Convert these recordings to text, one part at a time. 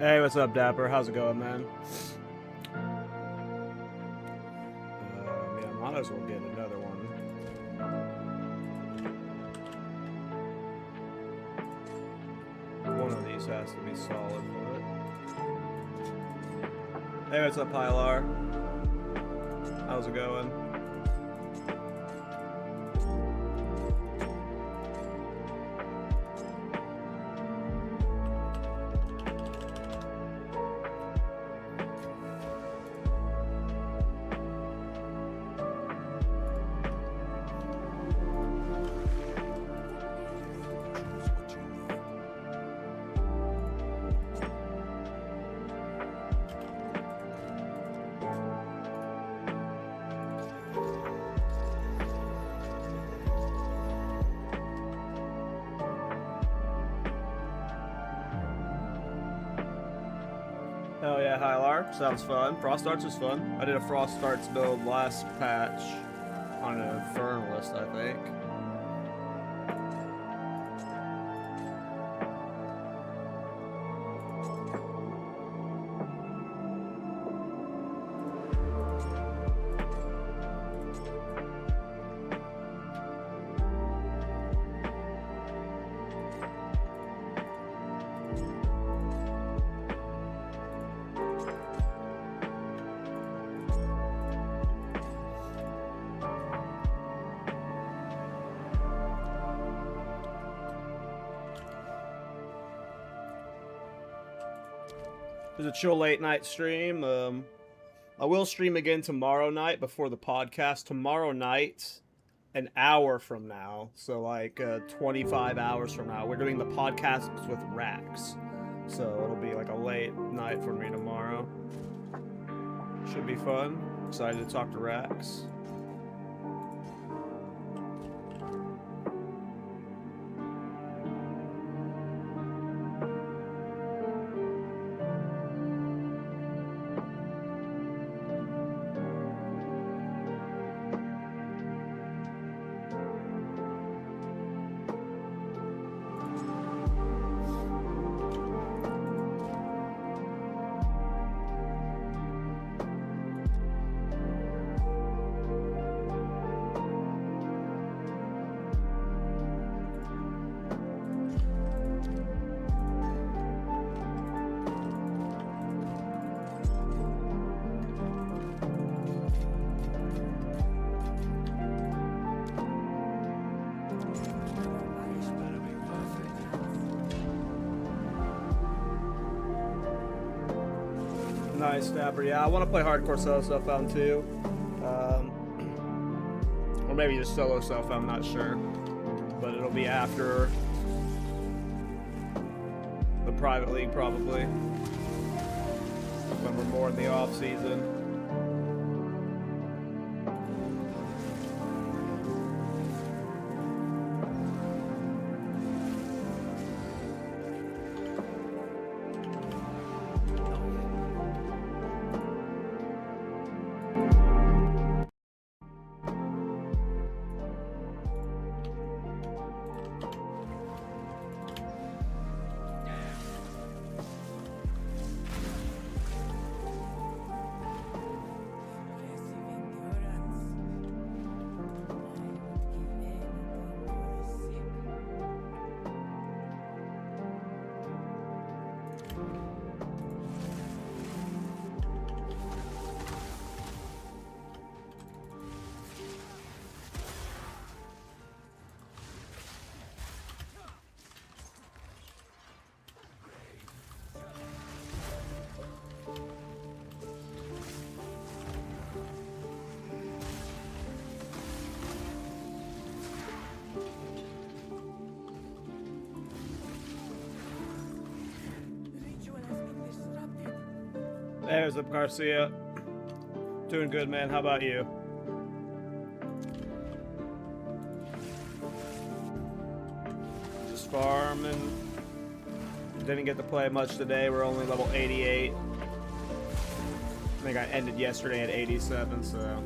Hey, what's up, Dapper? How's it going, man? I might as well get another one. One of these has to be solid for it. Hey, what's up, Pilar? How's it going? Hell yeah, Hylar. Sounds fun. Frost Darts is fun. I did a Frost Darts build last patch on an Infernalist, I think. It's a chill late night stream. I will stream again tomorrow night before the podcast. Tomorrow night, an hour from now, so like 25 hours from now, we're doing the podcast with Rax. So it'll be like a late night for me tomorrow. Should be fun. Excited to talk to Rax. Nice, Dapper. Yeah, I want to play hardcore solo Self-Found too. Or maybe just solo Self-Found, I'm not sure. But it'll be after the private league, probably. When we're more in the off-season. Hey, what's up, Garcia? Doing good, man. How about you? Just farming. Didn't get to play much today. We're only level 88. I think I ended yesterday at 87, so...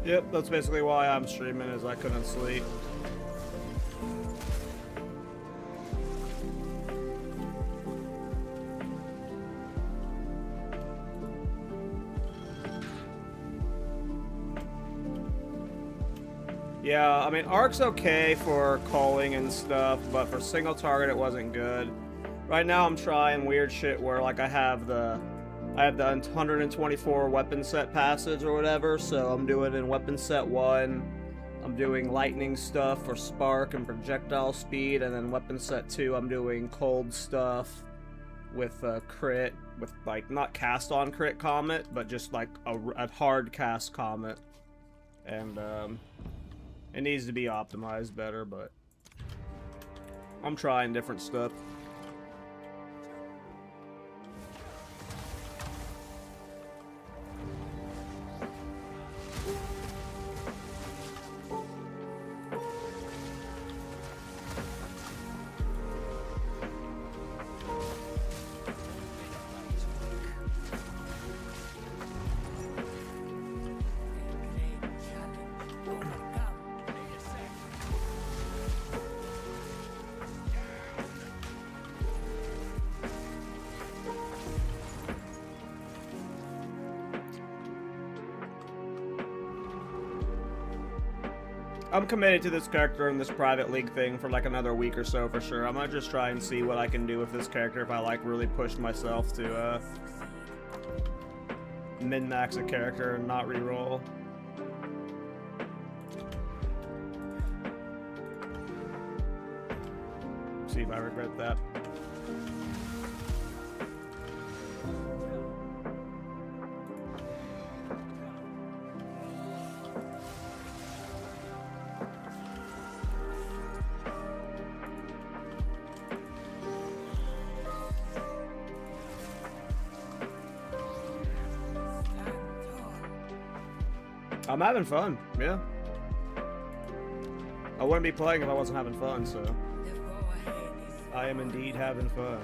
Yep, that's basically why I'm streaming, is I couldn't sleep. Yeah, I mean, Arc's okay for calling and stuff, but for single target it wasn't good. Right now I'm trying weird shit where, like, I have the 124 weapon set passage or whatever, so I'm doing in weapon set 1, I'm doing lightning stuff for spark and projectile speed, and then weapon set 2 I'm doing cold stuff with crit, with, like, not cast on crit comet, but just like a hard cast comet. And it needs to be optimized better, but I'm trying different stuff. I'm committed to this character in this private league thing for like another week or so for sure. I'm gonna just try and see what I can do with this character if I like really push myself to min-max a character and not reroll. See if I regret that. I'm having fun, yeah. I wouldn't be playing if I wasn't having fun, so I am indeed having fun.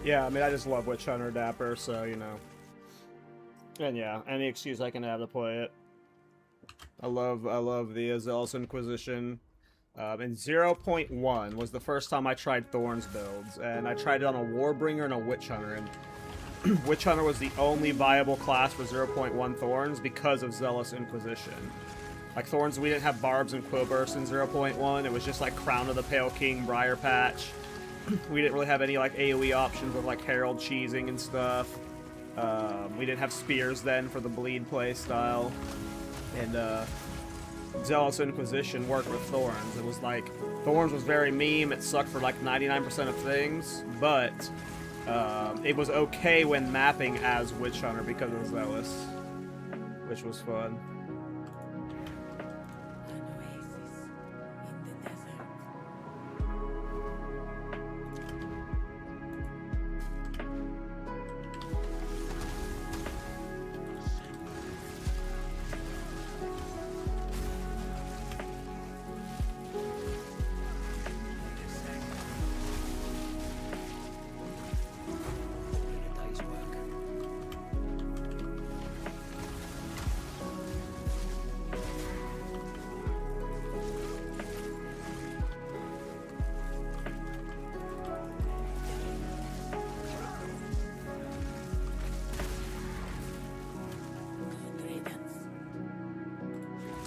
Yeah, I mean, I just love Witch Hunter Dapper, so, you know. And yeah, any excuse I can have to play it. I love the Zealous Inquisition. And 0.1 was the first time I tried Thorns builds, and I tried it on a Warbringer and a Witch Hunter, and Witch Hunter was the only viable class for 0.1 Thorns because of Zealous Inquisition. Like, Thorns, we didn't have Barbs and Quillbursts in 0.1, it was just like Crown of the Pale King, Briar Patch. We didn't really have any, like, AoE options with, like, Herald cheesing and stuff. We didn't have Spears then for the bleed play style. And, Zealous Inquisition worked with Thorns. It was like, Thorns was very meme, it sucked for, like, 99% of things, but, it was okay when mapping as Witch Hunter because of Zealous, which was fun.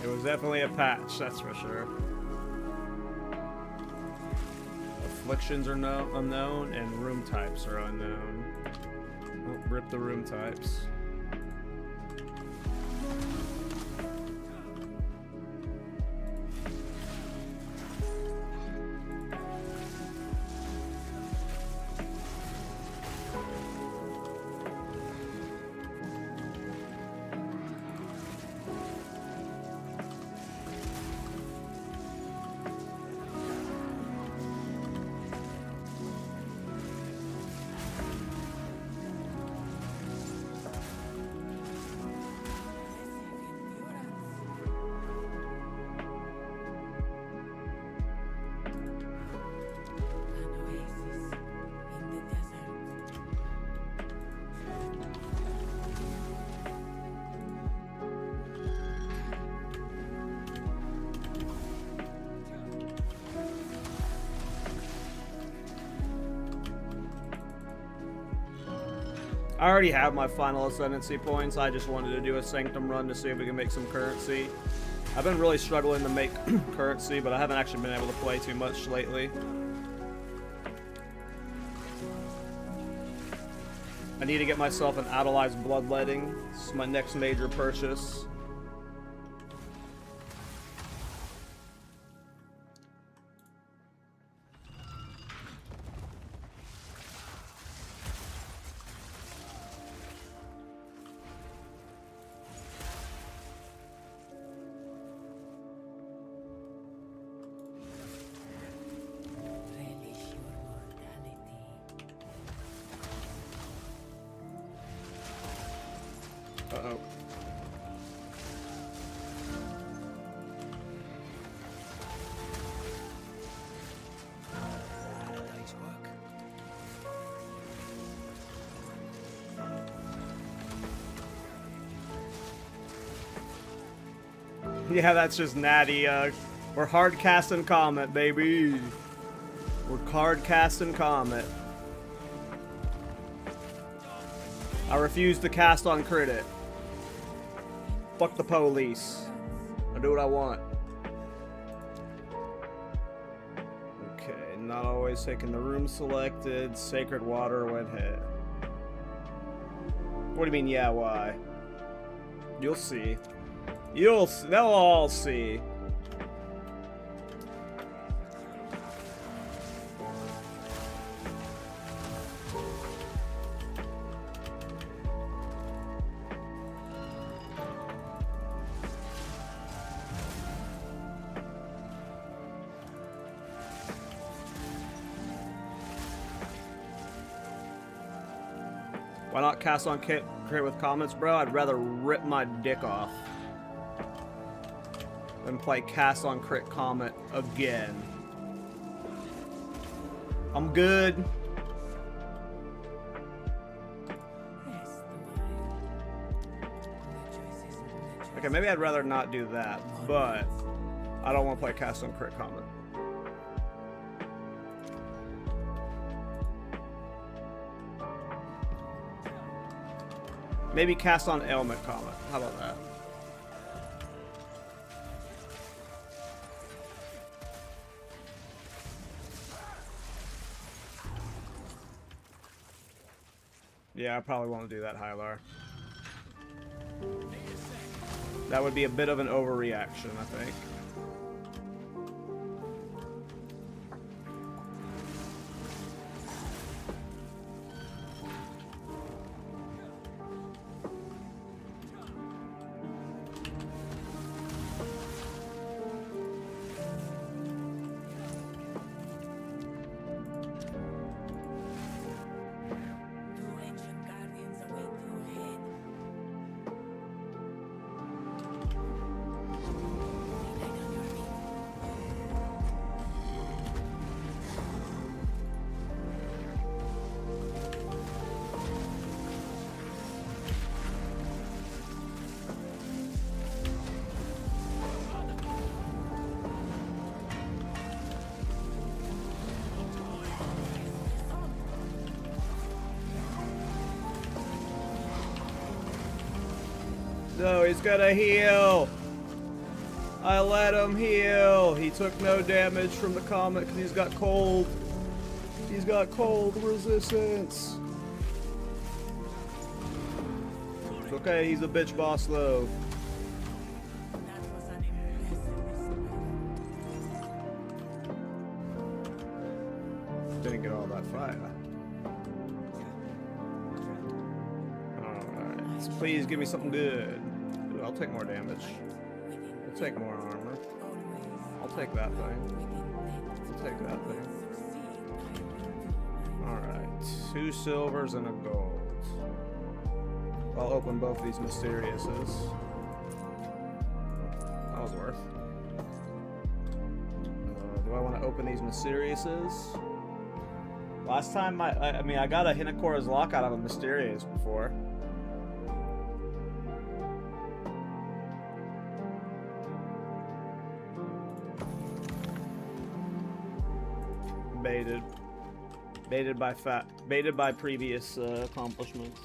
It was definitely a patch, that's for sure. Afflictions are unknown, and room types are unknown. Oh, rip the room types. I already have my final ascendancy points. I just wanted to do a Sanctum run to see if we can make some currency. I've been really struggling to make currency, but I haven't actually been able to play too much lately. I need to get myself an Idolized Bloodletting. This is my next major purchase. Uh-oh. Nice work. Yeah, that's just natty. We're hard casting Comet, baby. We're hard casting Comet. I refuse to cast on crit. Fuck the police. I do what I want. Okay, not always taking the room selected. Sacred water went hit. What do you mean, yeah, why? You'll see. They'll all see. Why not cast on crit with comments, bro? I'd rather rip my dick off than play cast on crit comet again. I'm good. Okay, maybe I'd rather not do that, but I don't want to play cast on crit comet. Maybe cast on ailment comet. How about that? Yeah, I probably won't do that, Hylar. That would be a bit of an overreaction, I think. No, he's gonna heal. I let him heal. He took no damage from the comet because he's got cold. He's got cold resistance. It's okay, he's a bitch boss though. Didn't get all that fire. Alright, please give me something good. Ooh, I'll take more damage. I'll take more armor. I'll take that thing. I'll take that thing. Alright, 2 silvers and a gold. I'll open both these Mysteriouses. That was worth. Do I want to open these Mysteriouses? Last time I mean, I got a Hinakora's Lock out of a Mysterious before. Baited by previous accomplishments.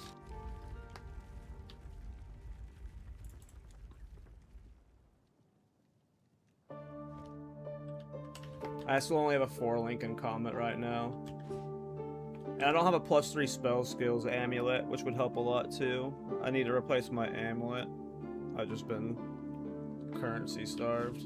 I still only have a 4 Lincoln Comet right now. And I don't have a +3 spell skills amulet, which would help a lot too. I need to replace my amulet. I've just been currency starved.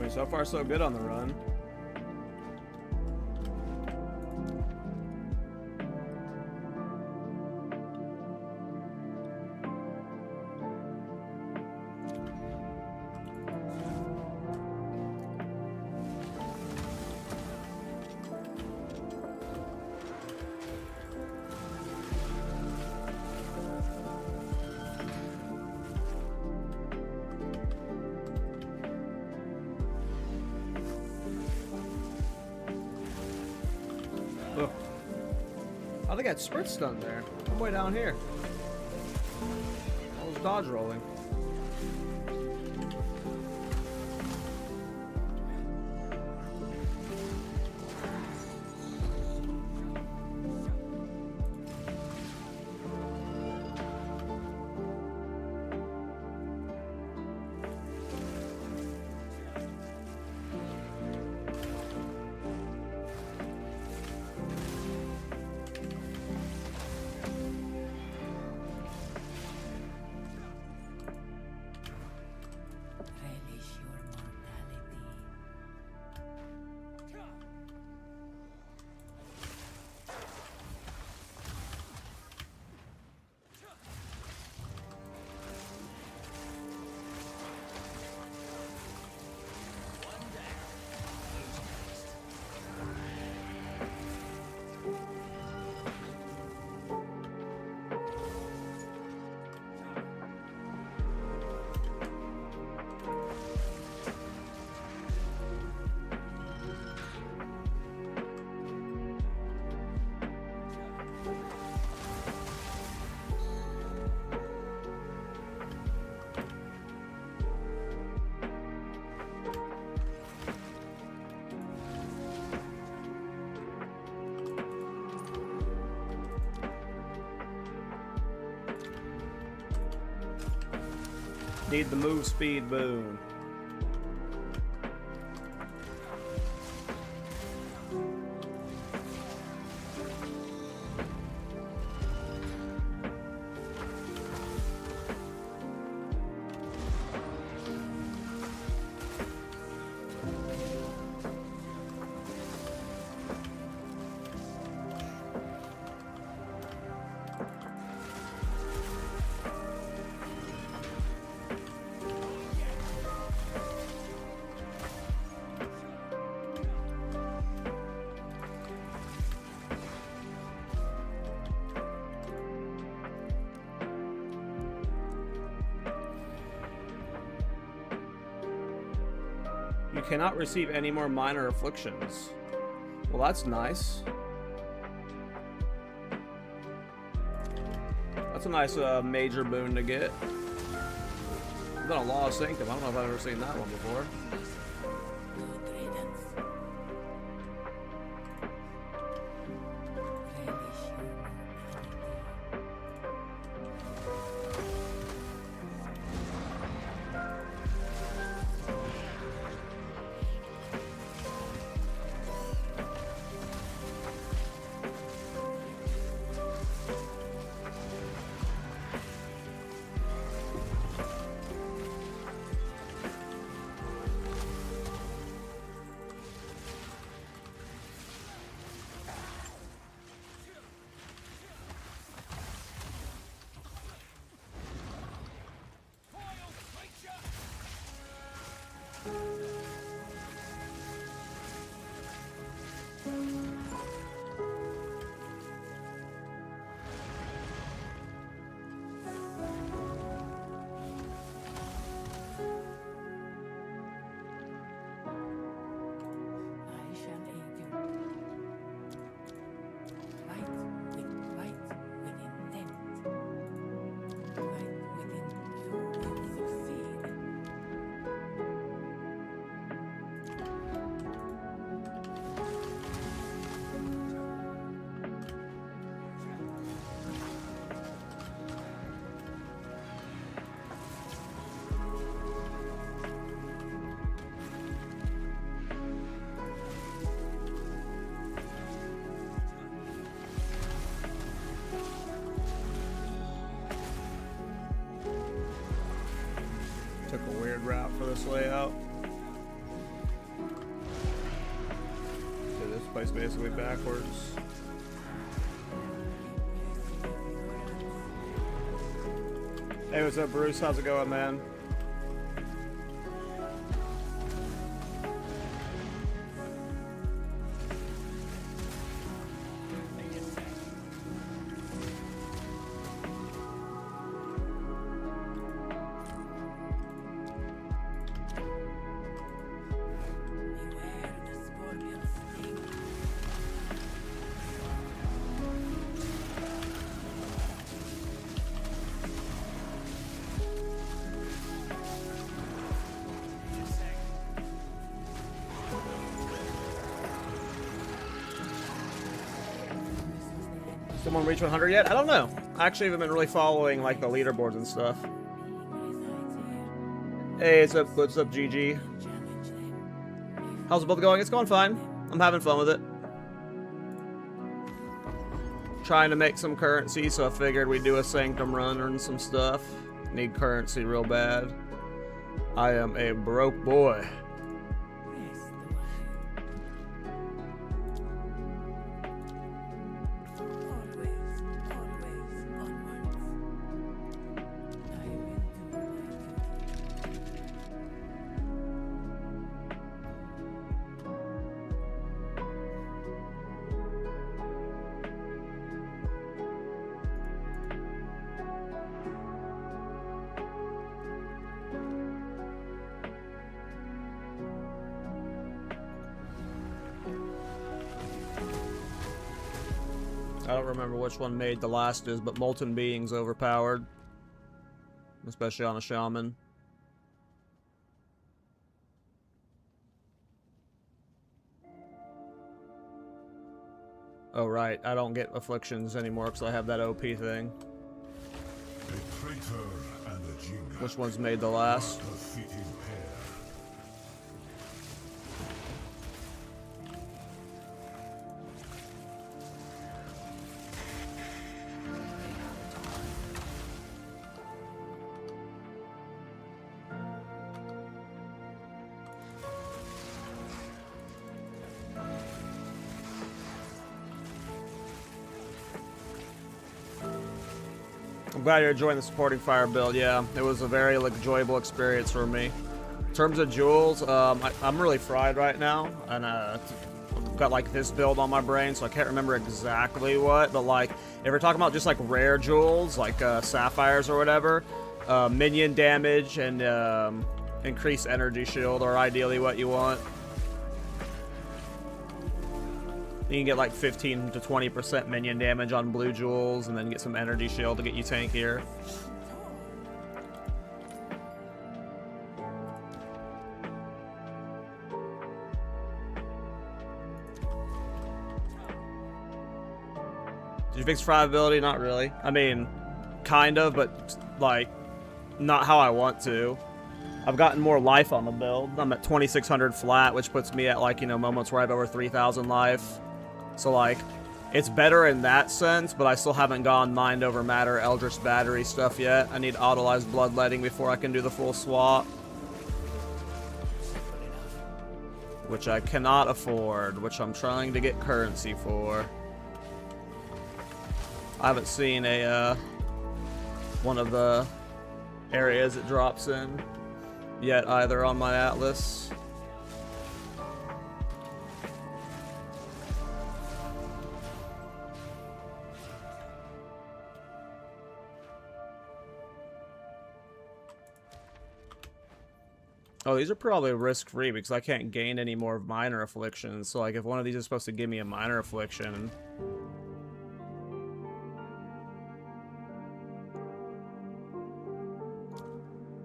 So far, so good on the run. I think I got sprint stun there. I'm way down here. I was dodge rolling. Need the move speed boon. You cannot receive any more minor afflictions. Well, that's nice. That's a nice major boon to get. I've done a Law of Sanctum. I don't know if I've ever seen that one before. weird route for this layout. So this place basically backwards. Hey, what's up, Bruce? How's it going, man? Someone reach 100 yet? I don't know. I actually haven't been really following like the leaderboards and stuff. Hey, what's up, GG? How's the build going? It's going fine. I'm having fun with it. Trying to make some currency, so I figured we'd do a Sanctum run and some stuff. Need currency real bad. I am a broke boy. I don't remember which one made the last is, but Molten Being's overpowered. Especially on a shaman. Oh right, I don't get afflictions anymore because I have that OP thing. Which one's made the last? I'm glad you're enjoying the supporting fire build. Yeah, it was a very enjoyable experience for me. In terms of jewels, I'm really fried right now, and I've got like this build on my brain, so I can't remember exactly what. But like, if we're talking about just like rare jewels, like sapphires or whatever, minion damage and increased energy shield are ideally what you want. You can get like 15 to 20% minion damage on blue jewels, and then get some energy shield to get you tankier. Did you fix friability? Not really. I mean, kind of, but like, not how I want to. I've gotten more life on the build. I'm at 2600 flat, which puts me at like, you know, moments where I have over 3000 life. So, like, it's better in that sense, but I still haven't gone Mind Over Matter, Eldritch Battery stuff yet. I need Autolyzed Bloodletting before I can do the full swap. Which I cannot afford, which I'm trying to get currency for. I haven't seen a, one of the areas it drops in yet either on my Atlas. Oh, these are probably risk-free because I can't gain any more minor afflictions. So, like, if one of these is supposed to give me a minor affliction...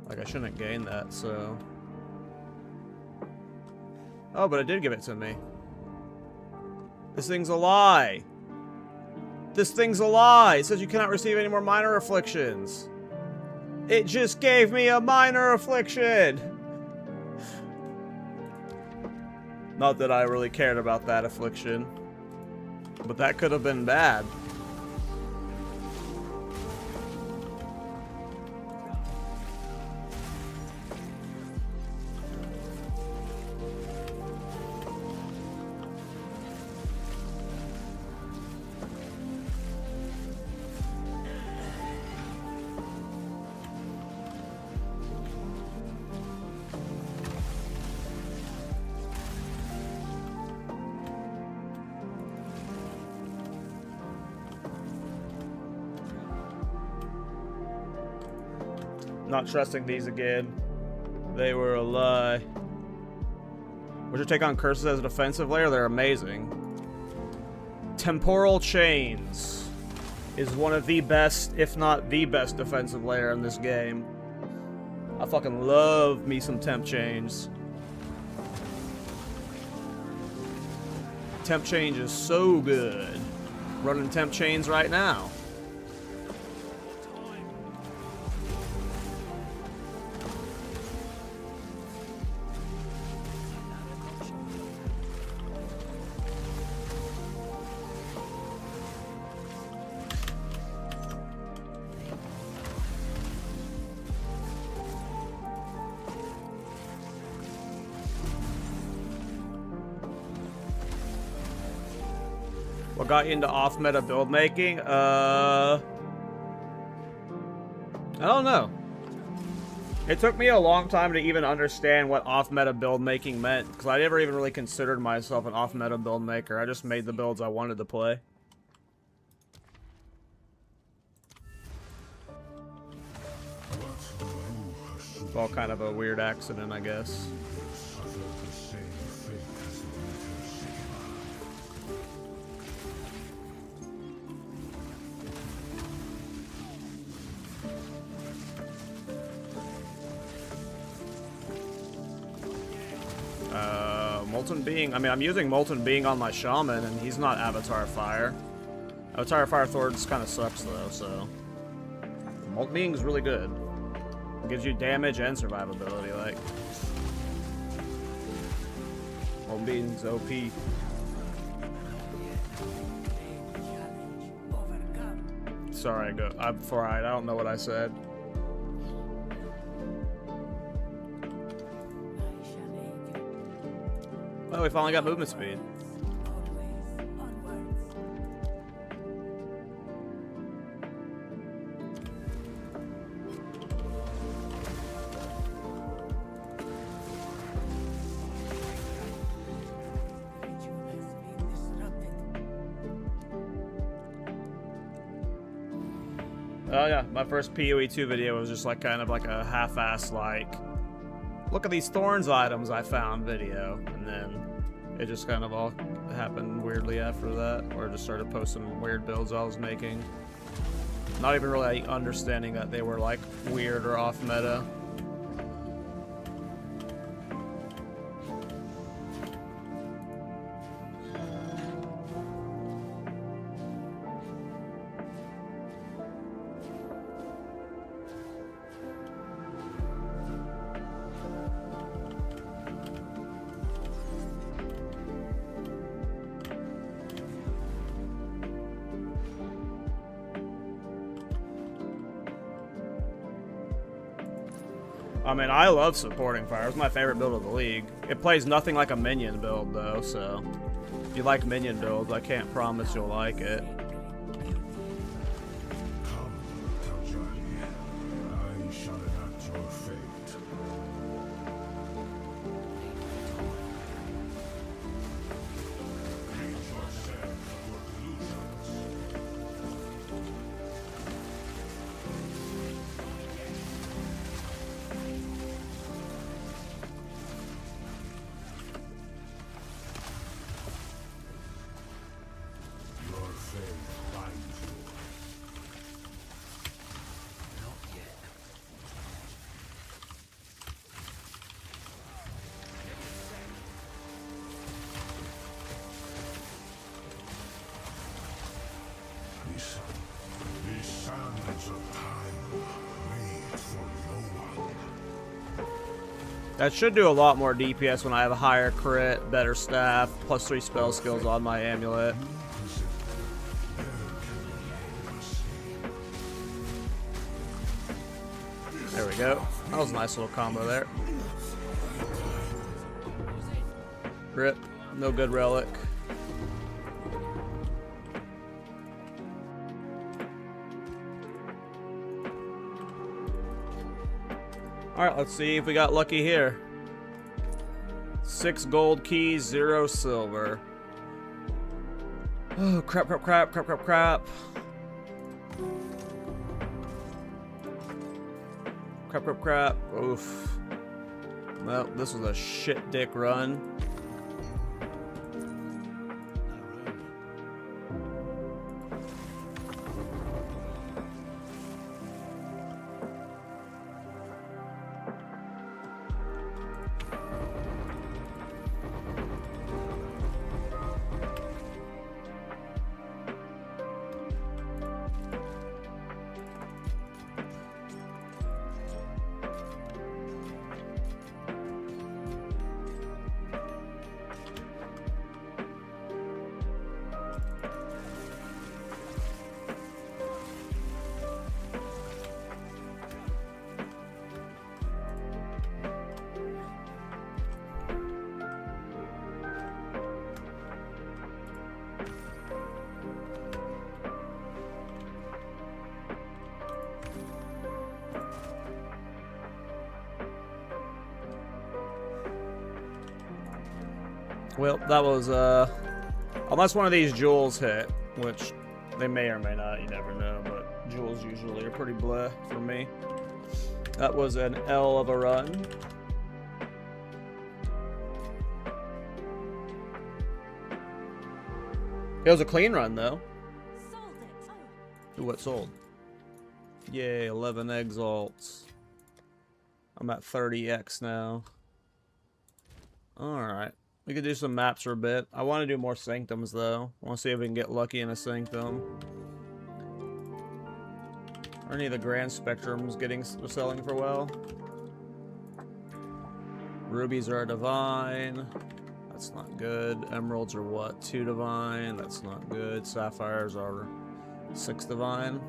Like, I shouldn't gain that, so... Oh, but it did give it to me. This thing's a lie! This thing's a lie! It says you cannot receive any more minor afflictions. It just gave me a minor affliction! Not that I really cared about that affliction. But that could have been bad. Not trusting these again. They were a lie. What's your take on curses as a defensive layer? They're amazing. Temporal Chains is one of the best, if not the best, defensive layer in this game. I fucking love me some Temp Chains. Temp Chains is so good. Running Temp Chains right now. What got you into off-meta build making? I don't know. It took me a long time to even understand what off-meta build making meant, because I never even really considered myself an off-meta build maker. I just made the builds I wanted to play. It's all kind of a weird accident, I guess. Molten Being, I mean, I'm using Molten Being on my Shaman, and he's not Avatar Fire. Avatar Fire Thorns kind of sucks, though, so... Molten Being's really good. It gives you damage and survivability, like... Molten Being's OP. Sorry, I'm fried. I don't know what I said. Oh, we finally got movement speed. Oh yeah, my first PoE 2 video was just like kind of like a half-ass like, look at these thorns items I found video, and then it just kind of all happened weirdly after that, or just started posting weird builds I was making. Not even really understanding that they were like weird or off meta. I mean, I love supporting fire. It's my favorite build of the league. It plays nothing like a minion build, though, so... If you like minion builds, I can't promise you'll like it. That should do a lot more DPS when I have a higher crit, better staff, +3 spell skills on my amulet. There we go. That was a nice little combo there. Rip. No good relic. Alright, let's see if we got lucky here. 6 gold keys, 0 silver. Oh, crap, crap, crap, crap, crap, crap. Crap, crap, crap. Oof. Well, this was a shit dick run. Well, that was, unless one of these jewels hit, which they may or may not, you never know, but jewels usually are pretty bleh for me. That was an L of a run. It was a clean run, though. Sold it. Ooh, what sold? Yay, 11 exalts. I'm at 30x now. Alright. We could do some maps for a bit. I want to do more Sanctums, though. I want to see if we can get lucky in a Sanctum. Are any of the Grand Spectrums selling for well? Rubies are a divine. That's not good. Emeralds are what? 2 divine. That's not good. Sapphires are 6 divine.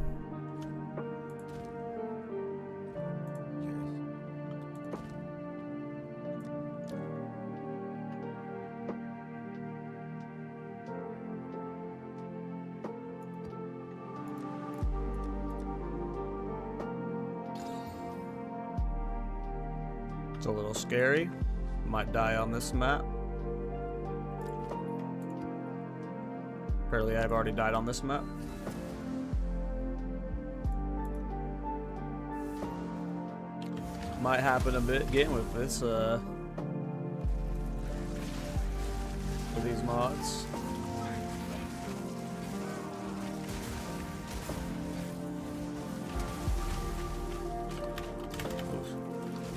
It's a little scary. Might die on this map. Apparently I've already died on this map. Might happen a bit again with this, with these mods.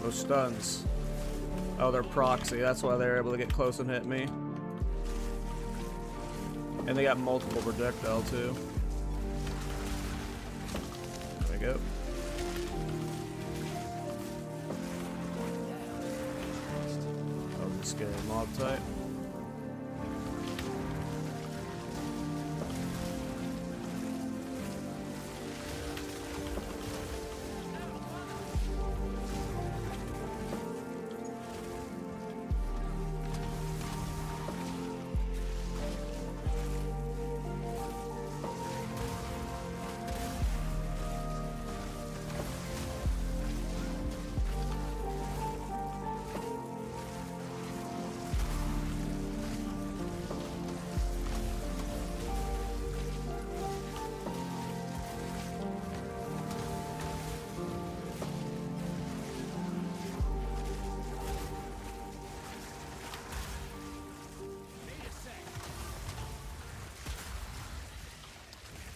Those stuns. Oh, they're proxy. That's why they're able to get close and hit me. And they got multiple projectile too. There we go. Oh, the scary mob type.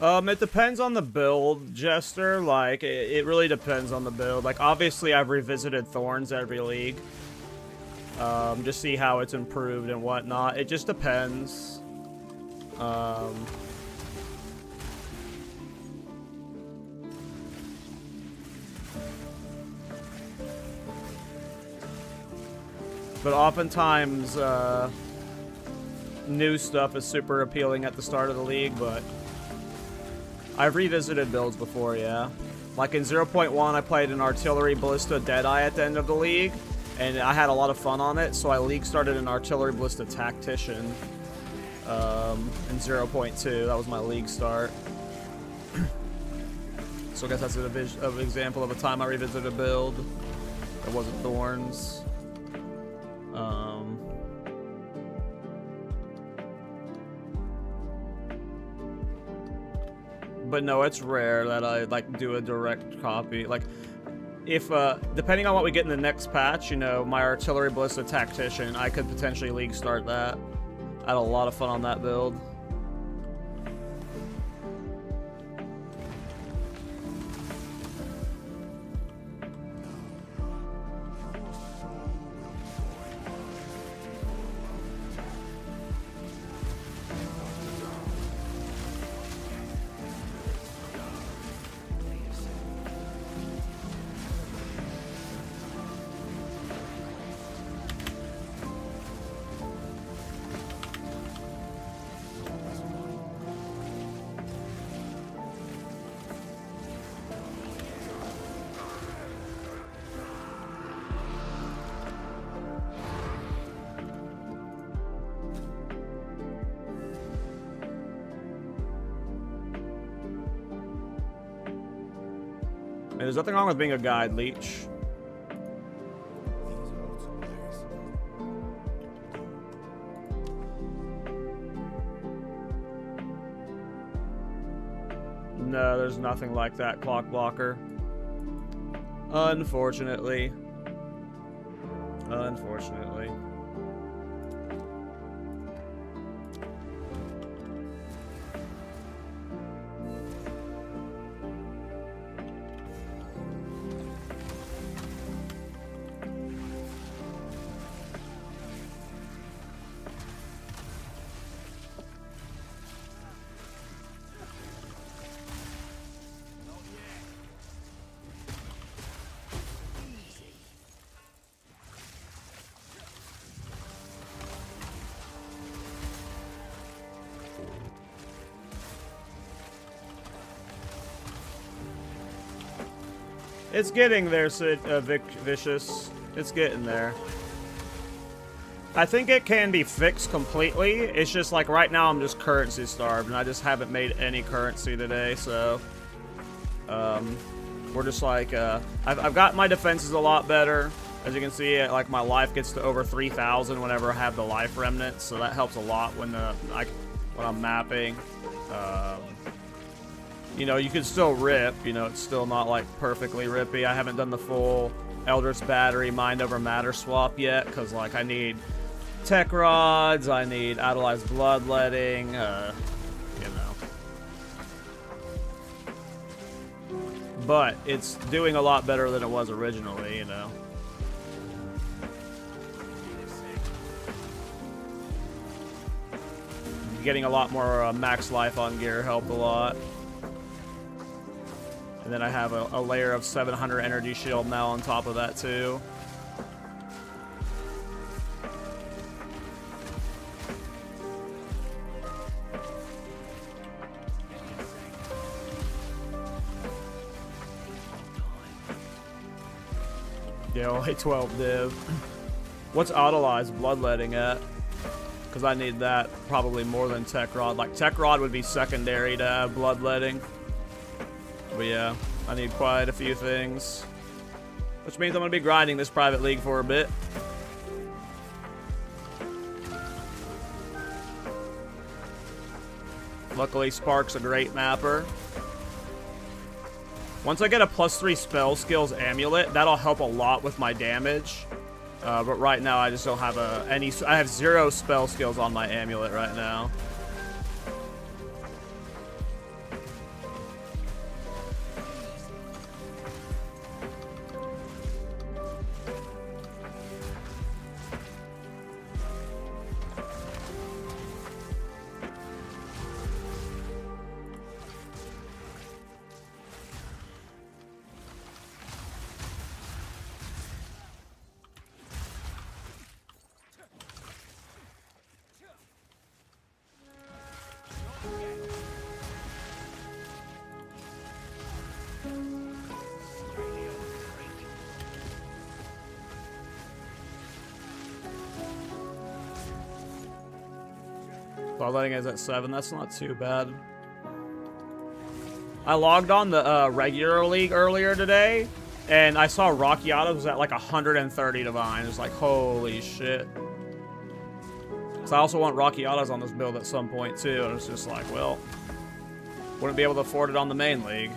It depends on the build, Jester. Like, it really depends on the build. Like, obviously, I've revisited Thorns every league. Just see how it's improved and whatnot. It just depends. But oftentimes, new stuff is super appealing at the start of the league, but I've revisited builds before, yeah. Like in 0.1, I played an Artillery Ballista Deadeye at the end of the league, and I had a lot of fun on it, so I league started an Artillery Ballista Tactician in 0.2. That was my league start. So I guess that's an example of a time I revisited a build. It wasn't Thorns. But no, it's rare that I like do a direct copy. Like, if, depending on what we get in the next patch, you know, my Artillery Ballista Tactician, I could potentially League start that. I had a lot of fun on that build. And there's nothing wrong with being a guide leech. No, there's nothing like that, Clock Blocker. Unfortunately. Unfortunately. It's getting there, Sid, Vicious. It's getting there. I think it can be fixed completely. It's just like right now I'm just currency starved, and I just haven't made any currency today, so we're just like I've got my defenses a lot better. As you can see, like my life gets to over 3,000 whenever I have the life remnants, so that helps a lot when when I'm mapping. You know, you can still rip, you know, it's still not like perfectly rippy. I haven't done the full Eldritch Battery Mind over Matter swap yet, because like I need Tech Rods, I need Idolized Bloodletting, you know. But it's doing a lot better than it was originally, you know. Getting a lot more max life on gear helped a lot. And then I have a layer of 700 energy shield now on top of that too. Yeah, only 12 div. What's Autolized Bloodletting at? Because I need that probably more than Tech Rod. Like, Tech Rod would be secondary to Bloodletting. But yeah, I need quite a few things. Which means I'm going to be grinding this private league for a bit. Luckily, Spark's a great mapper. Once I get a +3 spell skills amulet, that'll help a lot with my damage. But right now, I just don't have I have 0 spell skills on my amulet right now. Bloodletting is at 7. That's not too bad. I logged on the regular league earlier today, and I saw Rockiata was at like 130 divine. It's like, holy shit. So I also want Rockiatas on this build at some point too, and it's just like, well, wouldn't be able to afford it on the main league.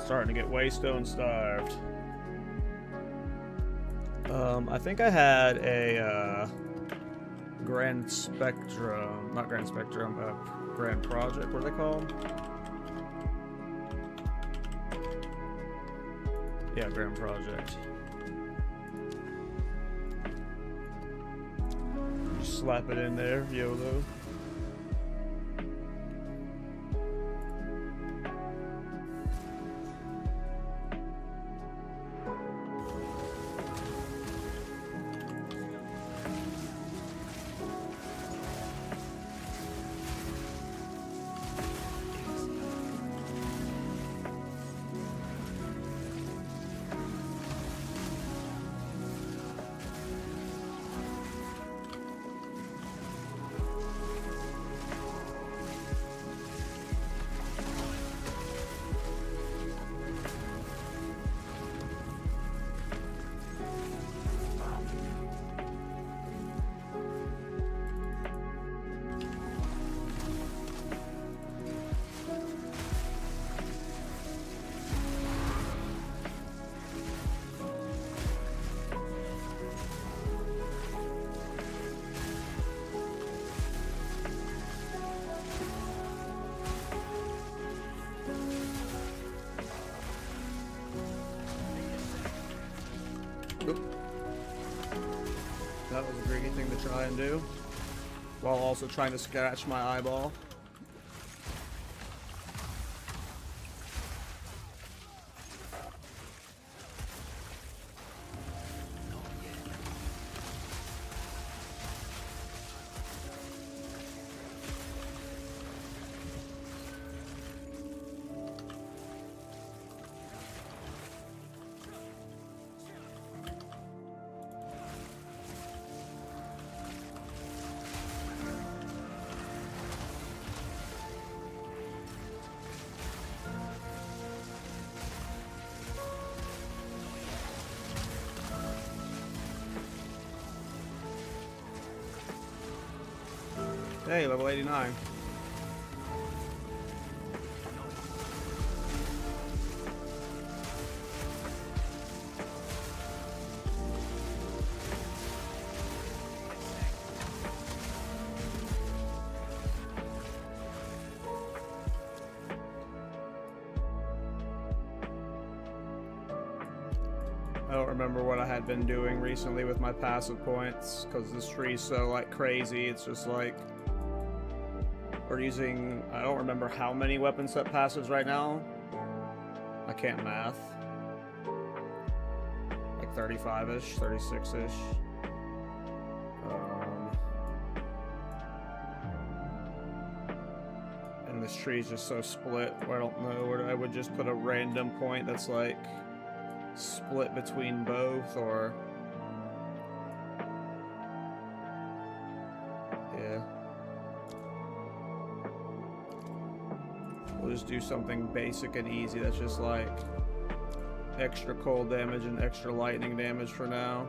Starting to get waystone starved. I think I had a Grand Spectrum, not Grand Spectrum, Grand Project, what are they called? Yeah, Grand Project. Just slap it in there, YOLO. That was a tricky thing to try and do, while also trying to scratch my eyeball. Hey, level 89. I don't remember what I had been doing recently with my passive points, because this tree's so, like, crazy. It's just, like... We're using... I don't remember how many weapon set passives right now. I can't math. Like 35-ish, 36-ish. And this tree's just so split, where I don't know where I would just put a random point that's, like... split between both, or yeah, we'll just do something basic and easy that's just like extra cold damage and extra lightning damage for now.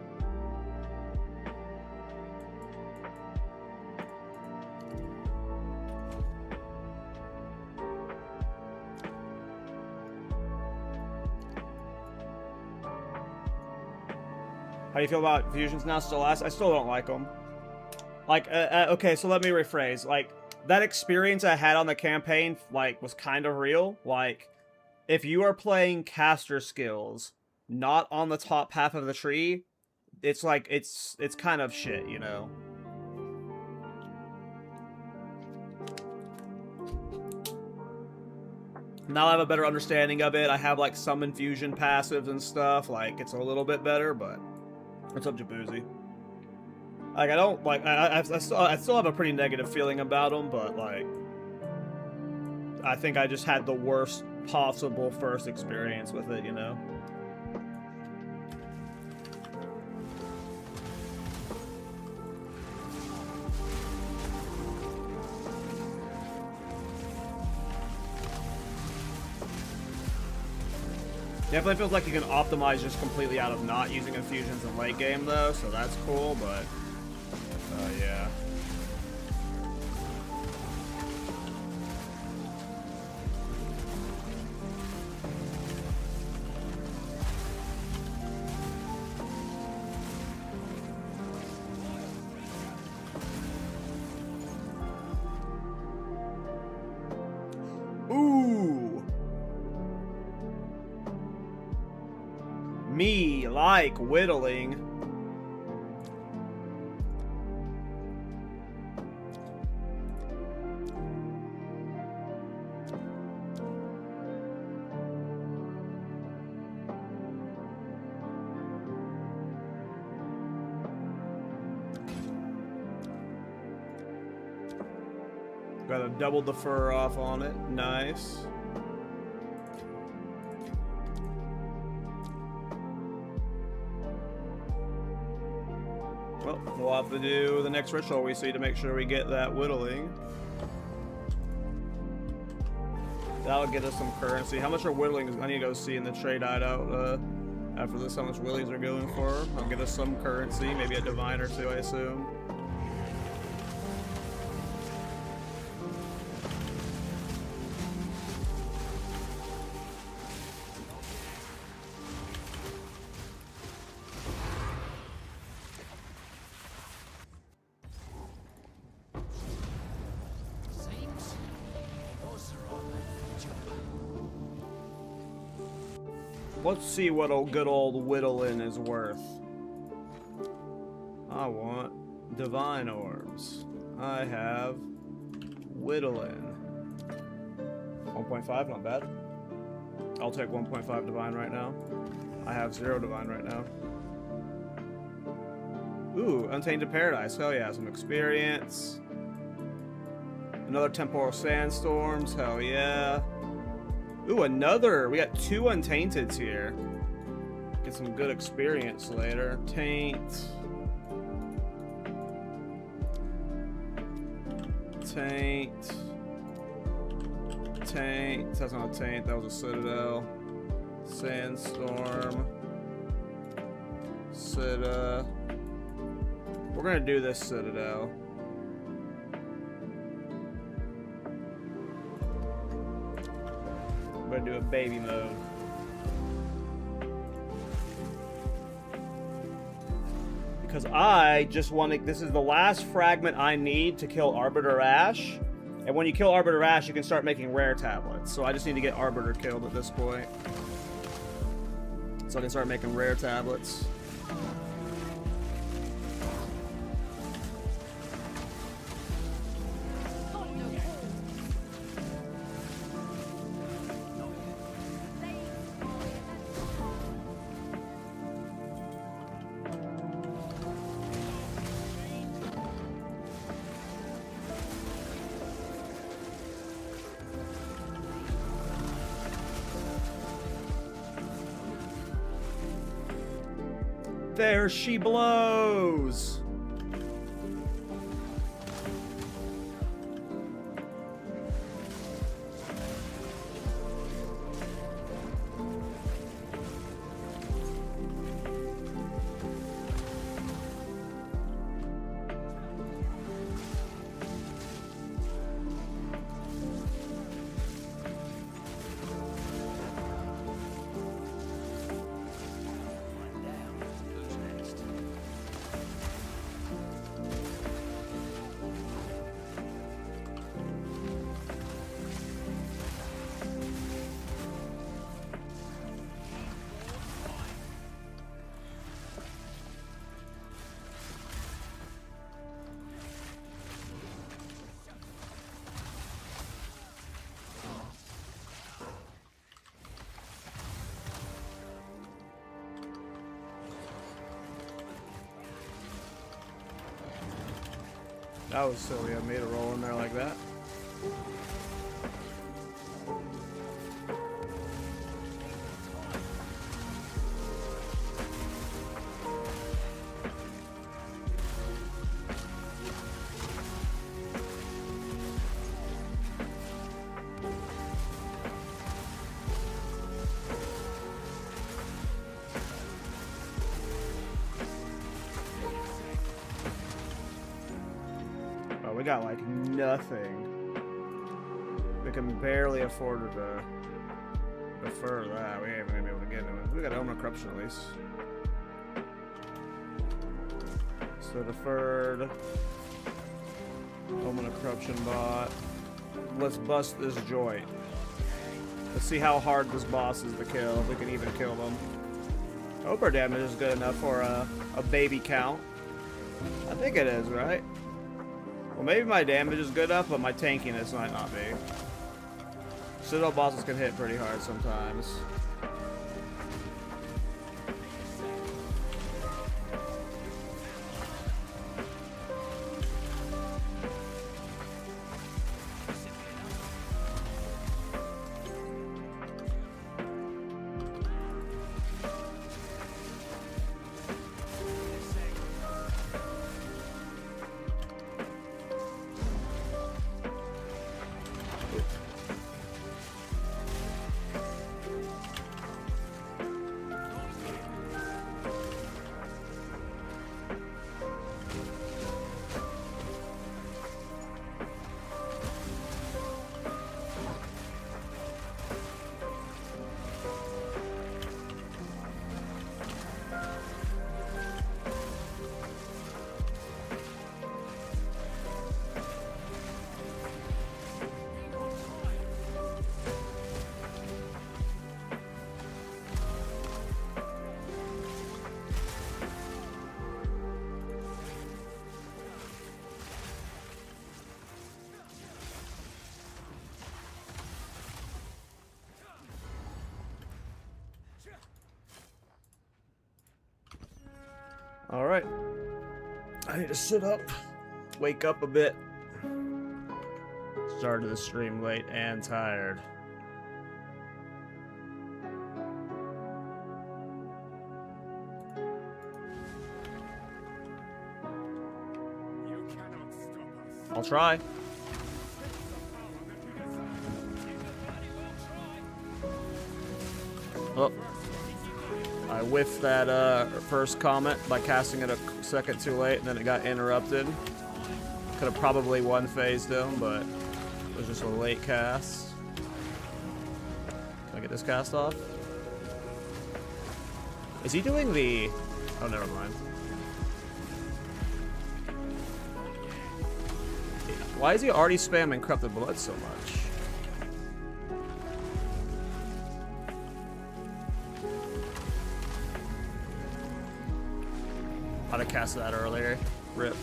How do you feel about fusions now? Still last? I still don't like them. Like, okay, so let me rephrase. Like, that experience I had on the campaign, like, was kind of real. Like, if you are playing caster skills not on the top half of the tree, it's like, it's kind of shit, you know? Now I have a better understanding of it. I have, like, some infusion passives and stuff. Like, it's a little bit better, but... What's up, Jaboozy? Like, I don't, like, I still have a pretty negative feeling about them, but, like, I think I just had the worst possible first experience with it, you know? Definitely feels like you can optimize just completely out of not using infusions in late game, though, so that's cool, but... yeah. Me like whittling. Gotta double the fur off on it. Nice. Well, we'll have to do the next ritual we see to make sure we get that whittling. That'll get us some currency. How much are whittlings? I need to go see in the trade hideout after this how much whittlings are going for. I'll get us some currency, maybe a divine or two, I assume. Let's see what a good old whittling is worth. I want divine orbs. I have whittling. 1.5, not bad. I'll take 1.5 divine right now. I have 0 divine right now. Ooh, Untainted Paradise. Hell yeah, some experience. Another Temporal Sandstorms. Hell yeah. Ooh, another. We got 2 Untainteds here. Get some good experience later. Taint. Taint. Taint. That's not a taint. That was a Citadel. Sandstorm. Citadel. We're gonna do this Citadel. I'm gonna do a baby mode. Because I just want to. This is the last fragment I need to kill Arbiter Ash. And when you kill Arbiter Ash, you can start making rare tablets. So I just need to get Arbiter killed at this point. So I can start making rare tablets. There she blows! That was silly. I made a roll in there like that. We got like nothing. We can barely afford to defer that. We ain't gonna be able to get it. We got Element Corruption at least. So deferred. Element of Corruption bot. Let's bust this joint. Let's see how hard this boss is to kill. If we can even kill them. Hope our damage is good enough for a baby count. I think it is, right? Well, maybe my damage is good enough, but my tankiness might not be. Citadel bosses can hit pretty hard sometimes. Alright. I need to sit up, wake up a bit. Started the stream late and tired. I'll try. Oh. I whiffed that first comment by casting it a second too late, and then it got interrupted. Could have probably one-phased him, but it was just a late cast. Can I get this cast off? Is he doing the... Oh, never mind. Why is he already spamming Corrupted Blood so much? I'd have cast that earlier. Rip.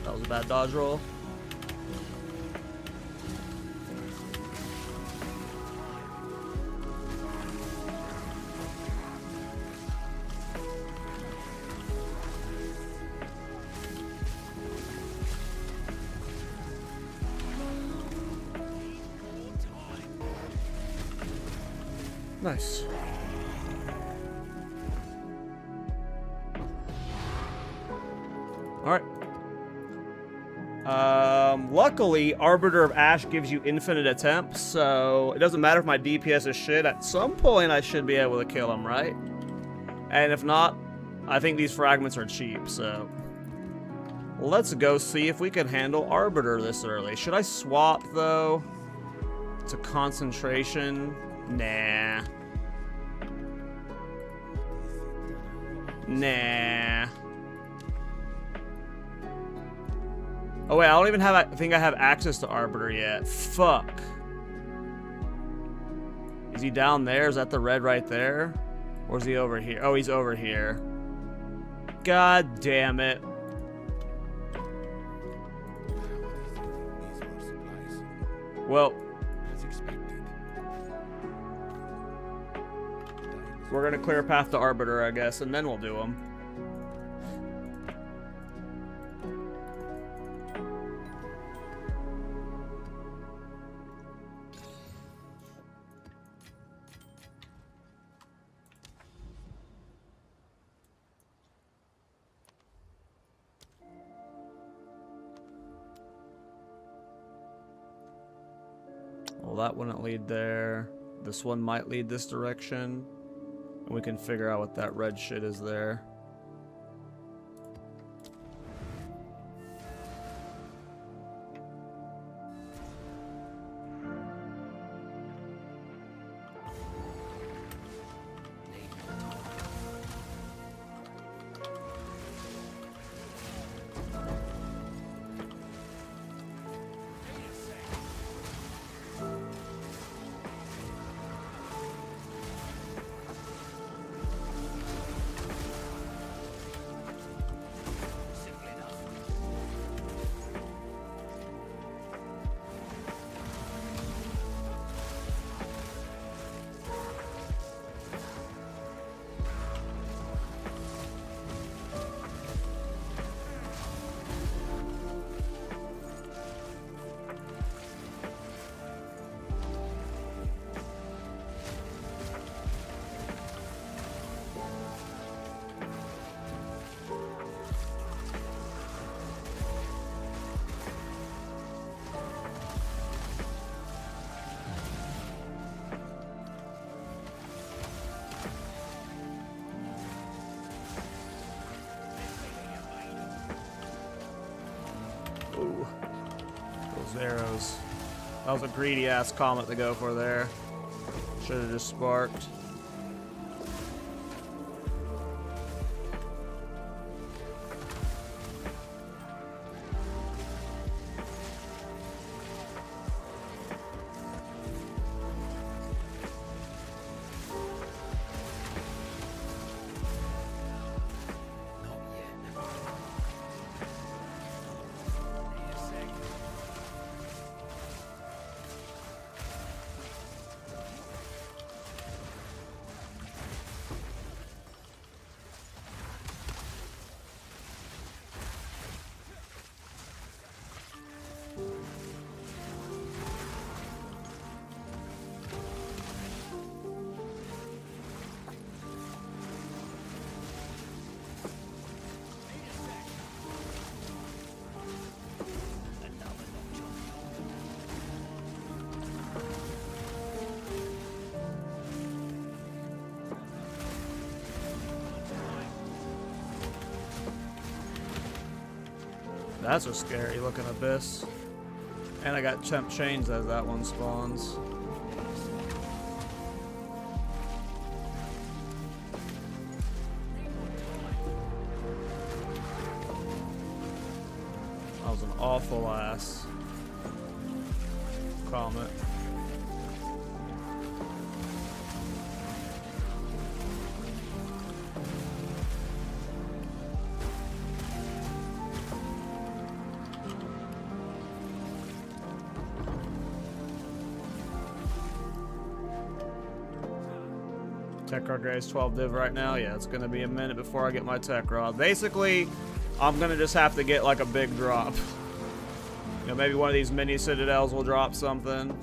That was a bad dodge roll. Nice. Alright. Luckily, Arbiter of Ash gives you infinite attempts, so it doesn't matter if my DPS is shit. At some point, I should be able to kill him, right? And if not, I think these fragments are cheap, so... Let's go see if we can handle Arbiter this early. Should I swap, though, to concentration? Nah. Nah. Oh wait, I don't even have, I think I have access to Arbiter yet. Fuck. Is he down there? Is that the red right there? Or is he over here? Oh, he's over here. God damn it. Well, we're gonna clear a path to Arbiter, I guess, and then we'll do them. Well, that wouldn't lead there. This one might lead this direction. And we can figure out what that red shit is there. Those arrows. That was a greedy ass comet to go for there. Should have just sparked. That's a scary looking abyss. And I got temp chains as that one spawns. That was an awful ass comet. Tech Rod Graves 12 div right now. Yeah, it's gonna be a minute before I get my Tech Rod. Basically, I'm gonna just have to get like a big drop. You know, maybe one of these mini citadels will drop something.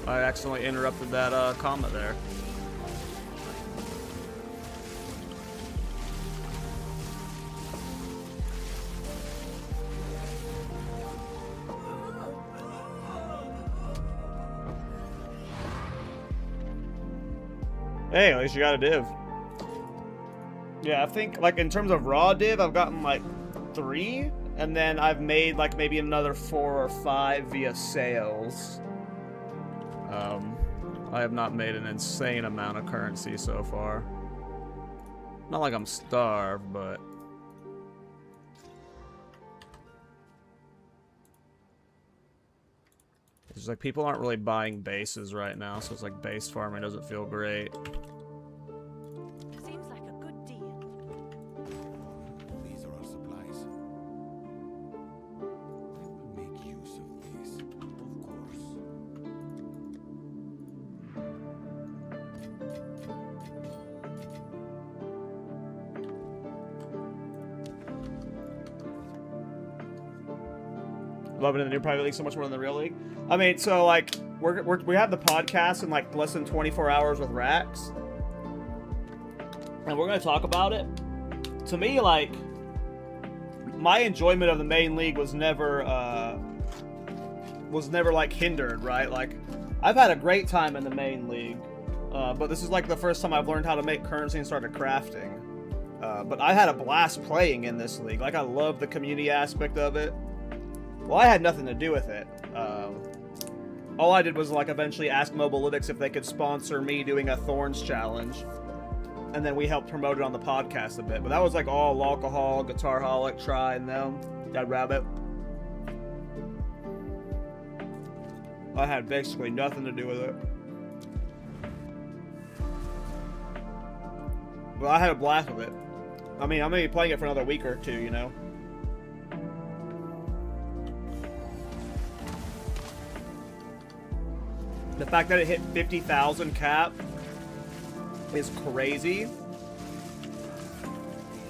I accidentally interrupted that comment there. Hey, at least you got a div. Yeah, I think, like, in terms of raw div, I've gotten, like, 3. And then I've made, like, maybe another 4 or 5 via sales. I have not made an insane amount of currency so far. Not like I'm starved, but... It's like people aren't really buying bases right now, so it's like base farming doesn't feel great. Seems like a good deal. These are our supplies. I will make use of these, of course. Loving it in the new private league so much more than the real league. I mean, so like we have the podcast in like less than 24 hours with Rax, and we're gonna talk about it. To me, like my enjoyment of the main league was never like hindered, right? Like I've had a great time in the main league, but this is like the first time I've learned how to make currency and started crafting. But I had a blast playing in this league. Like I love the community aspect of it. Well, I had nothing to do with it. All I did was like eventually ask Mobalytics if they could sponsor me doing a Thorns challenge, and then we helped promote it on the podcast a bit. But that was like all alcohol, Guitarholic, Try, and them. Dead Rabbit. I had basically nothing to do with it. But I had a blast with it. I mean, I'm gonna be playing it for another week or two, you know. The fact that it hit 50,000 cap is crazy.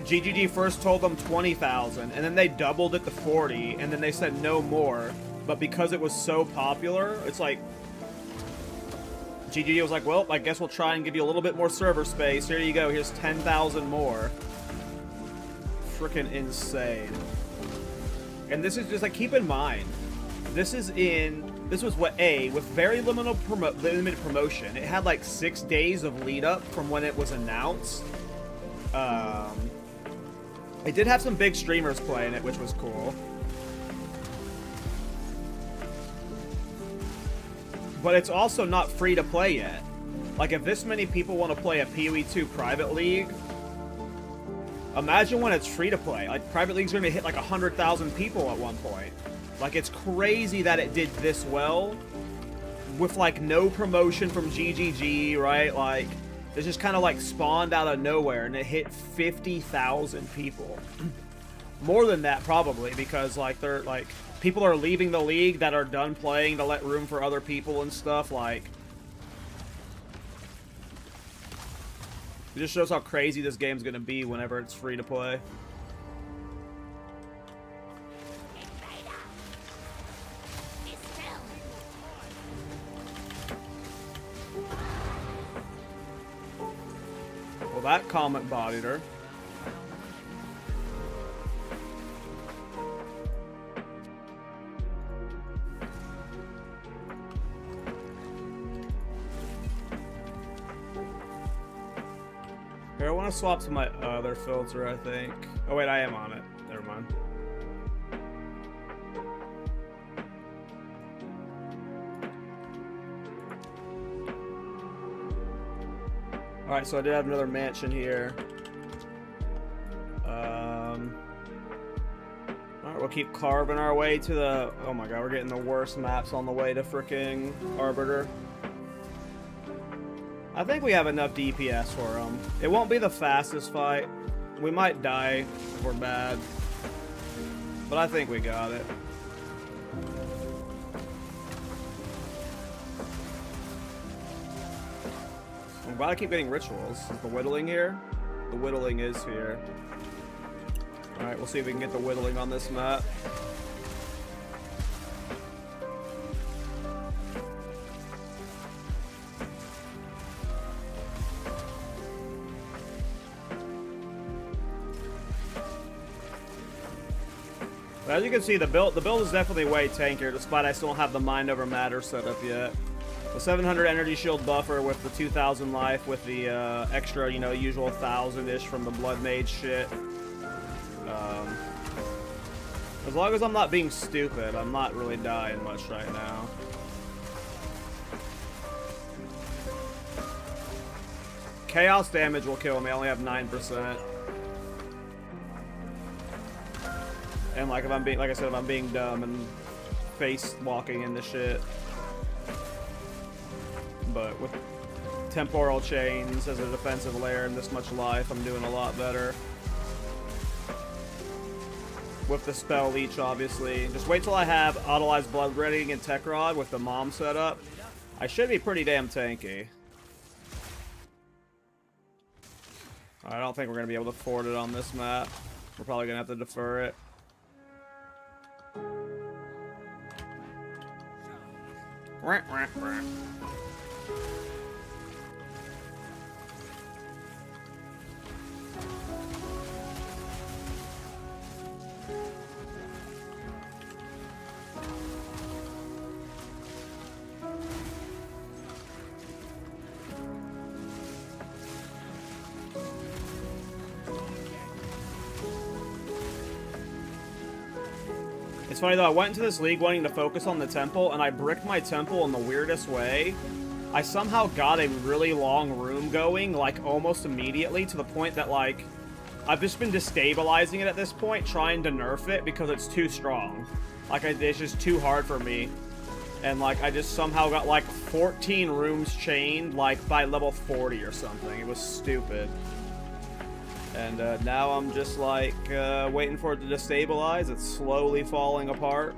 GGG first told them 20,000, and then they doubled it to 40, and then they said no more. But because it was so popular, it's like... GGG was like, well, I guess we'll try and give you a little bit more server space. Here you go, here's 10,000 more. Freaking insane. And this is just like, keep in mind, this was what with very limited promotion. It had like 6 days of lead up from when it was announced. It did have some big streamers playing it, which was cool. But it's also not free to play yet. Like, if this many people want to play a PoE 2 private league, imagine when it's free to play. Like, private leagues are going to hit like 100,000 people at one point. Like, it's crazy that it did this well with like no promotion from GGG, right? Like, it just kind of like spawned out of nowhere and it hit 50,000 people. More than that probably, because like they're like people are leaving the league that are done playing to let room for other people and stuff. Like, it just shows how crazy this game's gonna be whenever it's free to play. Well, that comet bodied her. Here, I want to swap to my other filter, I think. Oh wait, I am on it. Never mind. Alright, so I did have another mansion here. Alright, we'll keep carving our way to the... Oh my god, we're getting the worst maps on the way to fricking Arbiter. I think we have enough DPS for them. It won't be the fastest fight. We might die if we're bad. But I think we got it. I'm glad I keep getting rituals. Is the whittling here? The whittling is here. Alright, we'll see if we can get the whittling on this map. As you can see, the build is definitely way tankier, despite I still don't have the mind over matter set up yet. The 700 energy shield buffer with the 2000 life with the extra, you know, usual 1000-ish from the blood mage shit. As long as I'm not being stupid, I'm not really dying much right now. Chaos damage will kill me. I only have 9%. And like if I'm being, like I said, if I'm being dumb and face walking into shit. But with temporal chains as a defensive layer and this much life, I'm doing a lot better. With the spell leech, obviously. Just wait till I have Autolyzed Bloodredding and Tech Rod with the mom set up. I should be pretty damn tanky. I don't think we're going to be able to afford it on this map. We're probably going to have to defer it. It's funny though, I went into this league wanting to focus on the temple, and I bricked my temple in the weirdest way. I somehow got a really long room going, like, almost immediately, to the point that, like, I've just been destabilizing it at this point, trying to nerf it, because it's too strong. Like, it's just too hard for me. And, like, I just somehow got, like, 14 rooms chained, like, by level 40 or something. It was stupid. And now I'm just like waiting for it to destabilize. It's slowly falling apart.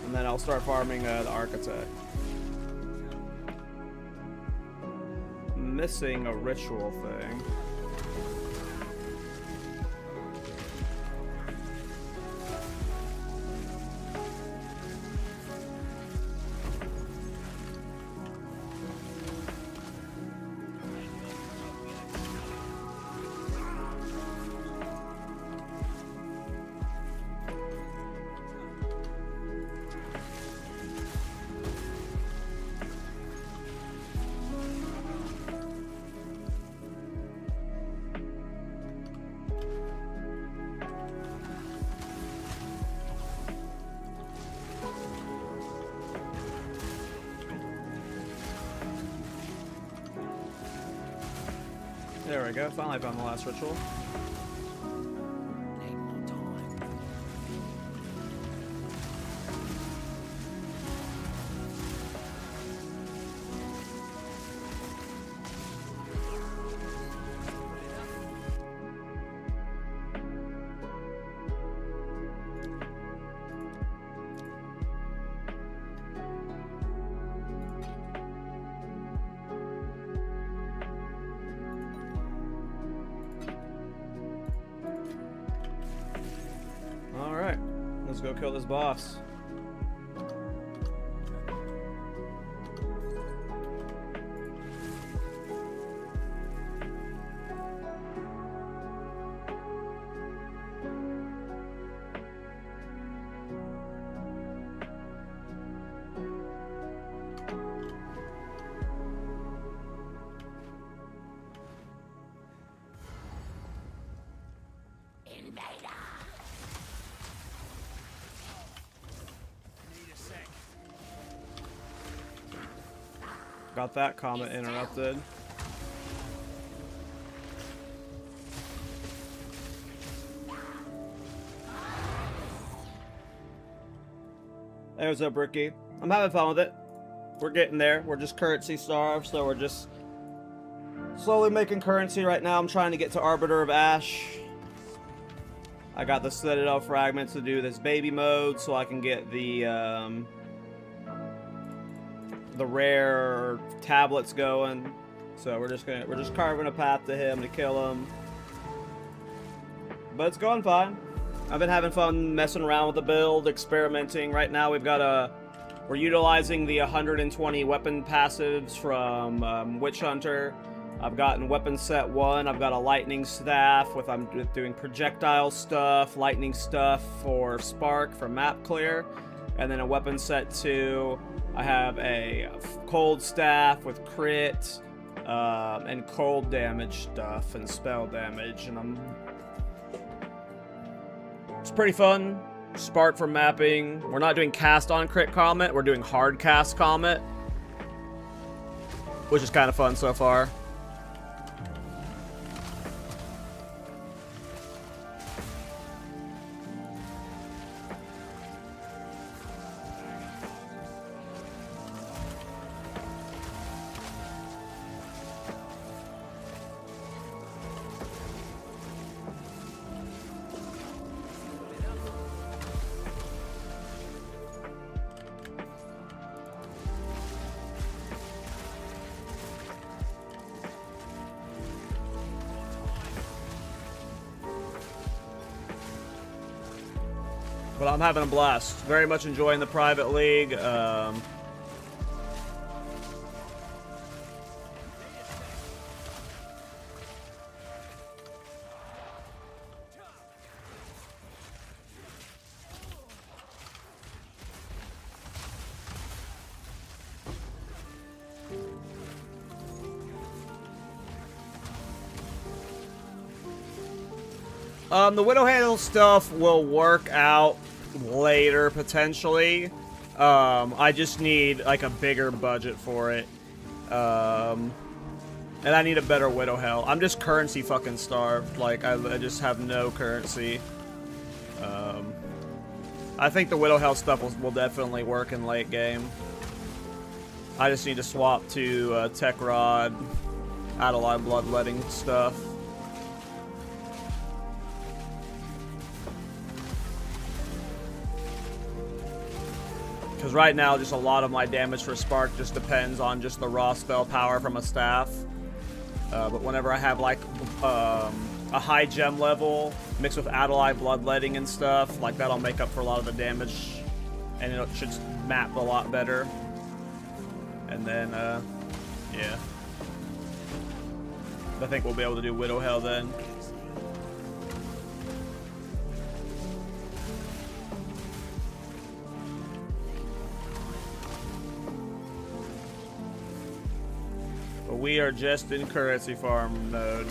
And then I'll start farming the Architect. Missing a ritual thing. There we go. Finally found the last ritual. Need more time. Alright. Let's go kill this boss. Got that comment interrupted. Hey, what's up, Ricky? I'm having fun with it. We're getting there. We're just currency starved, so we're just slowly making currency right now. I'm trying to get to Arbiter of Ash. I got the Citadel fragments to do this baby mode, so I can get the rare tablets going. So we're just carving a path to him to kill him. But it's going fine. I've been having fun messing around with the build, experimenting. Right now we're utilizing the 120 weapon passives from Witch Hunter. I've gotten weapon set 1. I've got a lightning staff with I'm doing projectile stuff, lightning stuff for spark for map clear, and then a weapon set 2. I have a cold staff with crit and cold damage stuff and spell damage, and it's pretty fun. Spark for mapping. We're not doing cast on crit comet, we're doing hard cast comet, which is kind of fun so far. But I'm having a blast. Very much enjoying the private league. The Widow Handle stuff will work out later, potentially. I just need, like, a bigger budget for it. And I need a better Widow Hell. I'm just currency fucking starved. Like, I just have no currency. I think the Widow Hell stuff will definitely work in late game. I just need to swap to Tech Rod, Adeline Bloodletting stuff. Because right now, just a lot of my damage for Spark just depends on just the raw spell power from a staff. But whenever I have, like, a high gem level mixed with Adeline Bloodletting and stuff, like, that'll make up for a lot of the damage. And it should map a lot better. And then, yeah. I think we'll be able to do Widow Hell then. But we are just in currency farm mode.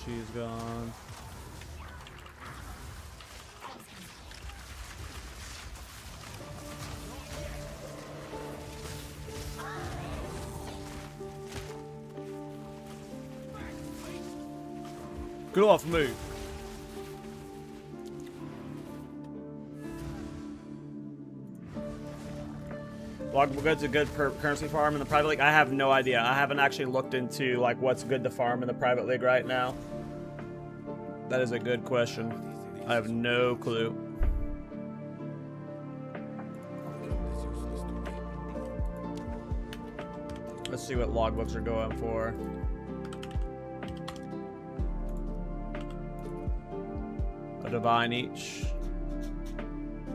she's gone. Good off move. Logbook's a good currency farm in the private league. I have no idea. I haven't actually looked into like what's good to farm in the private league right now. That is a good question. I have no clue. Let's see what logbooks are going for. A divine each.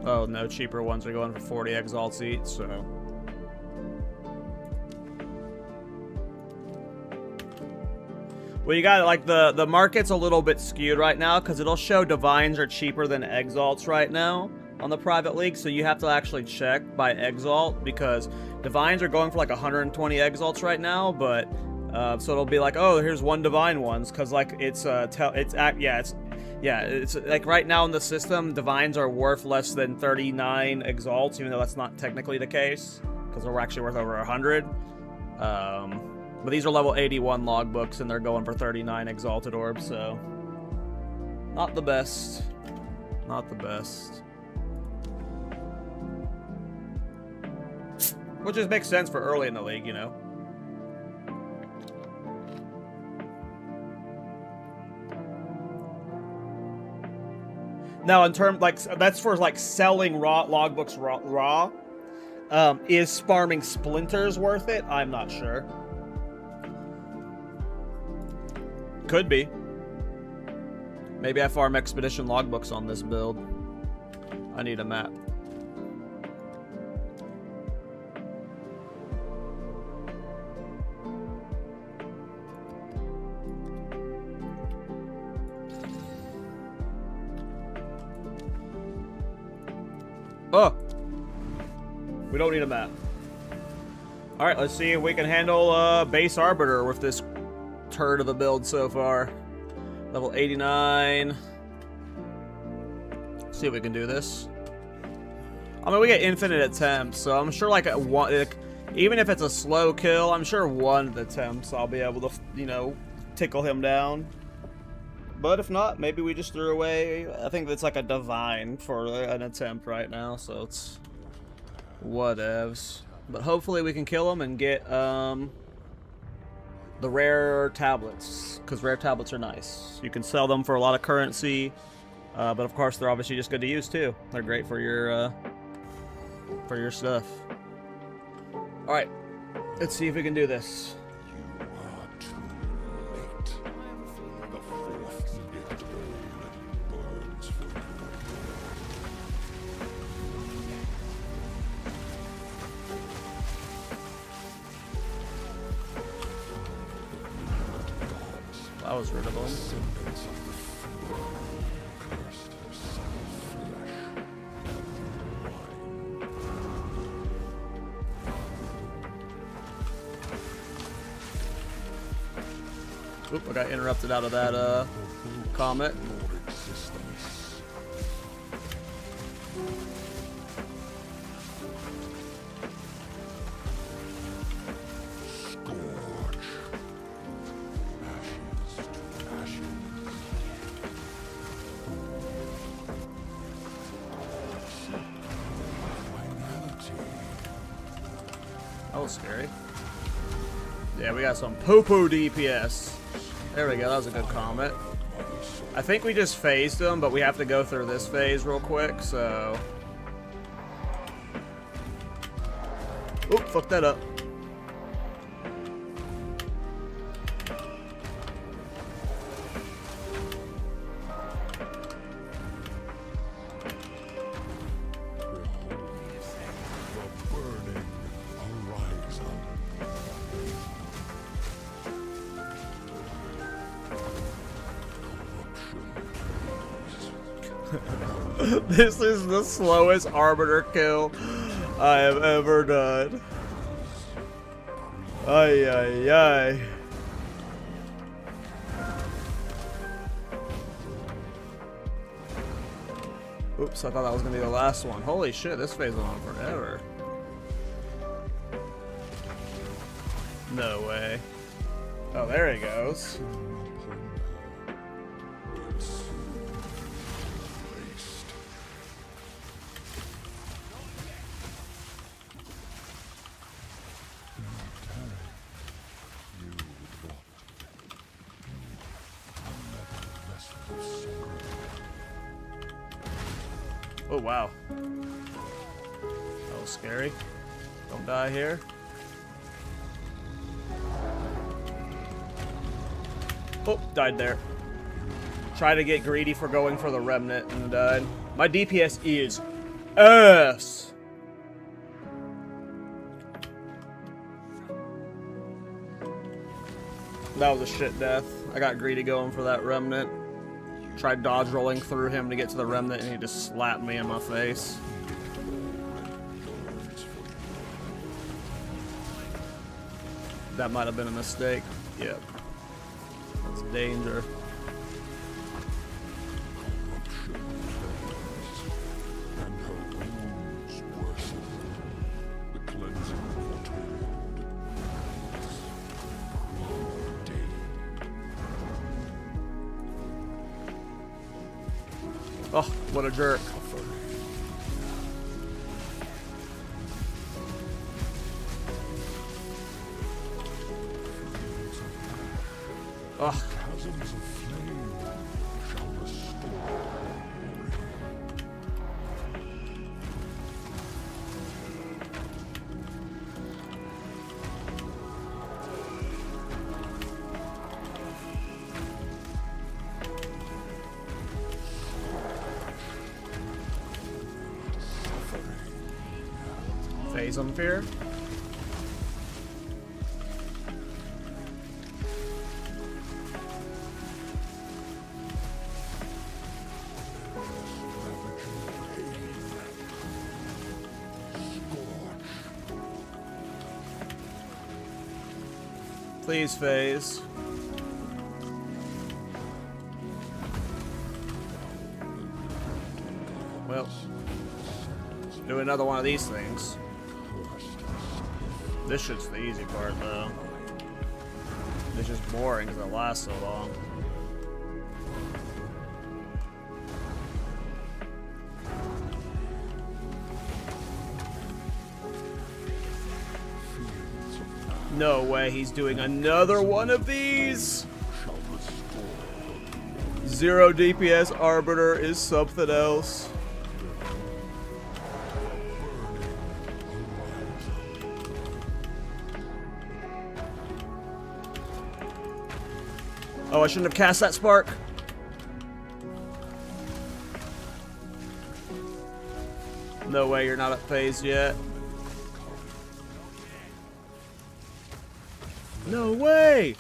Oh no, cheaper ones are going for 40 exalts each, so. Well, you got like the market's a little bit skewed right now because it'll show divines are cheaper than exalts right now on the private league, so you have to actually check by exalt because divines are going for like 120 exalts right now, but so it'll be like, oh, here's one divine ones because like it's like right now in the system, divines are worth less than 39 exalts, even though that's not technically the case because they're actually worth over 100. But these are level 81 logbooks, and they're going for 39 exalted orbs, so not the best. Not the best. Which just makes sense for early in the league, you know. Now, in terms like that's for like selling raw logbooks raw. Is farming splinters worth it? I'm not sure. Could be. Maybe I farm expedition logbooks on this build. I need a map. Oh! We don't need a map. Alright, let's see if we can handle base arbiter with this turd of a build so far. Level 89. Let's see if we can do this. I mean, we get infinite attempts, so I'm sure like at one, even if it's a slow kill, I'm sure one attempts I'll be able to, you know, tickle him down. But if not, maybe we just threw away. I think it's like a divine for an attempt right now, so it's whatevs. But hopefully we can kill him and get the rare tablets, because rare tablets are nice. You can sell them for a lot of currency, but of course they're obviously just good to use too. They're great for your stuff. All right, let's see if we can do this. You are too late. The fourth bit burns for you. That was rude of him. Descendants of the floor cursed her son's flesh and wine. Oop, I got interrupted out of that comment. Your existence. Scourge. Ashes to ashes. Finality. That was scary. Yeah, we got some poo-poo DPS. There we go, that was a good comment. I think we just phased them, but we have to go through this phase real quick, so... Oop, fucked that up. The burning horizon. This is the slowest arbiter kill I have ever done. Ay, ay, ay. Whoops, I thought that was gonna be the last one. Holy shit, this phase went on forever. No way. Oh, there he goes. Oh, wow. That was scary. Don't die here. Oh, died there. Try to get greedy for going for the remnant and died. My DPS is ass. That was a shit death. I got greedy going for that remnant. Tried dodge rolling through him to get to the remnant and he just slapped me in my face. That might have been a mistake. Yep. That's danger. Oh, what a jerk. Ugh. Chasms of flame shall restore. Phase on fear. Please, phase. Well, do another one of these things. This shit's the easy part, though. It's just boring because it lasts so long. No way, he's doing another one of these! 0 DPS Arbiter is something else. Oh, I shouldn't have cast that spark. No way, you're not up phased yet. No way!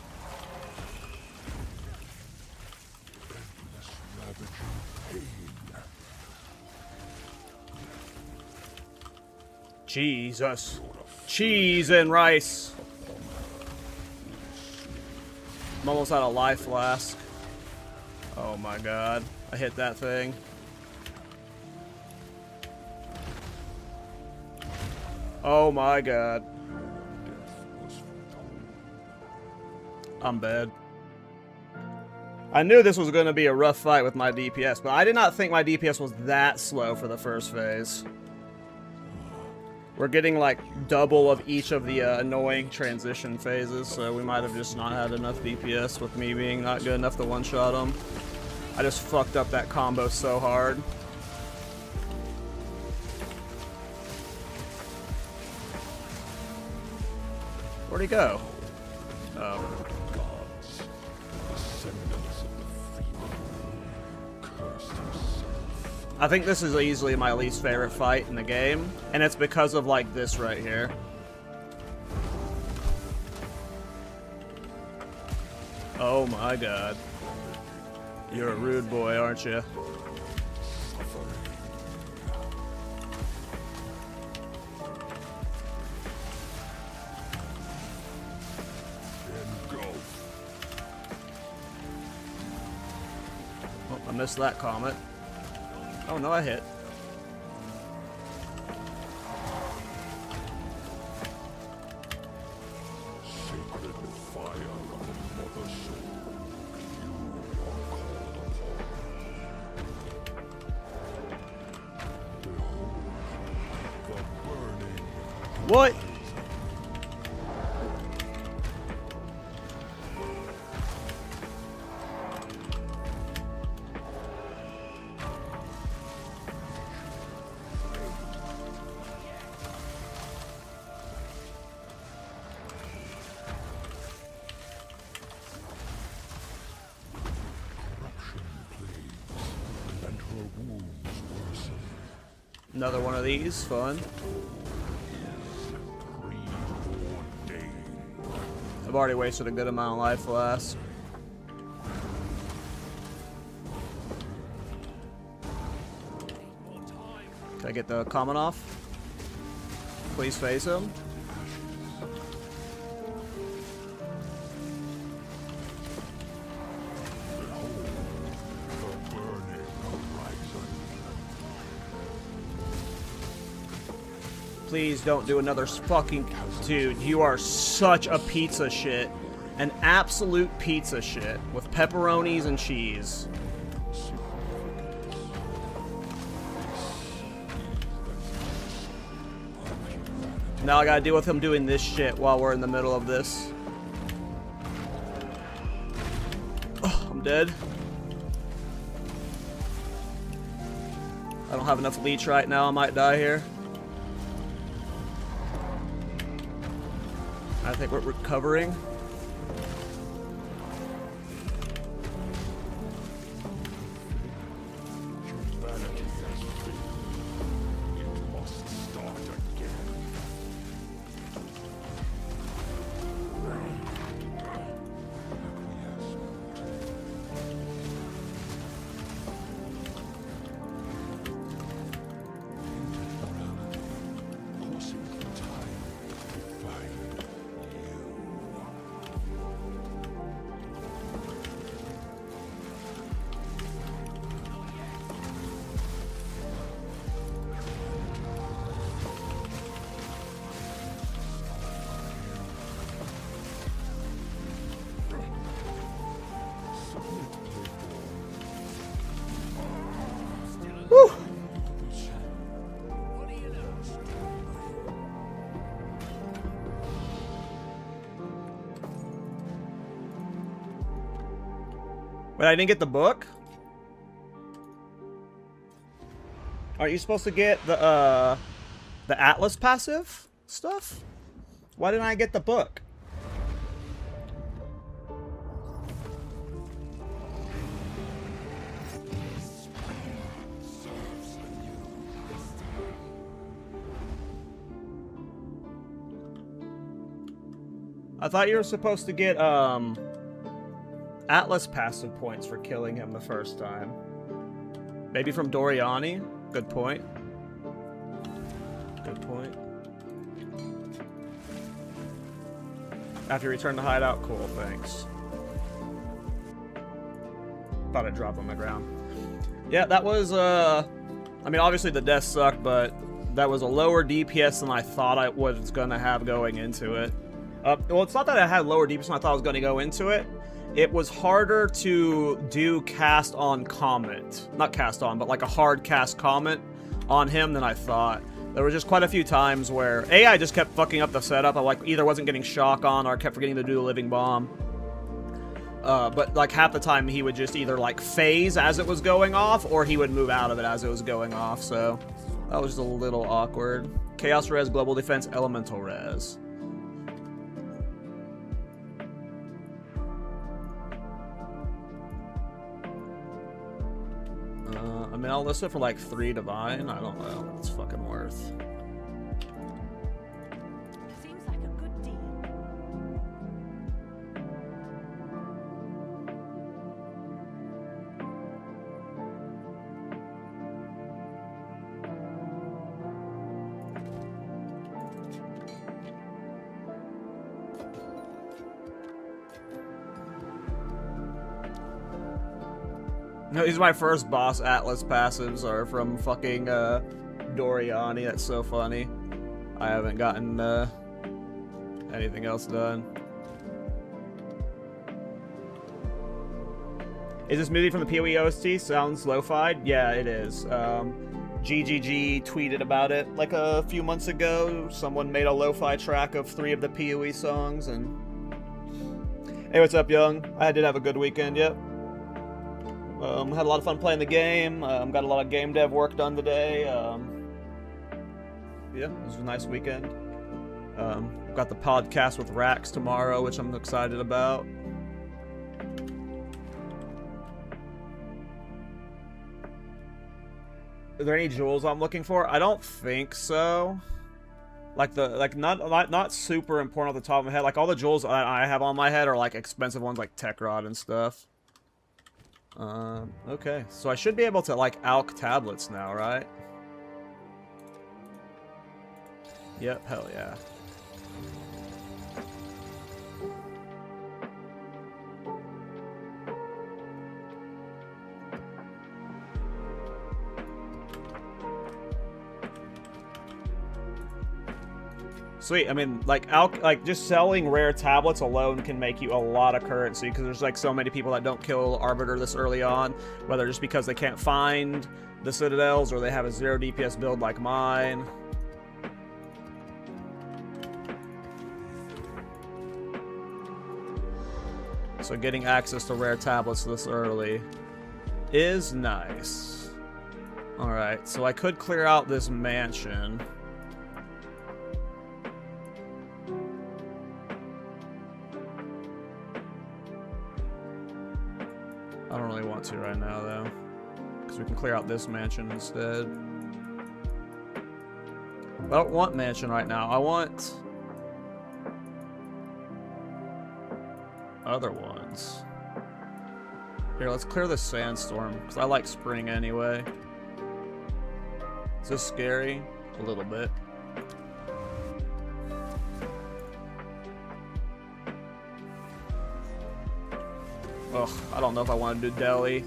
Jesus. Cheese and rice. I'm almost out of life flask. Oh my god. I hit that thing. Oh my god. I'm bad. I knew this was going to be a rough fight with my DPS, but I did not think my DPS was that slow for the first phase. We're getting like double of each of the annoying transition phases, so we might have just not had enough DPS with me being not good enough to one-shot him. I just fucked up that combo so hard. Where'd he go? Oh. I think this is easily my least favorite fight in the game, and it's because of like this right here. Oh my god. You're a rude boy, aren't you? Oh, I missed that comet. Oh no, I hit. What? Another one of these, fun. I've already wasted a good amount of life last. Can I get the comment off? Please face him. Please don't do another fucking... Dude, you are such a pizza shit. An absolute pizza shit. With pepperonis and cheese. Now I gotta deal with him doing this shit while we're in the middle of this. Oh, I'm dead. I don't have enough leech right now. I might die here. I think we're recovering. Humanity has failed. It must start again. Causing the time to find you. Woo! Wait, I didn't get the book? Aren't you supposed to get the Atlas passive stuff? Why didn't I get the book? I thought you were supposed to get, Atlas passive points for killing him the first time. Maybe from Doriani? Good point. Good point. After you return to hideout? Cool, thanks. Thought I'd drop on the ground. Yeah, that was, I mean, obviously the death sucked, but that was a lower DPS than I thought I was gonna have going into it. Well, it's not that I had lower DPS than I thought I was gonna go into it. It was harder to do cast on comment. Not cast on, but like a hard cast comment on him than I thought. There were just quite a few times where I just kept fucking up the setup. I like either wasn't getting shock on or kept forgetting to do the living bomb. But like half the time he would just either like phase as it was going off or he would move out of it as it was going off. So that was just a little awkward. Chaos res, global defense, elemental res. I mean, I'll list it for like 3 divine. I don't know. It's fucking worth. Seems like a good deal. No, these are my first boss Atlas passives are from fucking Doriani. That's so funny. I haven't gotten anything else done. Is this movie from the PoE OST? Sounds lo-fied? Yeah, it is. GGG tweeted about it like a few months ago. Someone made a lo-fi track of 3 of the PoE songs, and hey, what's up, Young? I did have a good weekend. Yep. Had a lot of fun playing the game. Got a lot of game dev work done today. Yeah, it was a nice weekend. Got the podcast with Rax tomorrow, which I'm excited about. Are there any jewels I'm looking for? I don't think so. Not super important off the top of my head. Like all the jewels I have on my head are like expensive ones, like Tech Rod and stuff. Okay, so I should be able to like alch tablets now, right? Yep, hell yeah. Sweet. I mean, like just selling rare tablets alone can make you a lot of currency, because there's like so many people that don't kill Arbiter this early on, whether just because they can't find the Citadels or they have a 0 DPS build like mine. So getting access to rare tablets this early is nice. Alright, so I could clear out this mansion. I don't really want to right now, though, because we can clear out this mansion instead. I don't want mansion right now. I want other ones. Here, let's clear the sandstorm, because I like spring anyway. Is this scary? A little bit. Ugh, I don't know if I want to do Delhi.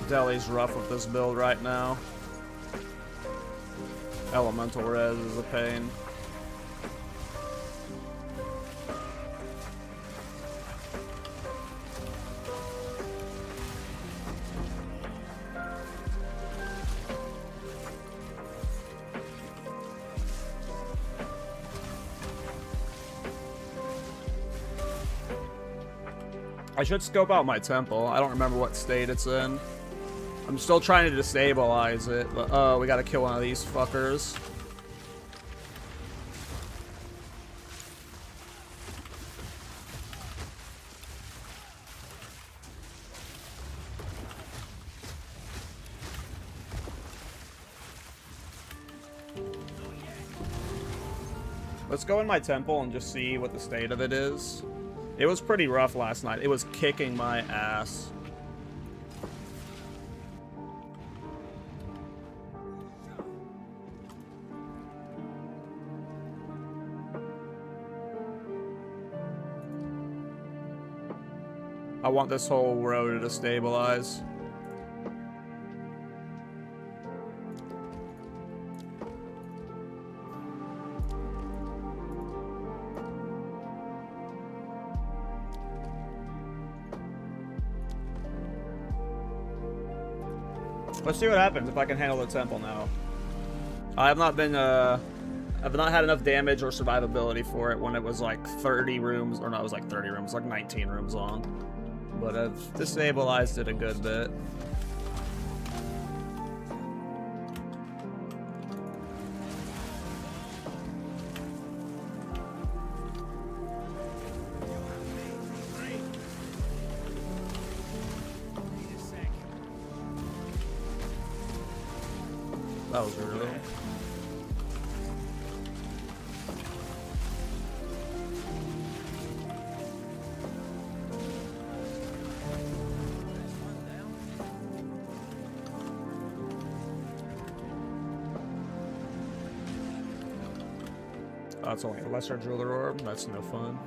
Delhi's rough with this build right now. Elemental res is a pain. I should scope out my temple. I don't remember what state it's in. I'm still trying to destabilize it, but oh, we gotta kill one of these fuckers. Let's go in my temple and just see what the state of it is. It was pretty rough last night. It was kicking my ass. I want this whole row to stabilize. Let's see what happens if I can handle the temple now. I've not been, I've not had enough damage or survivability for it when it was like 30 rooms, or no, it was like 30 rooms, like 19 rooms long. But I've destabilized it a good bit. That was brutal. Oh, it's only a lesser jeweler orb. That's no fun.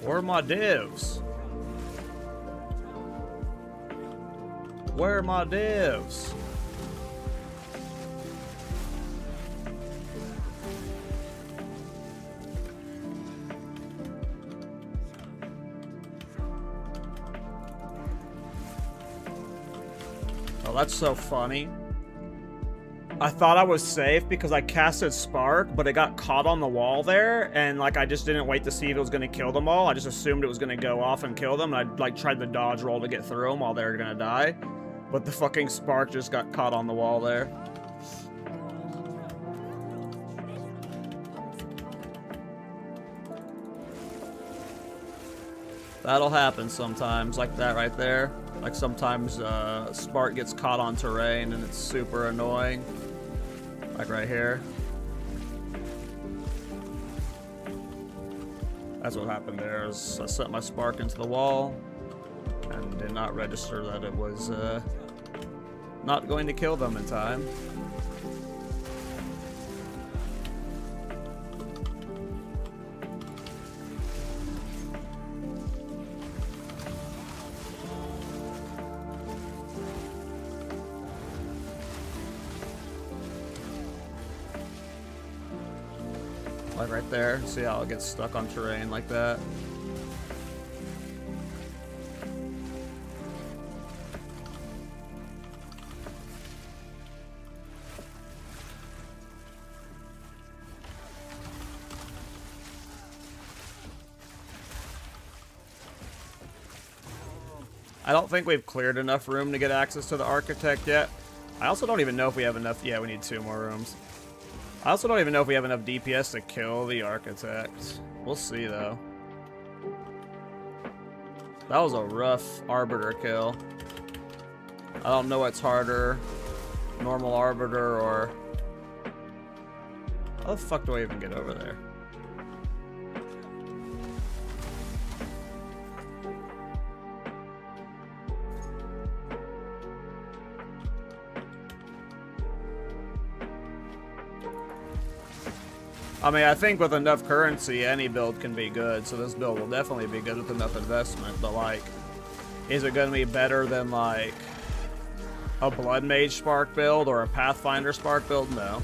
Where are my divs? Where are my divs? Oh, that's so funny. I thought I was safe because I casted Spark, but it got caught on the wall there, and like I just didn't wait to see if it was gonna kill them all. I just assumed it was gonna go off and kill them, and I like tried the dodge roll to get through them while they were gonna die. But the fucking Spark just got caught on the wall there. That'll happen sometimes, like that right there. Like sometimes Spark gets caught on terrain and it's super annoying. Like right here. That's what happened there. Is I set my Spark into the wall and did not register that it was not going to kill them in time. Like right there. See how it gets stuck on terrain like that? I don't think we've cleared enough room to get access to the Architect yet. I also don't even know if we have enough. Yeah, we need 2 more rooms. I also don't even know if we have enough DPS to kill the Architect. We'll see, though. That was a rough Arbiter kill. I don't know what's harder. Normal Arbiter or... How the fuck do I even get over there? I mean, I think with enough currency, any build can be good, so this build will definitely be good with enough investment, but, like, is it going to be better than, like, a Blood Mage Spark build or a Pathfinder Spark build? No.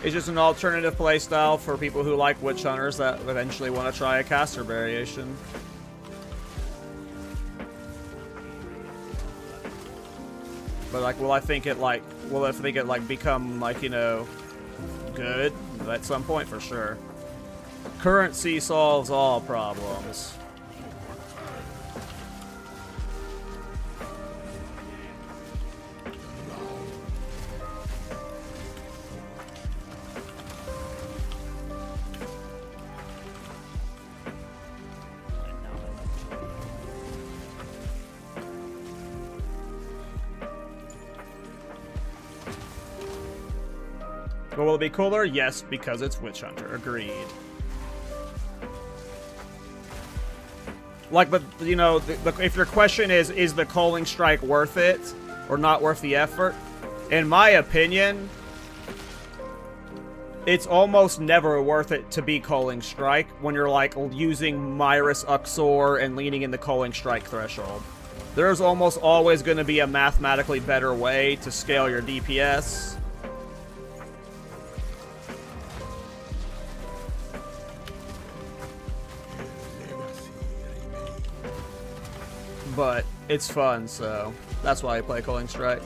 It's just an alternative playstyle for people who like Witch Hunters that eventually want to try a caster variation. But, like, will I think it, like, become, like, you know, good at some point? For sure. Currency solves all problems. But will it be cooler? Yes, because it's Witch Hunter. Agreed. Like, but, you know, if your question is the Culling Strike worth it or not worth the effort? In my opinion, it's almost never worth it to be Culling Strike when you're, like, using Myrus Uxor and leaning in the Culling Strike threshold. There's almost always going to be a mathematically better way to scale your DPS. But it's fun, so that's why I play Culling Strike.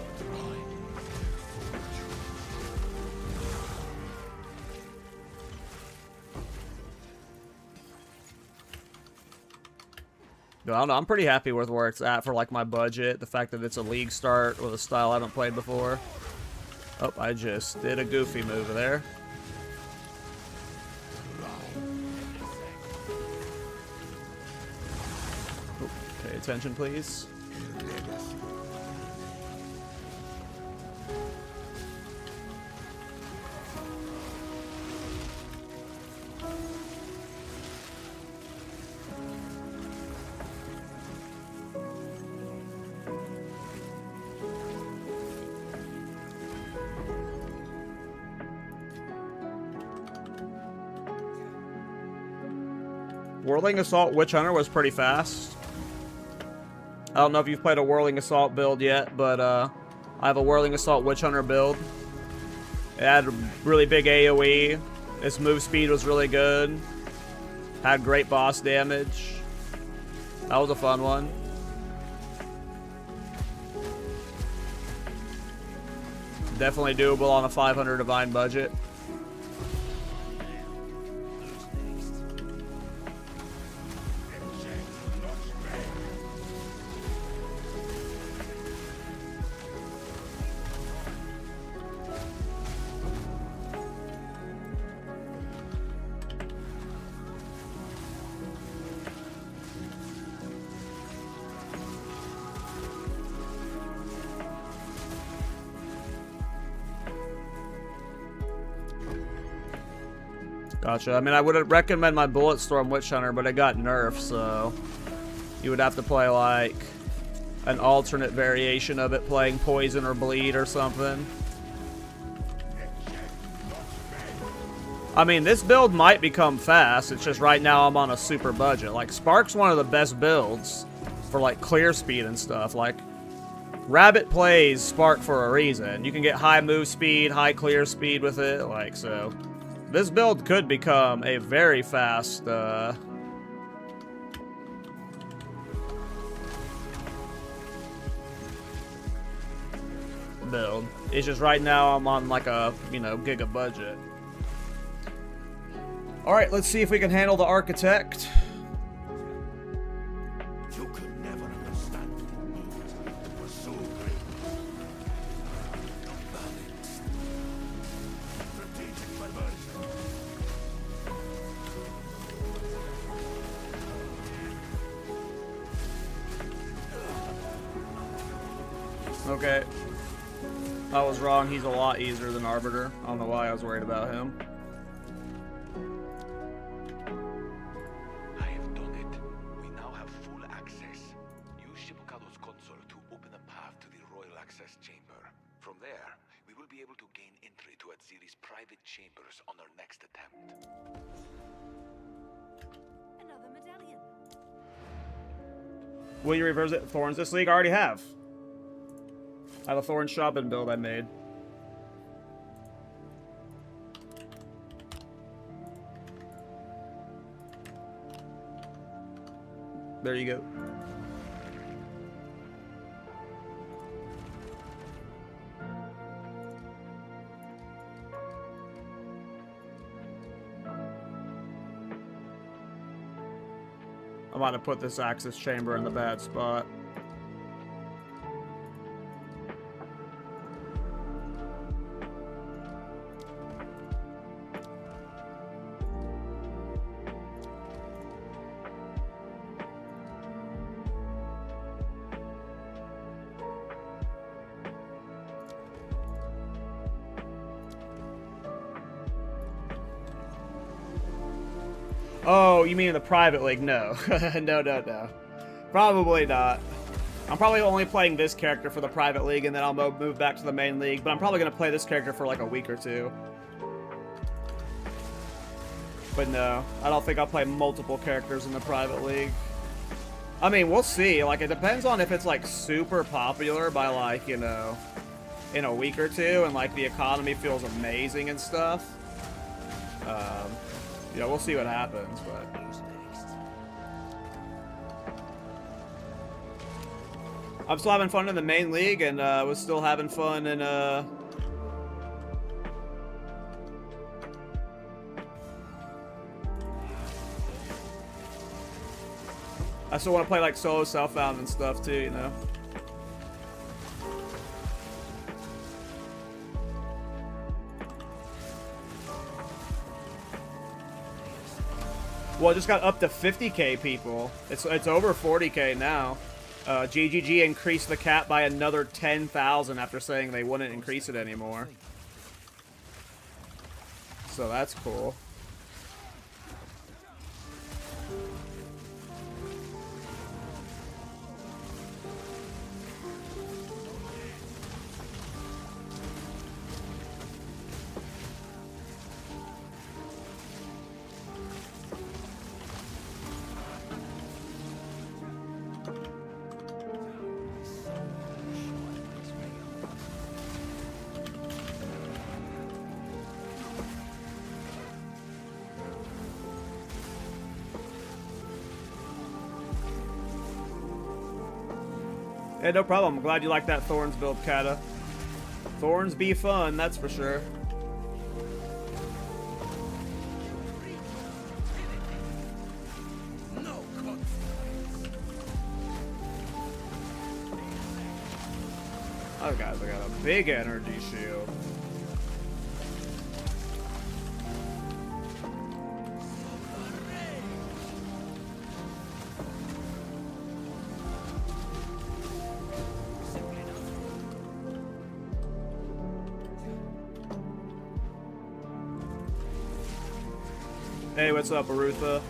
I don't know, I'm pretty happy with where it's at for, like, my budget. The fact that it's a league start with a style I haven't played before. Oh, I just did a goofy move there. Oh, pay attention, please. Whirling Assault Witch Hunter was pretty fast. I don't know if you've played a Whirling Assault build yet, but I have a Whirling Assault Witch Hunter build. It had really big AoE. Its move speed was really good. Had great boss damage. That was a fun one. Definitely doable on a 500 Divine budget. Gotcha. I mean, I would recommend my Bulletstorm Witch Hunter, but it got nerfed, so you would have to play like an alternate variation of it, playing Poison or Bleed or something. I mean, this build might become fast. It's just right now I'm on a super budget. Like, Spark's one of the best builds for like clear speed and stuff. Like, Rabbit plays Spark for a reason. You can get high move speed, high clear speed with it. Like, so this build could become a very fast build. It's just right now I'm on like a, you know, giga budget. Alright, let's see if we can handle the Architect. You could never understand it. It was so great. Balanced. Strategic perversion. Okay. I was wrong. He's a lot easier than Arbiter. I don't know why I was worried about him. I have done it. We now have full access. Use Shibukado's console to open a path to the Royal Access Chamber. From there, we will be able to gain entry to Atziri's private chambers on our next attempt. Another medallion. Will you revisit Thorns this league? I already have. I have a Thorn Shopping build I made. There you go. I'm about to put this access chamber in the bad spot. Oh, you mean in the private league? No. No. Probably not. I'm probably only playing this character for the private league, and then I'll move back to the main league, but I'm probably going to play this character for like a week or two. But no, I don't think I'll play multiple characters in the private league. I mean, we'll see. Like, it depends on if it's like super popular by like, you know, in a week or two, and like the economy feels amazing and stuff. Yeah, we'll see what happens, but I'm still having fun in the main league, and was still having fun in I still want to play like solo self-found and stuff too, you know. Well, it just got up to 50k people. It's over 40k now. GGG increased the cap by another 10,000 after saying they wouldn't increase it anymore. So that's cool. Hey, no problem. I'm glad you like that Thorns build, Kata. Thorns be fun, that's for sure. Oh, guys, I got a big energy shield. Hey, what's up, Arutha?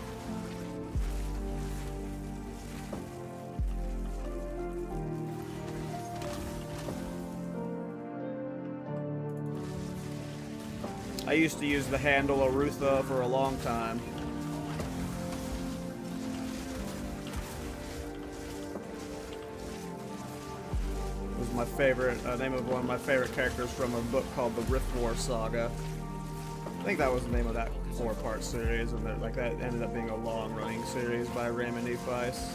I used to use the handle Arutha for a long time. It was my favorite, name of one of my favorite characters from a book called the Rift War Saga. I think that was the name of that 4-part series, and like that ended up being a long-running series by Raymond E. Weiss.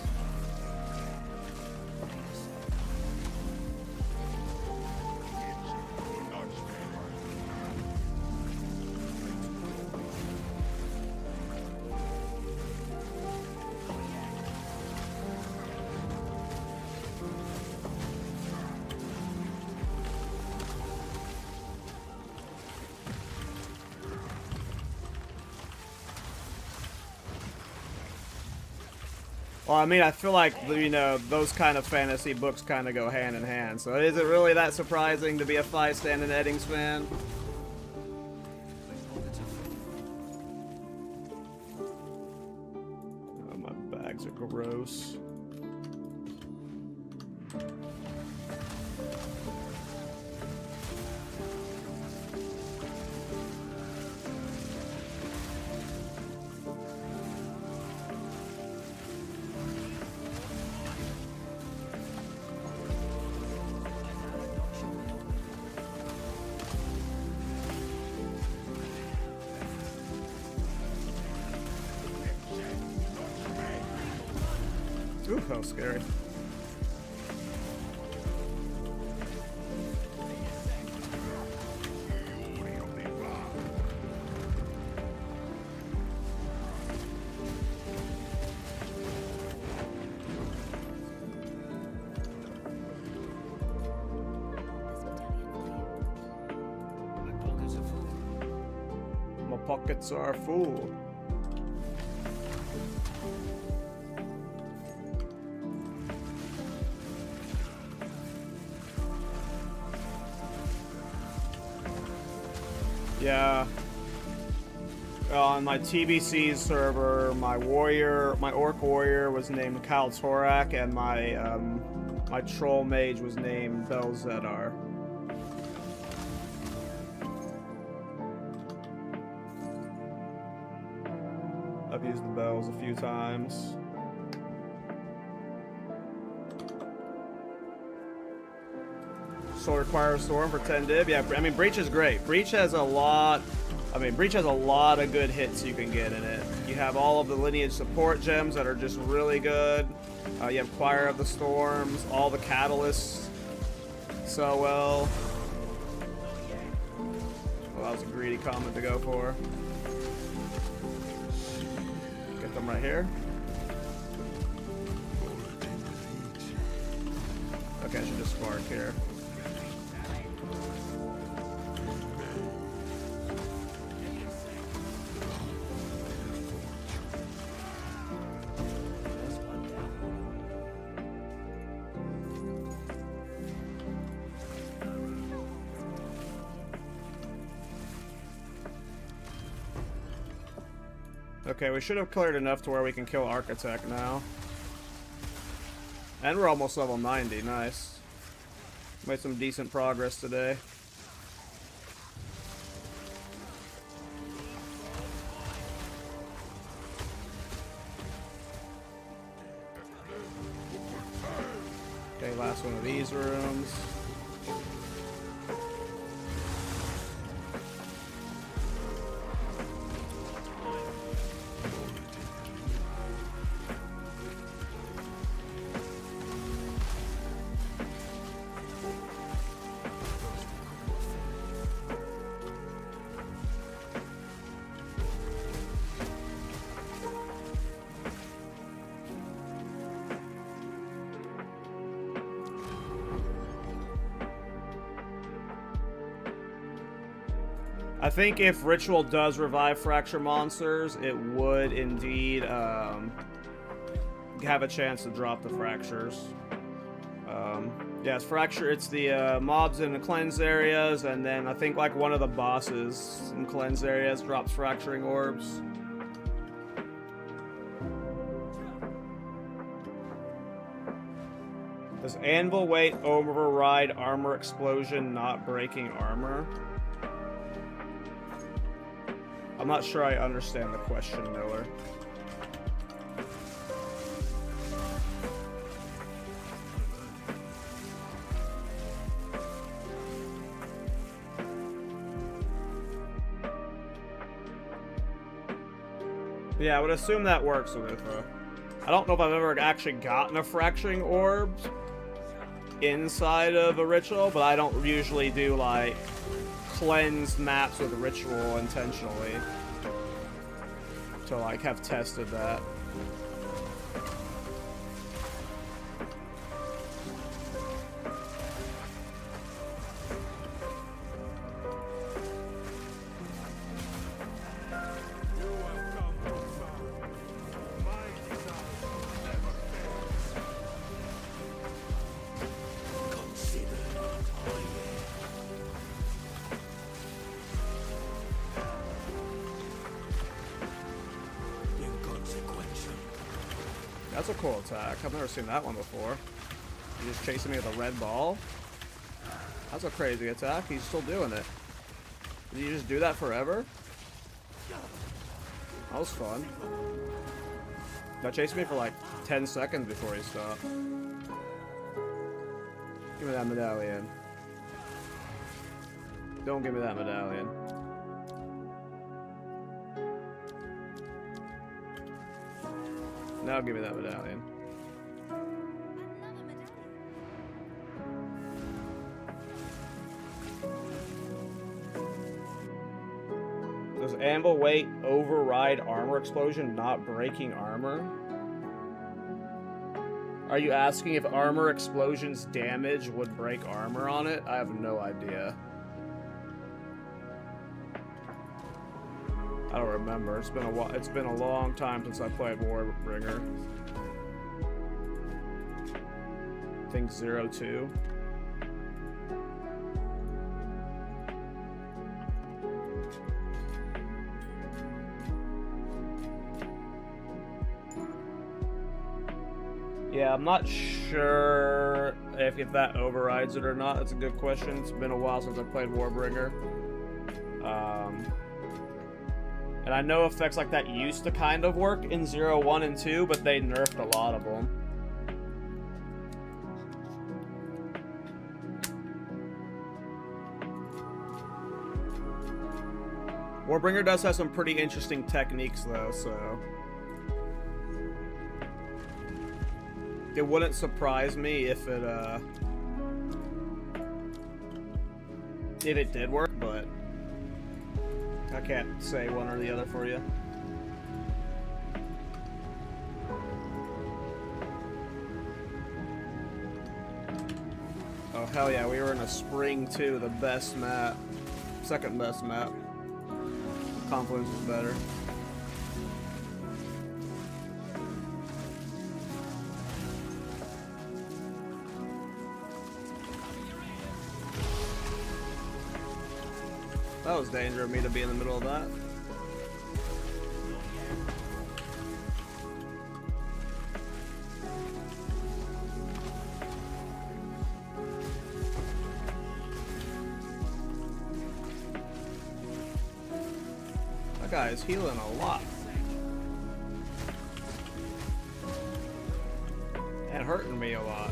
Well, I mean, I feel like, you know, those kind of fantasy books kind of go hand in hand. So is it really that surprising to be a Feist and an Eddings fan? Oh, my bags are gross. Ooh, that was scary. My pockets are full. Yeah. On my TBC server, my orc warrior was named Kal Torak, and my troll mage was named Belzedar. I've used the bells a few times. Soul Require Storm for 10 div. Yeah, I mean, Breach is great. Breach has a lot of good hits you can get in it. You have all of the lineage support gems that are just really good. You have Choir of the Storms, all the catalysts so well. Well, that was a greedy comment to go for. Get them right here. Okay, I should just spark here. Okay, we should have cleared enough to where we can kill Architect now. And we're almost level 90, nice. Made some decent progress today. Okay, last one of these rooms. I think if Ritual does revive Fracture monsters, it would indeed have a chance to drop the Fractures. Yes, Fracture, it's the mobs in the cleanse areas, and then I think like one of the bosses in cleanse areas drops Fracturing Orbs. Does Anvil Weight override Armor Explosion not breaking armor? I'm not sure I understand the question, Miller. Yeah, I would assume that works with I don't know if I've ever actually gotten a Fracturing Orb inside of a Ritual, but I don't usually do, like, cleansed maps with Ritual intentionally to, like, have tested that. That's a cool attack. I've never seen that one before. You're just chasing me with a red ball? That's a crazy attack. He's still doing it. Did you just do that forever? That was fun. That chased me for like 10 seconds before he stopped. Give me that medallion. Don't give me that medallion. Now give me that medallion. Does Anvil Weight override Armor Explosion not breaking armor? Are you asking if Armor Explosion's damage would break armor on it? I have no idea. I don't remember. It's been a while. It's been a long time since I played Warbringer. I think 0-2. Yeah, I'm not sure if that overrides it or not. That's a good question. It's been a while since I played Warbringer. And I know effects like that used to kind of work in 0, 1, and 2, but they nerfed a lot of them. Warbringer does have some pretty interesting techniques, though, so... It wouldn't surprise me if it did work, but... I can't say one or the other for you. Oh, hell yeah, we were in a spring, too. The best map. Second best map. Confluence is better. That was dangerous of me to be in the middle of that. That guy is healing a lot. And hurting me a lot.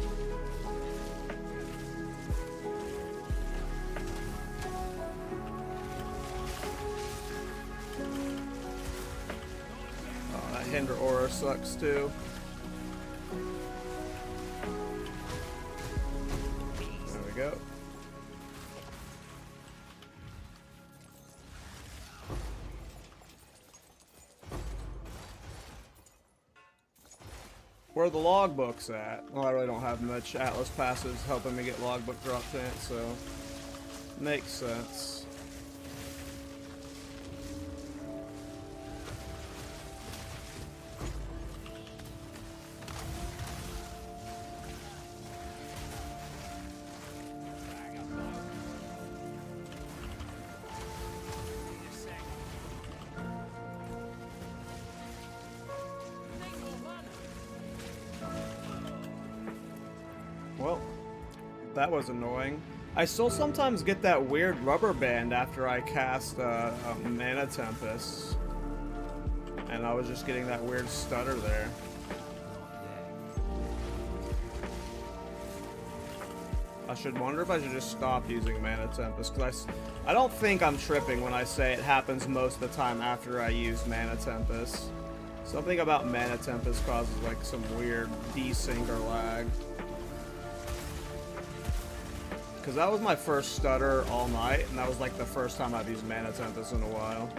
Hinder Aura sucks too. There we go. Where are the logbooks at? Well, I really don't have much Atlas passes helping me get logbook drop chance, so makes sense. That was annoying. I still sometimes get that weird rubber band after I cast a Mana Tempest. And I was just getting that weird stutter there. I should wonder if I should just stop using Mana Tempest, because I don't think I'm tripping when I say it happens most of the time after I use Mana Tempest. Something about Mana Tempest causes like some weird desync or lag. Because that was my first stutter all night, and that was like the first time I've used Mana Tempest in a while.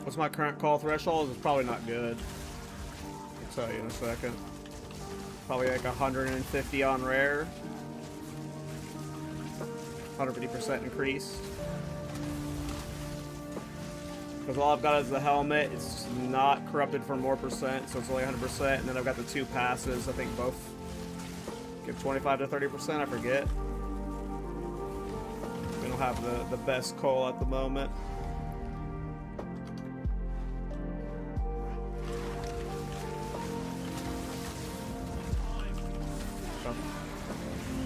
What's my current call threshold? It's probably not good. I'll tell you in a second. Probably like 150 on rare. 150% increased. Because all I've got is the helmet. It's not corrupted for more percent, so it's only 100%. And then I've got the two passes. I think both give 25 to 30%. I forget. We don't have the best call at the moment.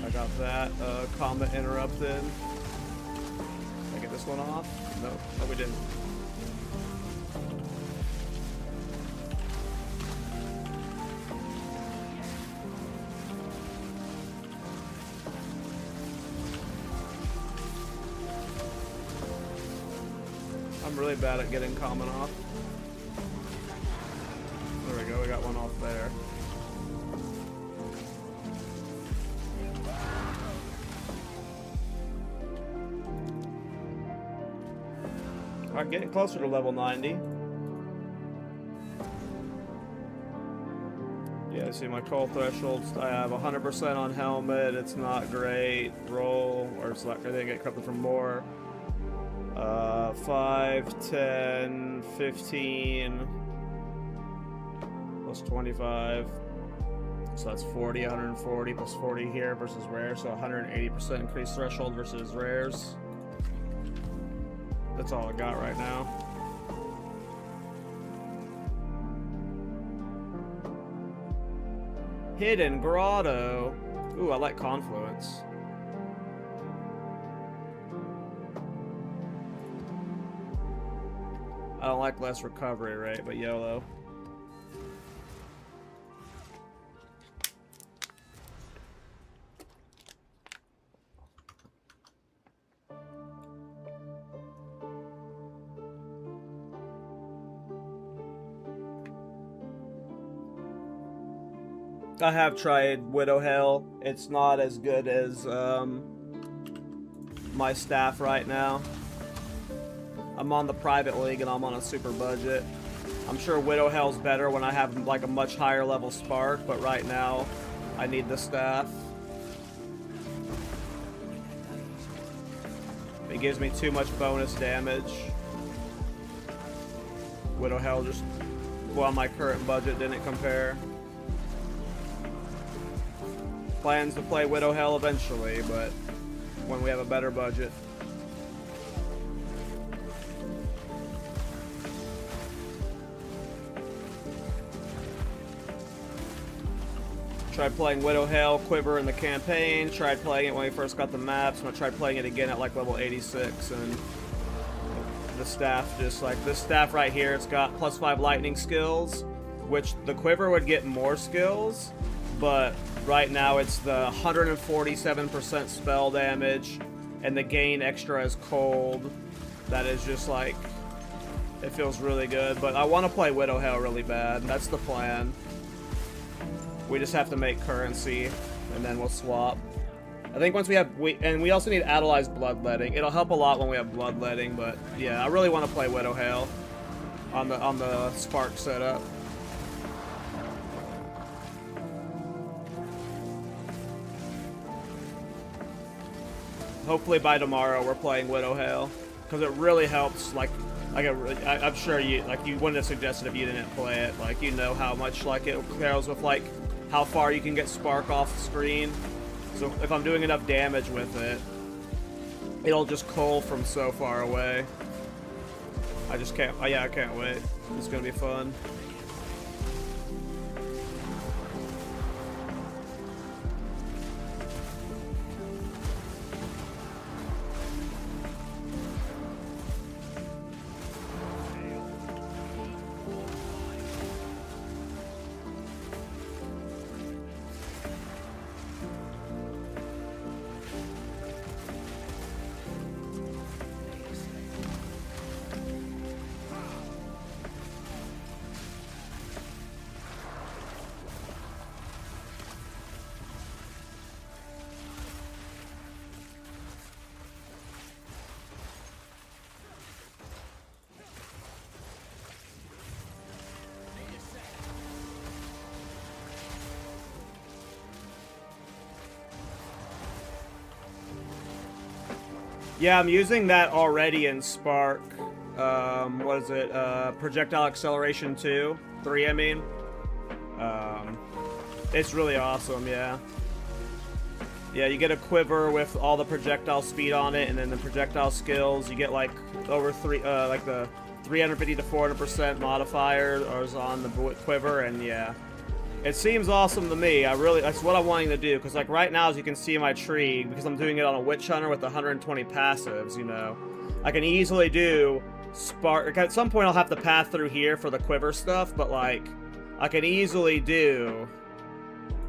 I got that combat interrupted. Did I get this one off? No, we didn't. I'm really bad at getting common off. There we go, we got one off there. Alright, getting closer to level 90. Yeah, see my call thresholds. I have 100% on helmet. It's not great. Roll, or it's not. I didn't get corrupted from more. 5, 10, 15, plus 25. So that's 40, 140 plus 40 here versus rare. So 180% increased threshold versus rares. That's all I got right now. Hidden Grotto. Ooh, I like Confluence. I don't like less recovery rate, but YOLO. I have tried Widow Hell. It's not as good as my staff right now. I'm on the private league and I'm on a super budget. I'm sure Widow Hell's better when I have like a much higher level spark, but right now I need the staff. It gives me too much bonus damage. Widow Hell just, well, my current budget didn't compare. Plans to play Widow Hell eventually, but when we have a better budget. Tried playing Widow Hail Quiver in the campaign. Tried playing it when we first got the maps. And I tried playing it again at like level 86. And the staff just like this staff right here. It's got +5 lightning skills, which the Quiver would get more skills. But right now it's the 147% spell damage and the gain extra as cold. That is just like, it feels really good. But I want to play Widow Hail really bad. That's the plan. We just have to make currency, and then we'll swap. I think once we have, and we also need Adeli's Bloodletting. It'll help a lot when we have Bloodletting, but yeah, I really want to play Widow Hail on the Spark setup. Hopefully by tomorrow we're playing Widow Hail, because it really helps. I'm sure you wouldn't have suggested if you didn't play it. Like, you know how much like it cares with like how far you can get Spark off the screen. So if I'm doing enough damage with it, it'll just cull from so far away. I just can't. Oh yeah, I can't wait. It's gonna be fun. Yeah, I'm using that already in Spark. What is it? Projectile Acceleration 3, I mean. It's really awesome, yeah. Yeah, you get a Quiver with all the projectile speed on it, and then the projectile skills. You get like over like the 350 to 400% modifiers on the Quiver, and yeah. It seems awesome to me. That's what I'm wanting to do, because like right now, as you can see in my tree, because I'm doing it on a Witch Hunter with 120 passives, you know, I can easily do Spark. At some point I'll have to path through here for the Quiver stuff, but like, I can easily do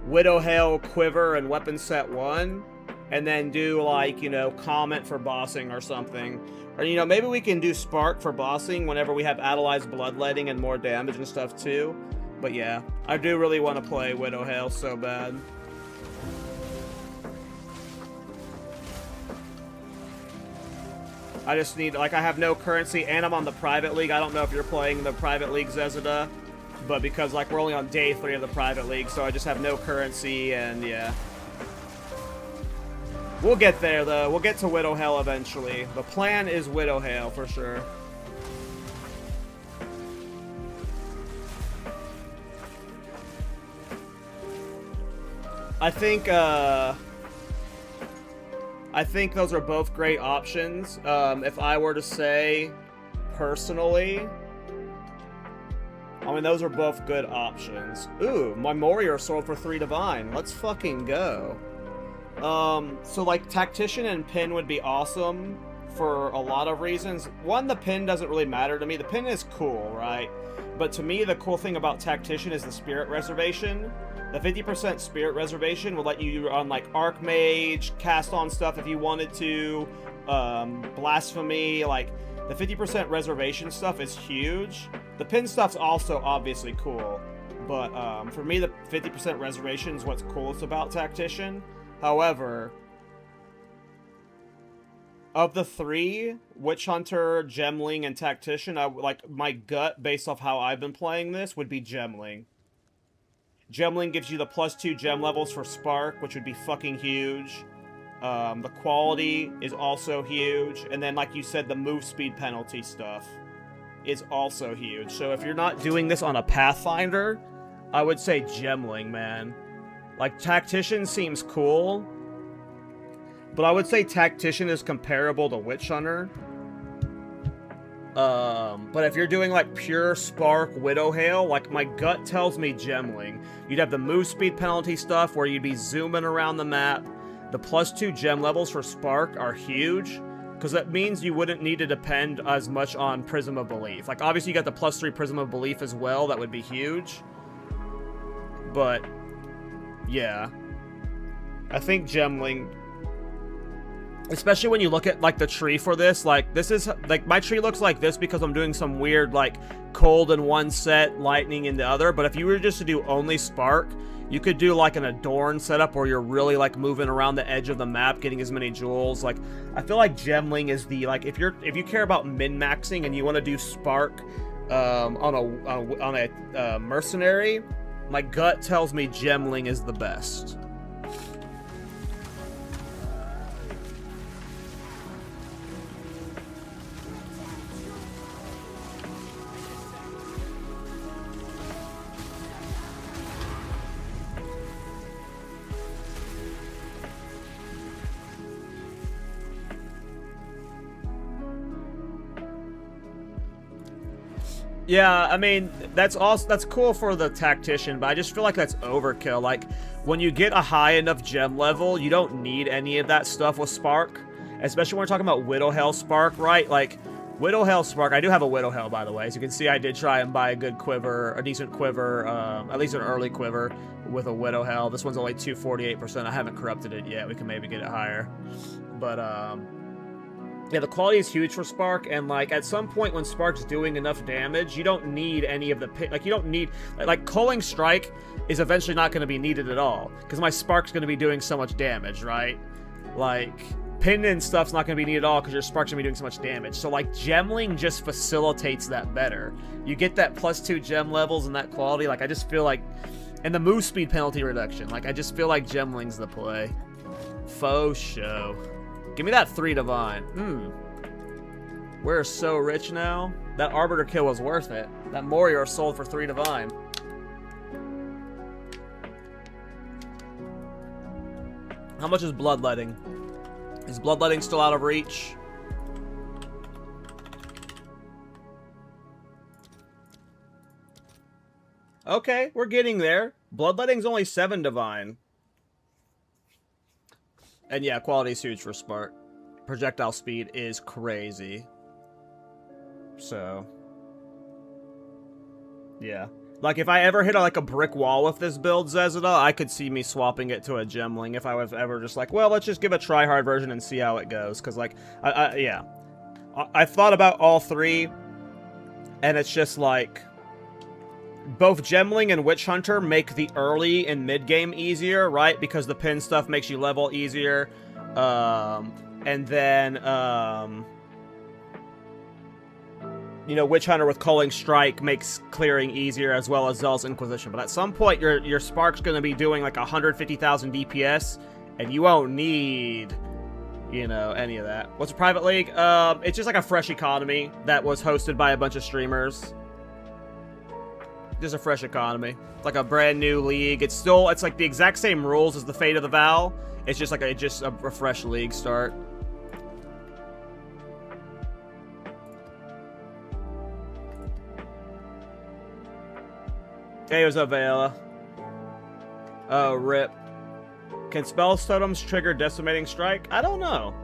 Widow Hail, Quiver, and Weapon Set 1, and then do like, you know, Comet for bossing or something. Or, you know, maybe we can do Spark for bossing whenever we have Adeli's Bloodletting and more damage and stuff too. But yeah, I do really want to play Widow Hail so bad. I just need, like, I have no currency, and I'm on the private league. I don't know if you're playing the private league, Zezada, but because, like, we're only on day 3 of the private league, so I just have no currency, and yeah. We'll get there, though. We'll get to Widow Hail eventually. The plan is Widow Hail, for sure. I think those are both great options. If I were to say, personally, I mean, those are both good options. Ooh, my Warrior sold for 3 Divine. Let's fucking go. So, like, Tactician and Pin would be awesome for a lot of reasons. One, the Pin doesn't really matter to me. The Pin is cool, right? But to me, the cool thing about Tactician is the Spirit Reservation. The 50% Spirit Reservation will let you on like Archmage, cast on stuff if you wanted to, Blasphemy, like the 50% reservation stuff is huge. The pin stuff's also obviously cool, but for me the 50% reservation is what's coolest about Tactician. However, of the 3, Witch Hunter, Gemling, and Tactician, my gut, based off how I've been playing this, would be Gemling. Gemling gives you the +2 gem levels for Spark, which would be fucking huge. The quality is also huge. And then, like you said, the move speed penalty stuff is also huge. So if you're not doing this on a Pathfinder, I would say Gemling, man. Like, Tactician seems cool, but I would say Tactician is comparable to Witch Hunter. But if you're doing like pure Spark Widow Hail, like my gut tells me Gemling. You'd have the move speed penalty stuff where you'd be zooming around the map. The +2 gem levels for Spark are huge, because that means you wouldn't need to depend as much on Prism of Belief. Like obviously you got the +3 Prism of Belief as well, that would be huge. But yeah. I think Gemling, especially when you look at like the tree for this, like this is like my tree looks like this because I'm doing some weird like cold in one set, lightning in the other. But if you were just to do only Spark, you could do like an Adorn setup where you're really like moving around the edge of the map, getting as many jewels. Like I feel like Gemling is the like if you care about min maxing and you want to do Spark on a mercenary, my gut tells me Gemling is the best. Yeah, I mean, that's cool for the tactician, but I just feel like that's overkill. Like, when you get a high enough gem level, you don't need any of that stuff with Spark. Especially when we're talking about Widow Hell Spark, right? Like, Widow Hell Spark, I do have a Widow Hell, by the way. As you can see, I did try and buy a good quiver, a decent quiver, at least an early quiver with a Widow Hell. This one's only 248%. I haven't corrupted it yet. We can maybe get it higher. But, yeah, the quality is huge for Spark, and, like, at some point when Spark's doing enough damage, you don't need any of the... Like, you don't need... Like, Culling Strike is eventually not going to be needed at all, because my Spark's going to be doing so much damage, right? Like, Pin and stuff's not going to be needed at all, because your Spark's going to be doing so much damage. So, like, Gemling just facilitates that better. You get that +2 gem levels and that quality, like, I just feel like... And the move speed penalty reduction, like, I just feel like Gemling's the play. Faux show. Give me that 3 Divine. We're so rich now. That Arbiter kill was worth it. That Morior sold for 3 Divine. How much is Bloodletting? Is Bloodletting still out of reach? Okay, we're getting there. Bloodletting's only 7 Divine. And yeah, quality is huge for Spark. Projectile speed is crazy. So, yeah. Like, if I ever hit like a brick wall with this build, Zezada, I could see me swapping it to a Gemling if I was ever just like, well, let's just give a try-hard version and see how it goes. Because, like, yeah. I've thought about all three, and it's just like... Both Gemling and Witch Hunter make the early and mid-game easier, right? Because the pin stuff makes you level easier. And then, you know, Witch Hunter with Culling Strike makes clearing easier, as well as Zealous Inquisition. But at some point, your Spark's going to be doing like 150,000 DPS, and you won't need, you know, any of that. What's a private league? It's just like a fresh economy that was hosted by a bunch of streamers. Just a fresh economy. It's like a brand new league. It's like the exact same rules as the Fate of the Vow. It's just like a fresh league start. Hey, what's up, Vela? Oh, rip. Can spell totems trigger Decimating Strike? I don't know.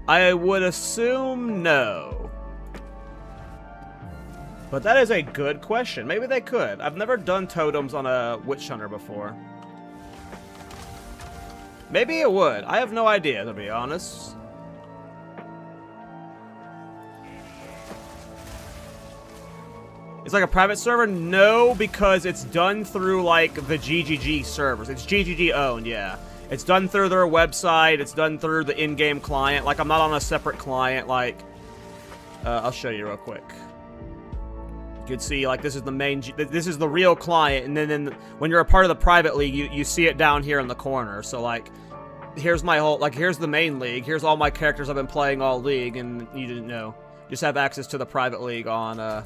I would assume no. But that is a good question. Maybe they could. I've never done totems on a Witch Hunter before. Maybe it would. I have no idea, to be honest. It's like a private server? No, because it's done through, like, the GGG servers. It's GGG owned, yeah. It's done through their website. It's done through the in-game client. Like, I'm not on a separate client. Like, I'll show you real quick. You can see, like, this is the main... This is the real client, and then when you're a part of the private league, you see it down here in the corner. So, like, here's my whole... Like, here's the main league. Here's all my characters I've been playing all league, and you didn't know. Just have access to the private league on,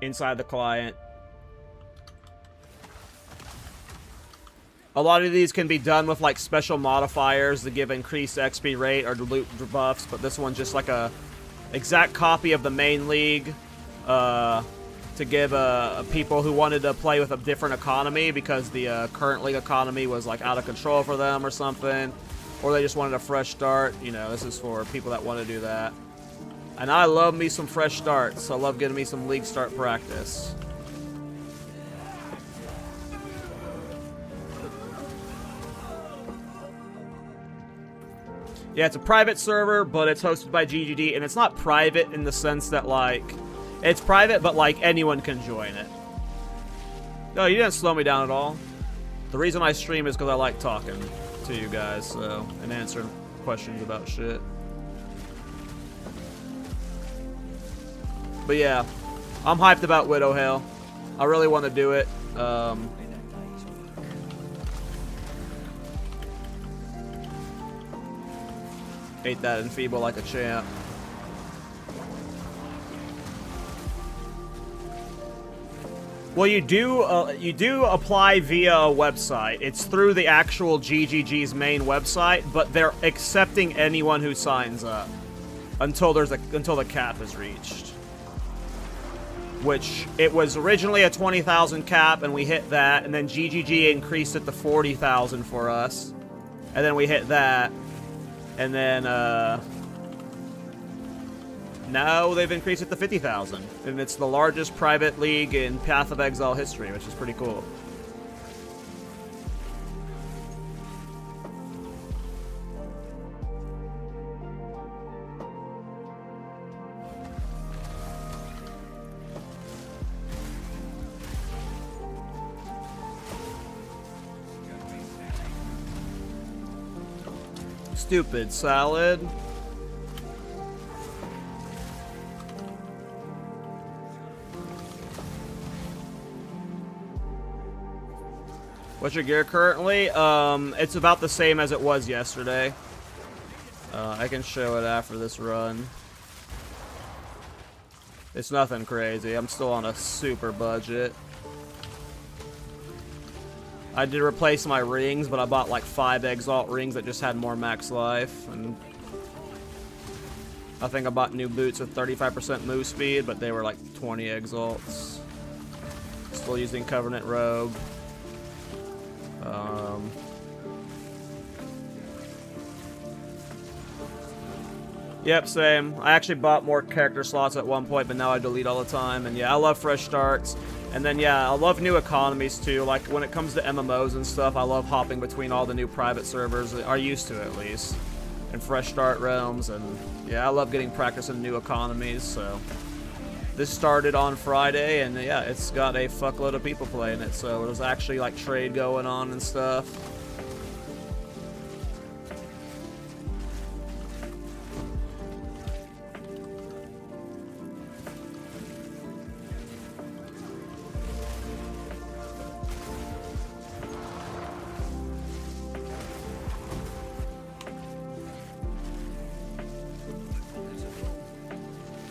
inside the client. A lot of these can be done with, like, special modifiers that give increased XP rate or loot buffs, but this one's just like a exact copy of the main league to give people who wanted to play with a different economy because the current league economy was like out of control for them or something, or they just wanted a fresh start. You know, this is for people that want to do that. And I love me some fresh starts. I love getting me some league start practice. Yeah, it's a private server, but it's hosted by GGD, and it's not private in the sense that, like, it's private, but, like, anyone can join it. No, you didn't slow me down at all. The reason I stream is because I like talking to you guys, so, and answering questions about shit. But yeah, I'm hyped about Widow Hail. I really want to do it. Ate that enfeeble like a champ. Well, you do apply via a website. It's through the actual GGG's main website, but they're accepting anyone who signs up until the cap is reached. Which it was originally a 20,000 cap, and we hit that, and then GGG increased it to 40,000 for us, and then we hit that. And then, now they've increased it to 50,000. And it's the largest private league in Path of Exile history, which is pretty cool. Stupid salad. What's your gear currently? It's about the same as it was yesterday. I can show it after this run. It's nothing crazy. I'm still on a super budget. I did replace my rings, but I bought like 5 Exalt rings that just had more max life, and I think I bought new boots with 35% move speed, but they were like 20 Exalts. Still using Covenant Robe. Yep, same. I actually bought more character slots at one point, but now I delete all the time, and yeah, I love fresh starts. And then, yeah, I love new economies, too. Like, when it comes to MMOs and stuff, I love hopping between all the new private servers, I used to, at least, and fresh start realms, and, yeah, I love getting practice in new economies, so. This started on Friday, and, yeah, it's got a fuckload of people playing it, so there's actually, like, trade going on and stuff.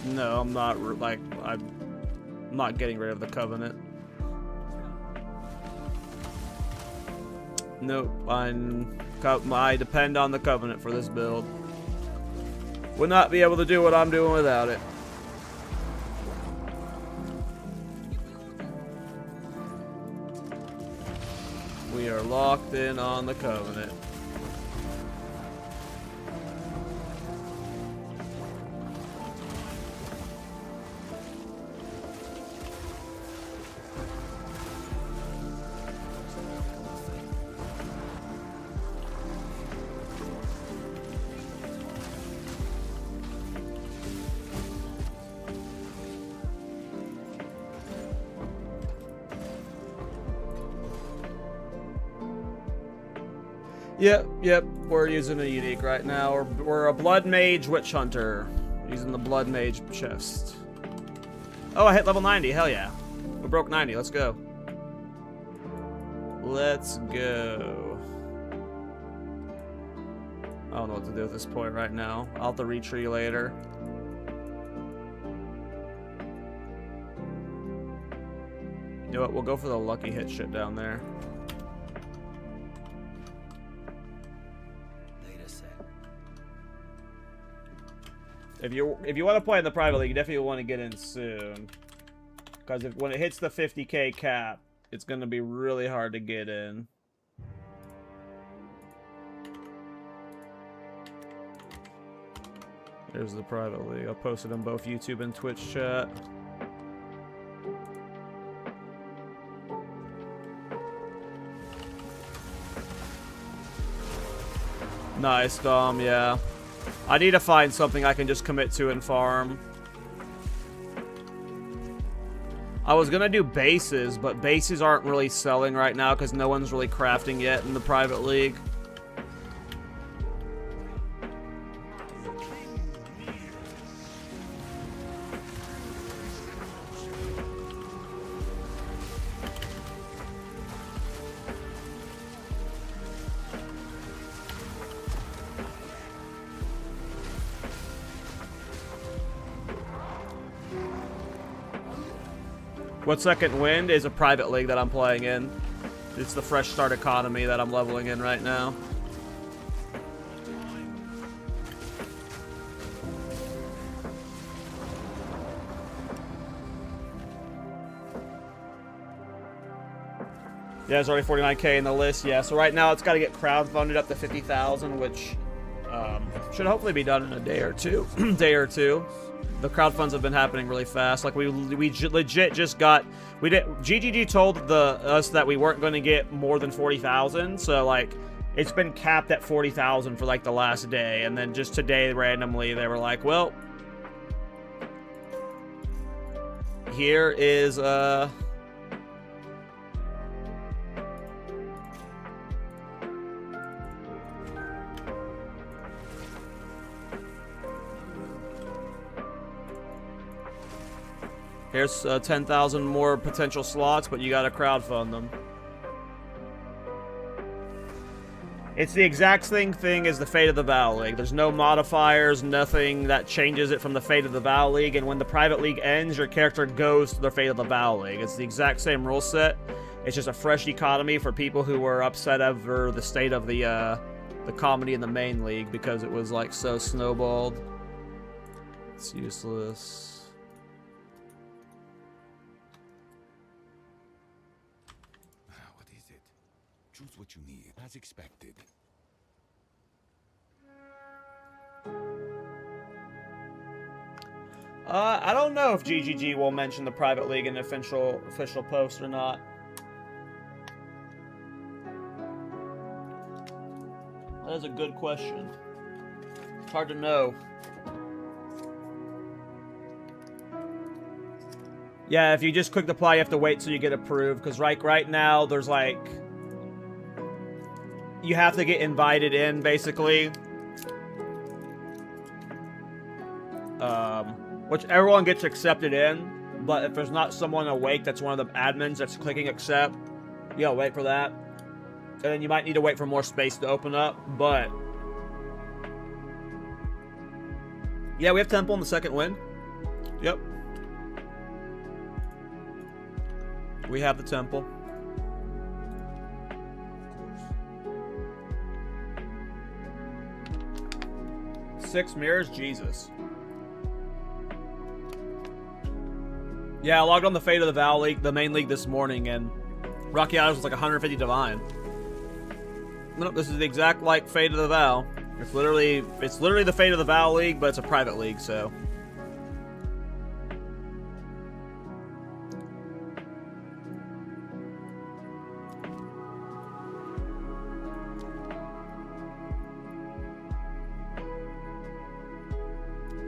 No, I'm not, like, I'm not getting rid of the Covenant. Nope, I depend on the Covenant for this build. Would not be able to do what I'm doing without it. We are locked in on the Covenant. Yep, we're using a unique right now. We're a Blood Mage Witch Hunter. Using the Blood Mage chest. Oh, I hit level 90, hell yeah. We broke 90, let's go. Let's go. I don't know what to do at this point right now. I'll have to retree later. You know what, we'll go for the lucky hit shit down there. If you want to play in the private league, you definitely want to get in soon. Because when it hits the 50K cap, it's going to be really hard to get in. There's the private league. I'll post it on both YouTube and Twitch chat. Nice, Dom, yeah. I need to find something I can just commit to and farm. I was gonna do bases, but bases aren't really selling right now because no one's really crafting yet in the private league. What Second Wind is a private league that I'm playing in. It's the Fresh Start Economy that I'm leveling in right now. Yeah, there's already 49K in the list. Yeah, so right now it's got to get crowdfunded up to 50,000, which should hopefully be done in a day or two. The crowdfunds have been happening really fast. Like we legit just got. GGG told us that we weren't going to get more than 40,000. So like, it's been capped at 40,000 for like the last day, and then just today randomly they were like, well, here is here's 10,000 more potential slots, but you gotta crowdfund them. It's the exact same thing as the Fate of the Vow League. There's no modifiers, nothing that changes it from the Fate of the Vow League, and when the private league ends, your character goes to the Fate of the Vow League. It's the exact same rule set. It's just a fresh economy for people who were upset over the state of the comedy in the main league because it was like so snowballed. It's useless. Choose what you need, as expected. I don't know if GGG will mention the private league in the official post or not. That is a good question. It's hard to know. Yeah, if you just click apply, you have to wait till you get approved, because right now there's like, you have to get invited in, basically. Which everyone gets accepted in, but if there's not someone awake that's one of the admins that's clicking accept, you gotta wait for that. And then you might need to wait for more space to open up, but... yeah, we have Temple in the Second Wind. Yep. We have the Temple. Six mirrors, Jesus. Yeah, I logged on the Fate of the Vow League, the main league, this morning, and Rocky Isles was like 150 divine. Nope, this is the exact like Fate of the Vow. It's literally the Fate of the Vow League, but it's a private league, so.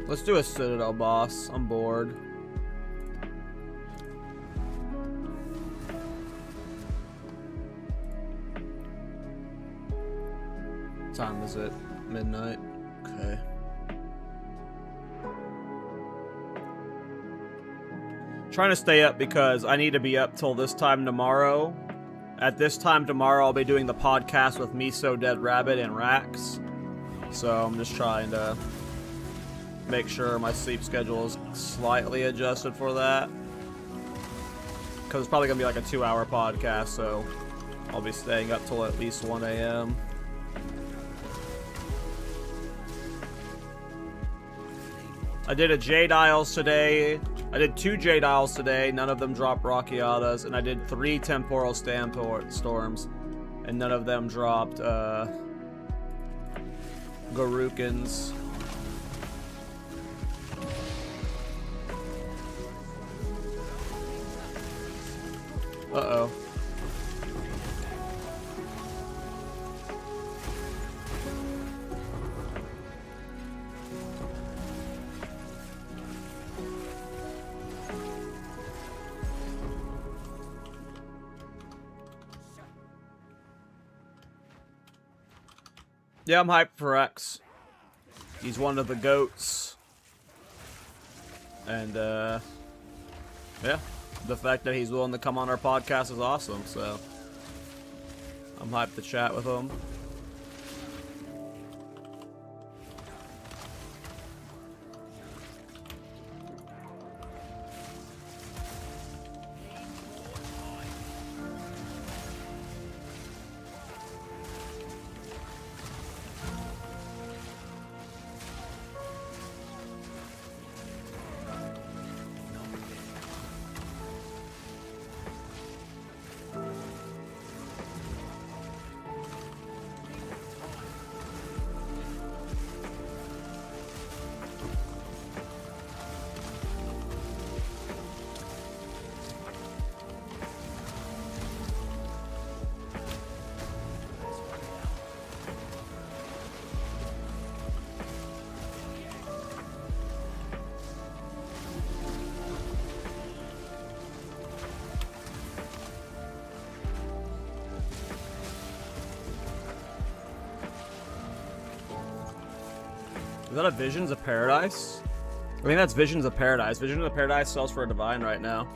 Let's do a Citadel boss. I'm bored. What time is it? Midnight. Okay. Trying to stay up because I need to be up till this time tomorrow. At this time tomorrow, I'll be doing the podcast with Miso, Dead Rabbit, and Rax. So I'm just trying to make sure my sleep schedule is slightly adjusted for that. Because it's probably going to be like a 2-hour podcast, so I'll be staying up till at least 1 a.m. I did a Jade Isles today. I did 2 Jade Isles today. None of them dropped Rockiatas. And I did 3 Temporal Storms. And none of them dropped Garukins. Uh-oh. Yeah, I'm hyped for X. He's one of the GOATs. And, yeah. The fact that he's willing to come on our podcast is awesome, so I'm hyped to chat with him. Is that a Visions of Paradise? I think that's Visions of Paradise. Visions of Paradise sells for a Divine right now.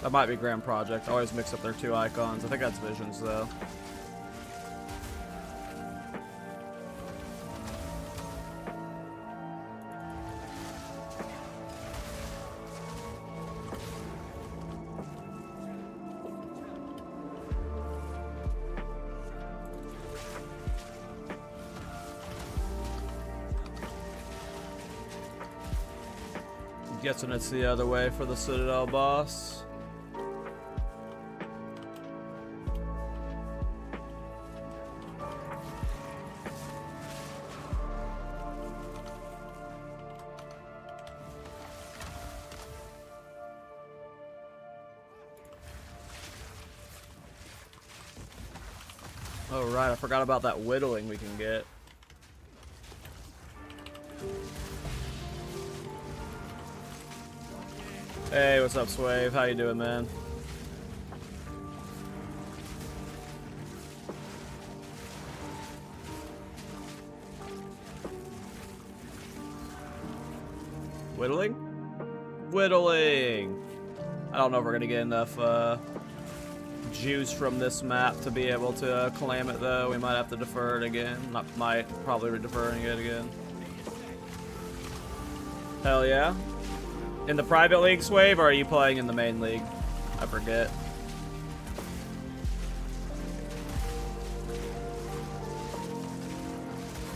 That might be Grand Project. I always mix up their 2 icons. I think that's Visions, though. Guessing it's the other way for the Citadel boss. Oh right, I forgot about that whittling we can get. Hey, what's up, Swave? How you doing, man? Whittling? Whittling! I don't know if we're gonna get enough juice from this map to be able to claim it, though. We might have to defer it again. Not might, probably deferring it again. Hell yeah. In the private league, Swave, or are you playing in the main league? I forget.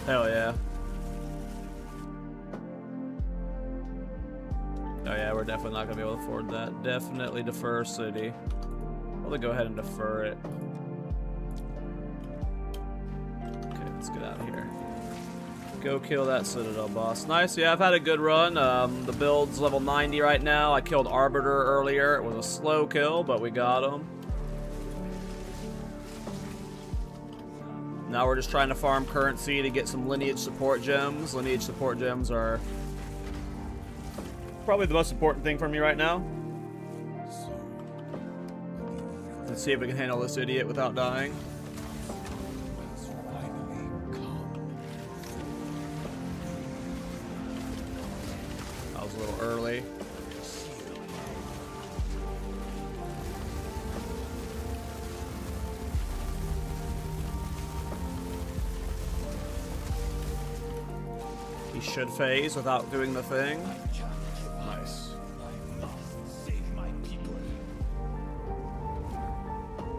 Hell yeah. Oh yeah, we're definitely not gonna be able to afford that. Definitely defer City. We'll go ahead and defer it. Okay, let's get out of here. Go kill that Citadel boss. Nice, yeah, I've had a good run. The build's level 90 right now. I killed Arbiter earlier. It was a slow kill, but we got him. Now we're just trying to farm currency to get some lineage support gems. Lineage support gems are probably the most important thing for me right now. Let's see if we can handle this idiot without dying. That was a little early. He should phase without doing the thing. Nice.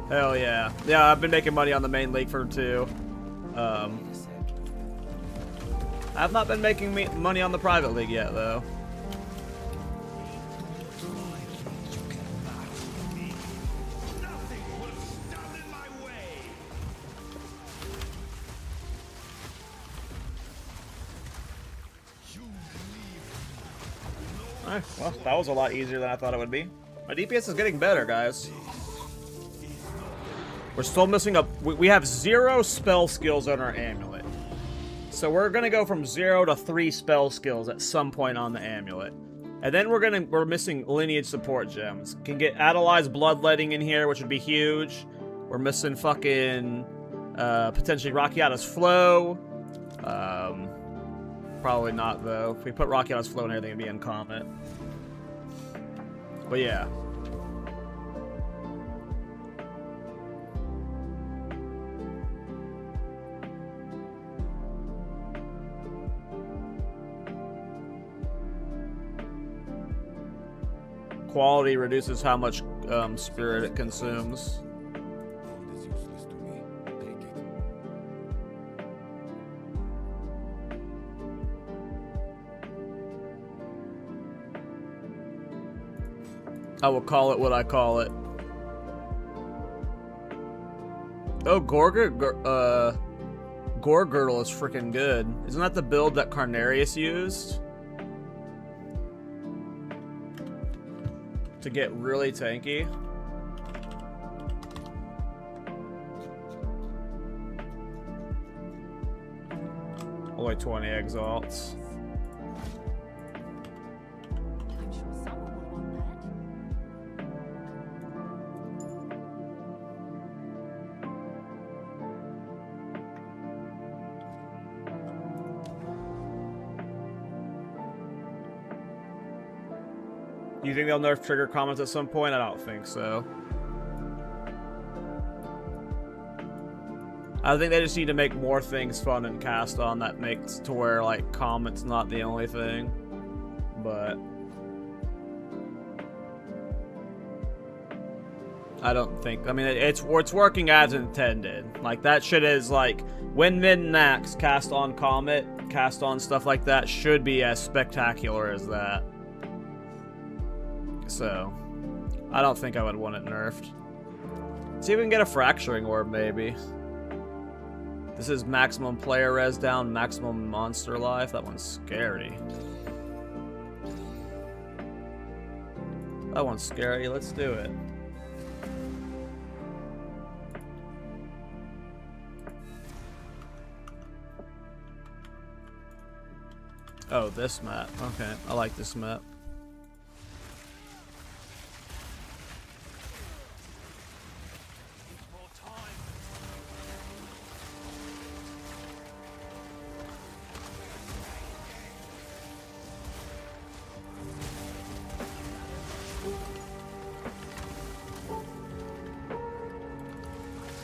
Hell yeah. Yeah, I've been making money on the main league for 2. I have not been making money on the private league yet, though. Alright, well, that was a lot easier than I thought it would be. My DPS is getting better, guys. We're still missing we have 0 spell skills on our amulet. So we're gonna go from 0 to 3 spell skills at some point on the amulet. And then we're missing lineage support gems. Can get Adeli's bloodletting in here, which would be huge. We're missing fucking potentially Rakiata's flow. Probably not, though. If we put Rakiata's flow and everything, it'd be uncommon. But yeah. Quality reduces how much spirit it consumes. Gold is useless to me. Take it. I will call it what I call it. Oh, Gore Girdle is freaking good. Isn't that the build that Carnarius used? To get really tanky. Only 20 exalts. I'm sure someone will want that. Do you think they'll nerf trigger comments at some point? I don't think so. I think they just need to make more things fun and cast on that makes to where like comments not the only thing. But I don't think. I mean, it's working as intended. Like that shit is like when min max cast on Comet, cast on stuff like that should be as spectacular as that. So I don't think I would want it nerfed. See if we can get a fracturing orb maybe. This is maximum player res down, maximum monster life. That one's scary. That one's scary. Let's do it. Oh, this map. Okay, I like this map.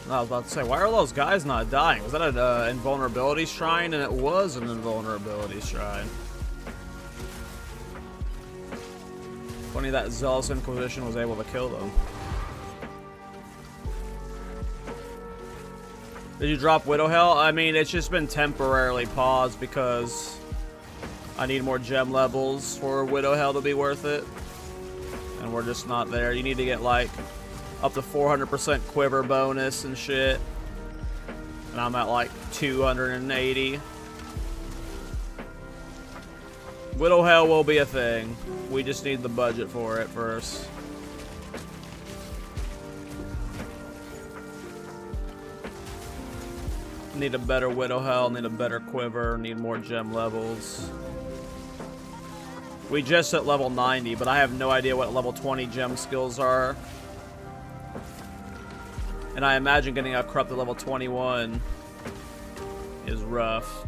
I was about to say, why are those guys not dying? Was that an invulnerability shrine? And it was an invulnerability shrine. Funny that Zealous Inquisition was able to kill them. Did you drop Widow Hell? I mean, it's just been temporarily paused because I need more gem levels for Widow Hell to be worth it. And we're just not there. You need to get like up to 400% quiver bonus and shit. And I'm at like 280. Widow Hell will be a thing. We just need the budget for it first. Need a better Widow Hell, need a better quiver, need more gem levels. We just hit level 90, but I have no idea what level 20 gem skills are. And I imagine getting a corrupted level 21 is rough.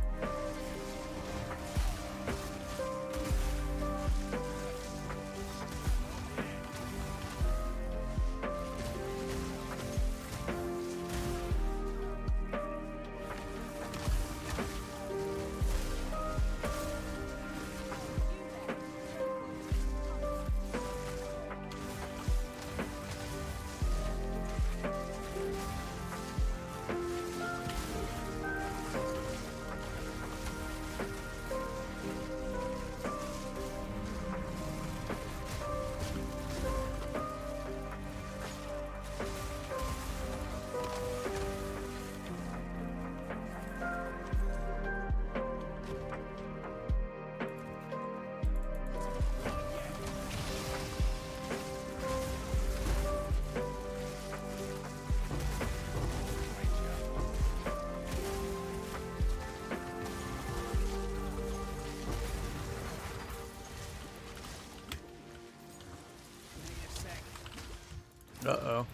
Uh-oh.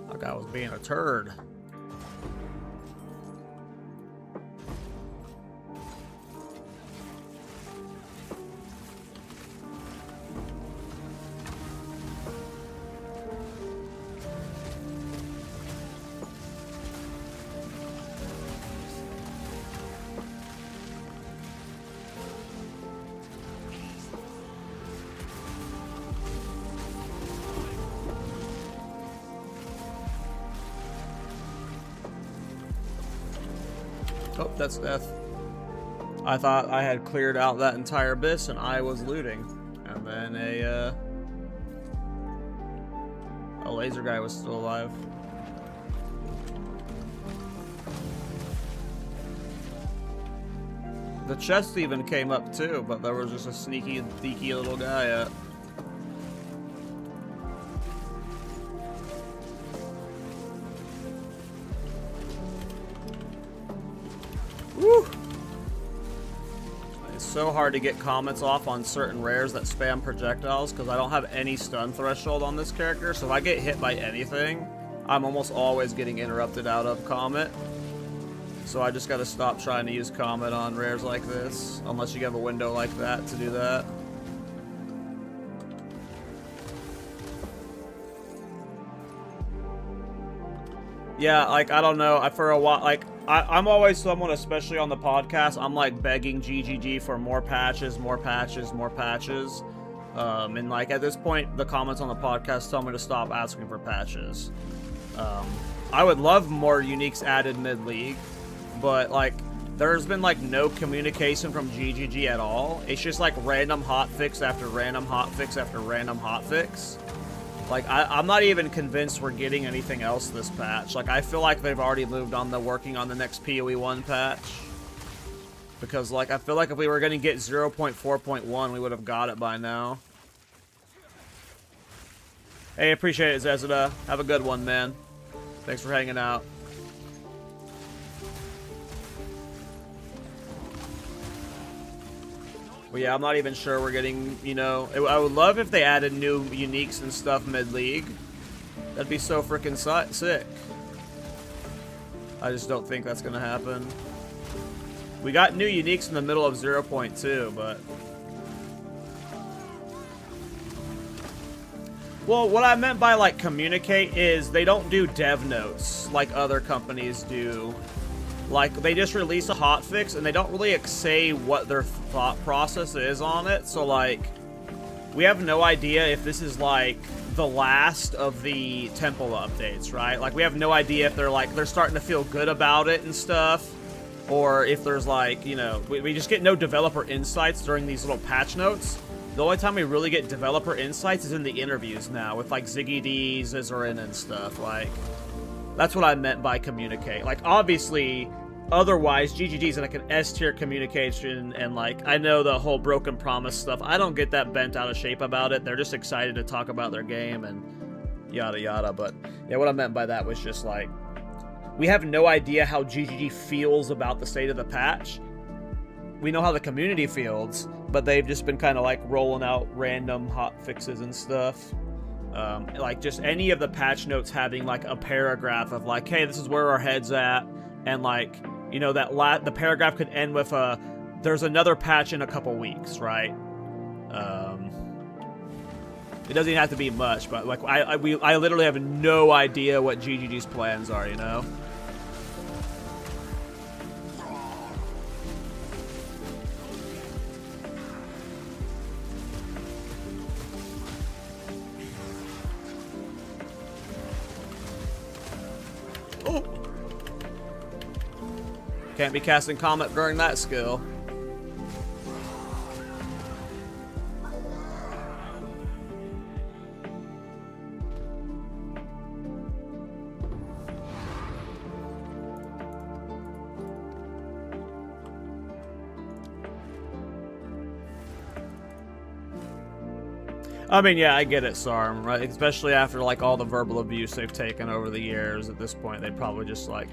That guy was being a turd. Oh, that's death. I thought I had cleared out that entire abyss and I was looting. And then a laser guy was still alive. The chest even came up too, but there was just a sneaky, deaky little guy at. Woo! It's so hard to get comments off on certain rares that spam projectiles because I don't have any stun threshold on this character, so if I get hit by anything, I'm almost always getting interrupted out of comment. So I just gotta stop trying to use comment on rares like this, unless you have a window like that to do that. Yeah, like, I don't know, for a while, like, I'm always someone, especially on the podcast, I'm like begging GGG for more patches, more patches, more patches. And like, at this point, the comments on the podcast tell me to stop asking for patches. I would love more uniques added mid-league, but like, there's been like no communication from GGG at all. It's just like random hotfix after random hotfix after random hotfix. Like, I'm not even convinced we're getting anything else this patch. Like, I feel like they've already moved on to working on the next PoE 1 patch. Because, like, I feel like if we were going to get 0.4.1, we would have got it by now. Hey, appreciate it, Zezada. Have a good one, man. Thanks for hanging out. But yeah, I'm not even sure we're getting, you know... I would love if they added new uniques and stuff mid-league. That'd be so freaking sick. I just don't think that's gonna happen. We got new uniques in the middle of 0.2, but... Well, what I meant by, like, communicate is they don't do dev notes like other companies do. Like, they just release a hotfix, and they don't really say what their thought process is on it. So, like, we have no idea if this is, like, the last of the temple updates, right? Like, we have no idea if they're, like, they're starting to feel good about it and stuff. Or if there's, like, you know, we just get no developer insights during these little patch notes. The only time we really get developer insights is in the interviews now, with, like, Ziggy D, Zizarin, and stuff, like... That's what I meant by communicate. Like, obviously, otherwise, GGG's in like an S-tier communication, and like, I know the whole broken promise stuff. I don't get that bent out of shape about it. They're just excited to talk about their game and yada yada. But yeah, what I meant by that was just like, we have no idea how GGG feels about the state of the patch. We know how the community feels, but they've just been kind of like rolling out random hot fixes and stuff. Like just any of the patch notes having like a paragraph of like, hey, this is where our head's at, and like, you know, that the paragraph could end with there's another patch in a couple weeks, right? It doesn't even have to be much, but like I literally have no idea what GGG's plans are, you know? Oh. Can't be casting Comet during that skill. I mean, yeah, I get it, Sarm, right? Especially after, like, all the verbal abuse they've taken over the years. At this point, they probably just, like,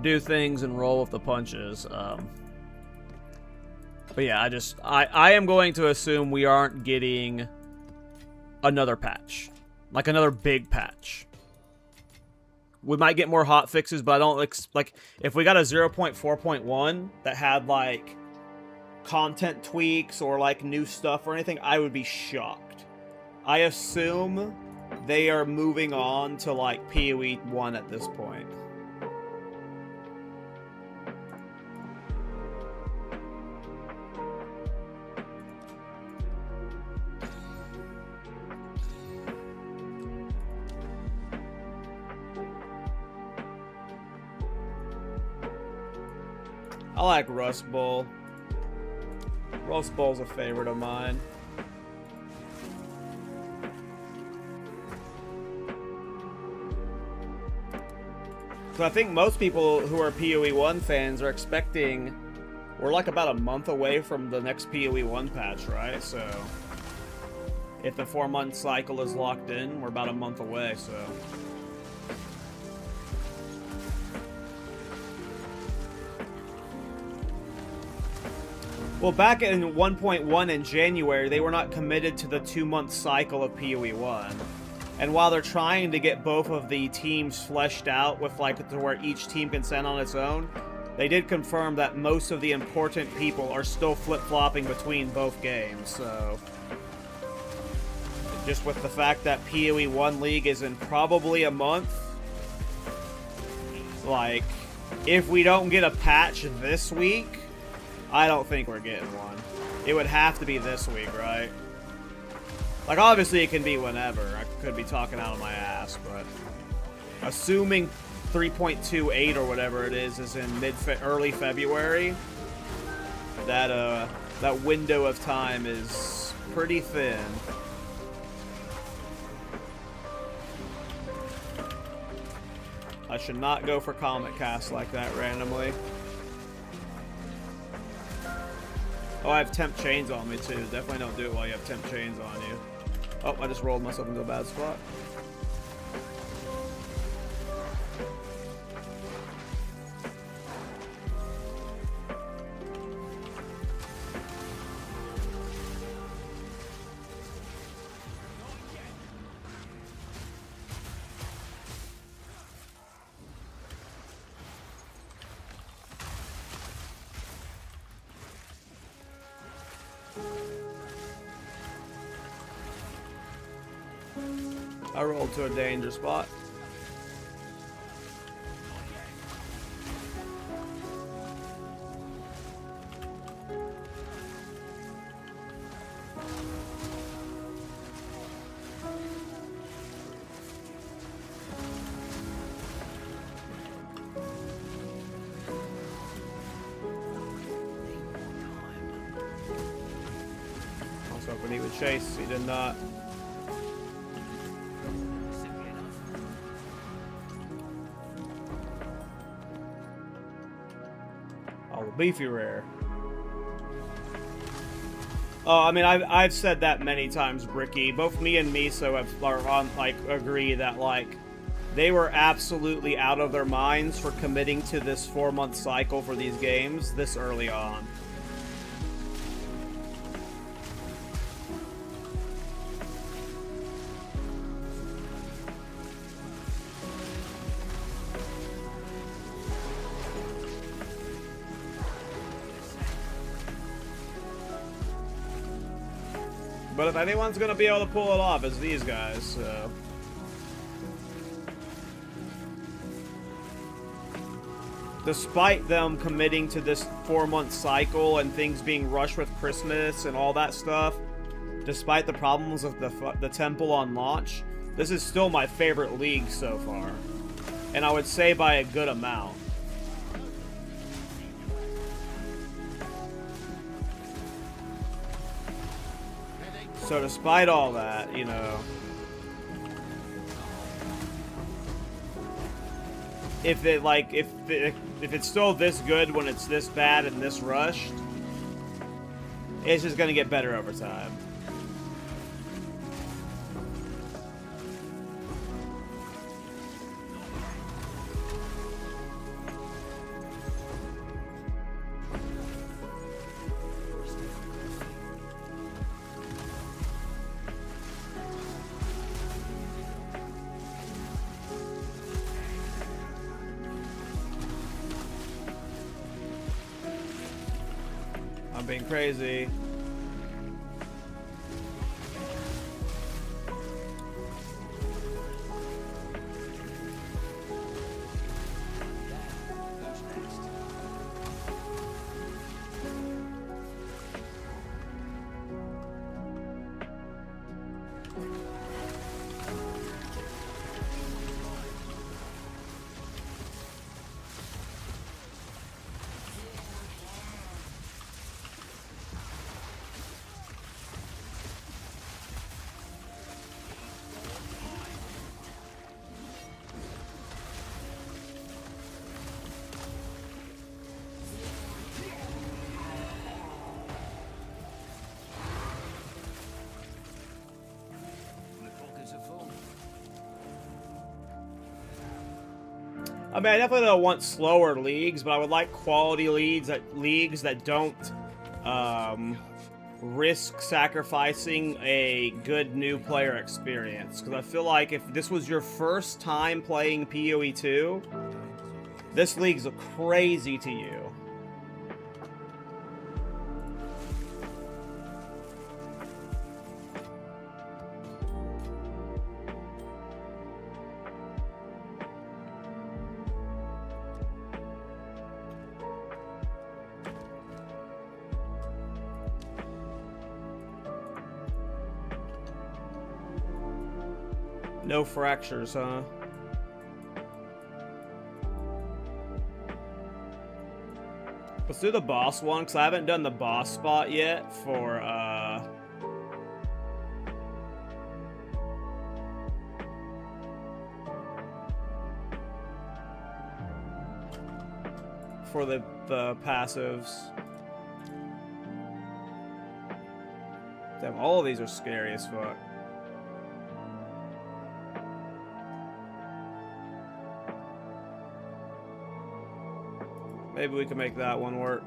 do things and roll with the punches. But yeah, I am going to assume we aren't getting another patch. Like, another big patch. We might get more hot fixes, but I don't, like, if we got a 0.4.1 that had, like, content tweaks or, like, new stuff or anything, I would be shocked. I assume they are moving on to, like, PoE 1 at this point. I like Rust Bowl. Rust Bowl's a favorite of mine. So I think most people who are PoE 1 fans are expecting... We're like about a month away from the next PoE 1 patch, right? So... If the 4-month cycle is locked in, we're about a month away, so... Well, back in 1.1 in January, they were not committed to the 2-month cycle of PoE 1. And while they're trying to get both of the teams fleshed out with, like, to where each team can stand on its own, they did confirm that most of the important people are still flip-flopping between both games, so... Just with the fact that PoE 1 League is in probably a month, like, if we don't get a patch this week, I don't think we're getting one. It would have to be this week, right? Like, obviously it can be whenever. I could be talking out of my ass, but... Assuming 3.28 or whatever it is in early February, that window of time is pretty thin. I should not go for Comet Cast like that randomly. Oh, I have temp chains on me too. Definitely don't do it while you have temp chains on you. Oh, I just rolled myself into a bad spot. I rolled to a danger spot. I was hoping he would chase, he did not. Beefy rare. Oh, I mean, I've said that many times, Bricky. Both me and Miso agree that, like, they were absolutely out of their minds for committing to this 4-month cycle for these games this early on. But if anyone's gonna be able to pull it off, it's these guys, so... Despite them committing to this 4-month cycle and things being rushed with Christmas and all that stuff, despite the problems of the temple on launch, this is still my favorite league so far. And I would say by a good amount. So despite all that, you know, if it's still this good when it's this bad and this rushed, it's just gonna get better over time. being crazy. I mean, I definitely don't want slower leagues, but I would like quality leagues that don't risk sacrificing a good new player experience. Because I feel like if this was your first time playing PoE 2, this league's crazy to you. No fractures, huh? Let's do the boss one, because I haven't done the boss spot yet for the passives. Damn, all of these are scary as fuck. Maybe we can make that one work.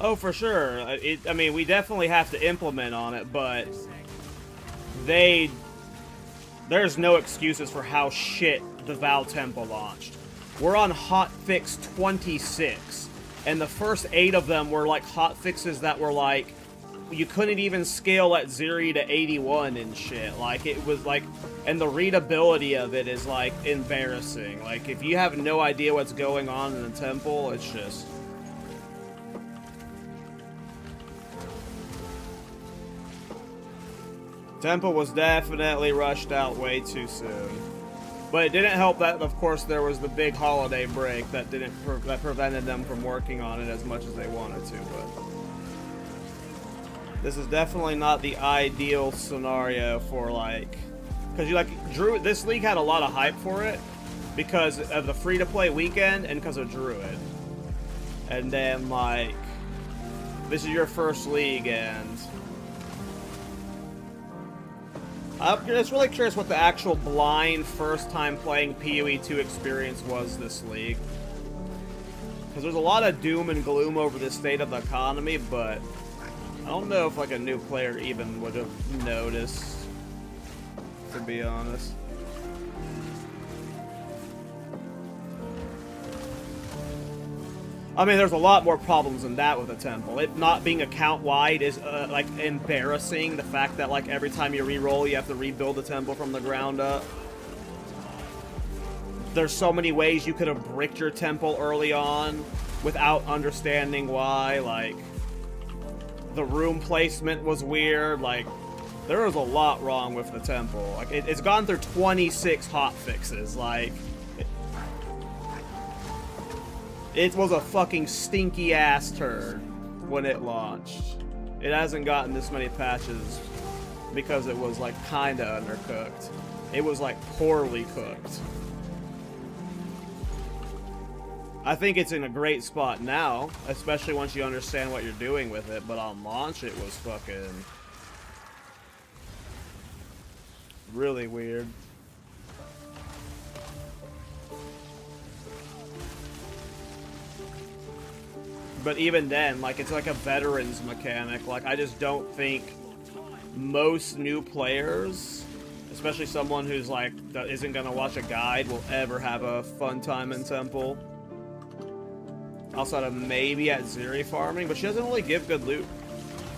Oh, for sure. I mean, we definitely have to implement on it, but there's no excuses for how shit the Val Temple launched. We're on hotfix 26, and the first 8 of them were like hotfixes that were like, you couldn't even scale at 0 to 81 and shit. Like, it was like, and the readability of it is like embarrassing. Like, if you have no idea what's going on in the temple, it's just... Temple was definitely rushed out way too soon. But it didn't help that, of course, there was the big holiday break that that prevented them from working on it as much as they wanted to. But this is definitely not the ideal scenario for, like, because this league had a lot of hype for it because of the free-to-play weekend and because of Druid. And then, like, this is your first league, and I'm just really curious what the actual blind first time playing PoE 2 experience was this league. Because there's a lot of doom and gloom over the state of the economy, but I don't know if like a new player even would have noticed, to be honest. I mean, there's a lot more problems than that with the temple. It not being account-wide is, like, embarrassing. The fact that, like, every time you re-roll, you have to rebuild the temple from the ground up. There's so many ways you could have bricked your temple early on without understanding why. Like, the room placement was weird. Like, there was a lot wrong with the temple. Like, it's gone through 26 hotfixes. Like... It was a fucking stinky ass turd when it launched. It hasn't gotten this many patches because it was like kinda undercooked. It was like poorly cooked. I think it's in a great spot now, especially once you understand what you're doing with it, but on launch it was fucking really weird. But even then, like, it's like a veteran's mechanic. Like, I just don't think most new players, especially someone who's like, that isn't gonna watch a guide, will ever have a fun time in Temple. Outside of maybe at Ziri farming, but she doesn't really give good loot.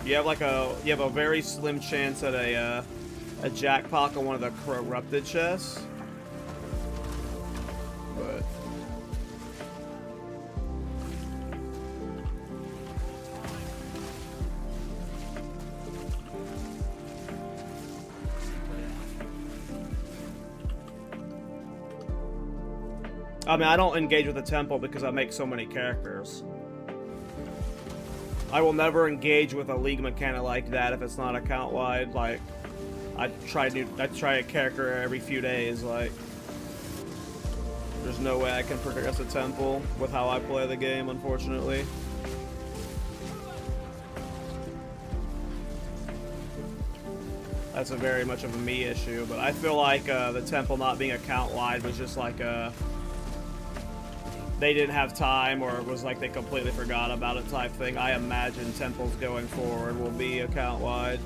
You have a very slim chance at a jackpot on one of the corrupted chests. But I mean, I don't engage with the temple because I make so many characters. I will never engage with a league mechanic like that if it's not account wide. Like, I try a character every few days. Like, there's no way I can progress a temple with how I play the game, unfortunately. That's a very much of a me issue, but I feel like the temple not being account wide was just like they didn't have time, or it was like they completely forgot about it type thing. I imagine temples going forward will be account wide.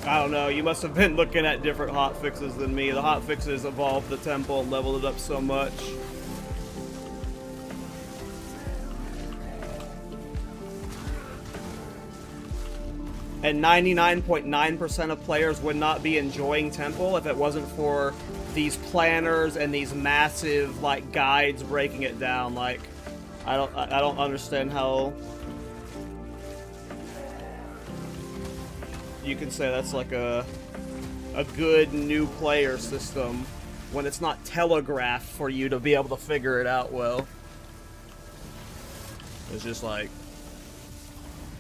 I don't know, you must have been looking at different hotfixes than me. The hotfixes evolved the temple and leveled it up so much. And 99.9% of players would not be enjoying Temple if it wasn't for these planners and these massive, like, guides breaking it down. Like, I don't understand how you can say that's like a good new player system when it's not telegraphed for you to be able to figure it out well. It's just like,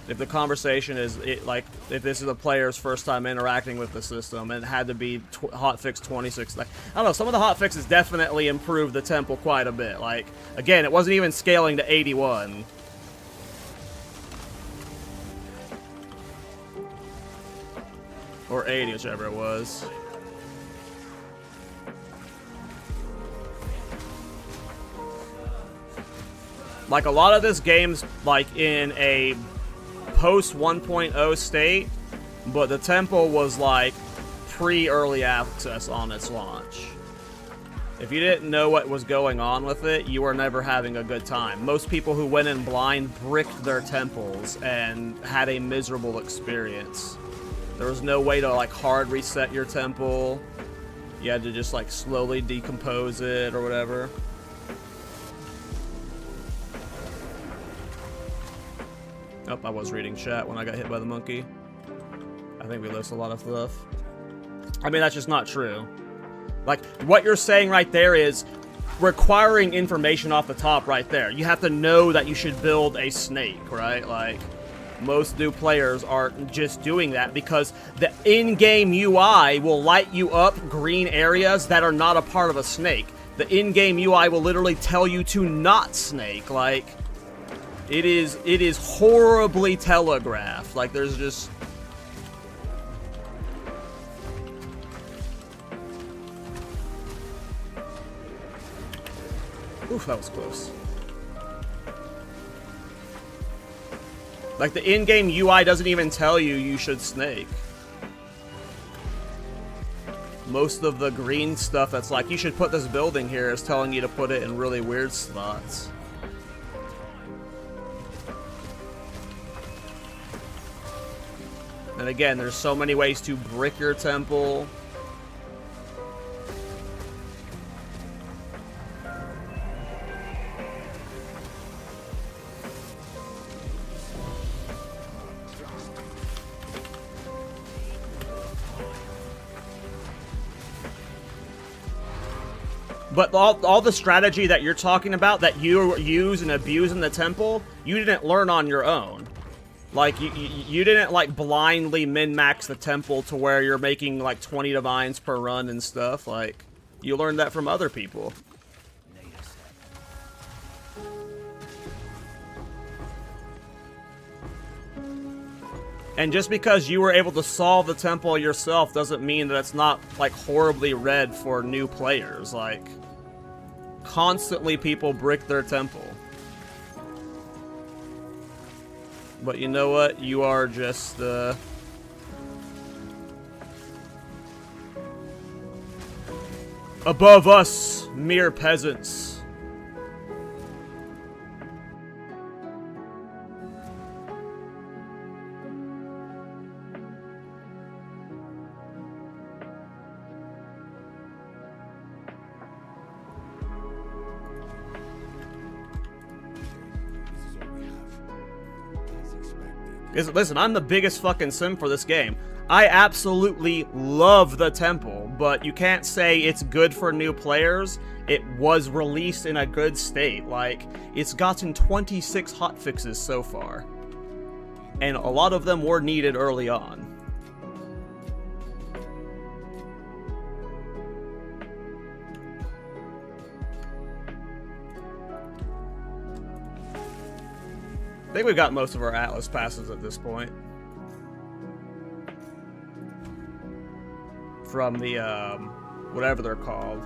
if the conversation is if this is a player's first time interacting with the system and it had to be hotfix 26, like, I don't know, some of the hotfixes definitely improved the temple quite a bit. Like, again, it wasn't even scaling to 81. Or 80, whichever it was. Like, a lot of this game's, like, in a post 1.0 state, but the temple was, like, pre-early access on its launch. If you didn't know what was going on with it, you were never having a good time. Most people who went in blind bricked their temples and had a miserable experience. There was no way to, like, hard reset your temple. You had to just, like, slowly decompose it or whatever. Oh, I was reading chat when I got hit by the monkey. I think we lost a lot of stuff. I mean, that's just not true. Like, what you're saying right there is requiring information off the top right there. You have to know that you should build a snake, right? Like, most new players aren't just doing that because the in-game UI will light you up green areas that are not a part of a snake. The in-game UI will literally tell you to not snake. Like, it is horribly telegraphed. Like, there's just... Oof, that was close. Like, the in-game UI doesn't even tell you you should snake. Most of the green stuff that's like, you should put this building here, is telling you to put it in really weird slots. And again, there's so many ways to brick your temple. But all the strategy that you're talking about that you use and abuse in the temple, you didn't learn on your own. Like, you didn't, like, blindly min-max the temple to where you're making, like, 20 divines per run and stuff. Like, you learned that from other people. And just because you were able to solve the temple yourself doesn't mean that it's not, like, horribly read for new players. Like, constantly people brick their temple. But you know what? You are just, above us, mere peasants. Listen, I'm the biggest fucking sim for this game. I absolutely love the temple, but you can't say it's good for new players. It was released in a good state. Like, it's gotten 26 hotfixes so far. And a lot of them were needed early on. I think we got most of our Atlas passes at this point. From the, whatever they're called.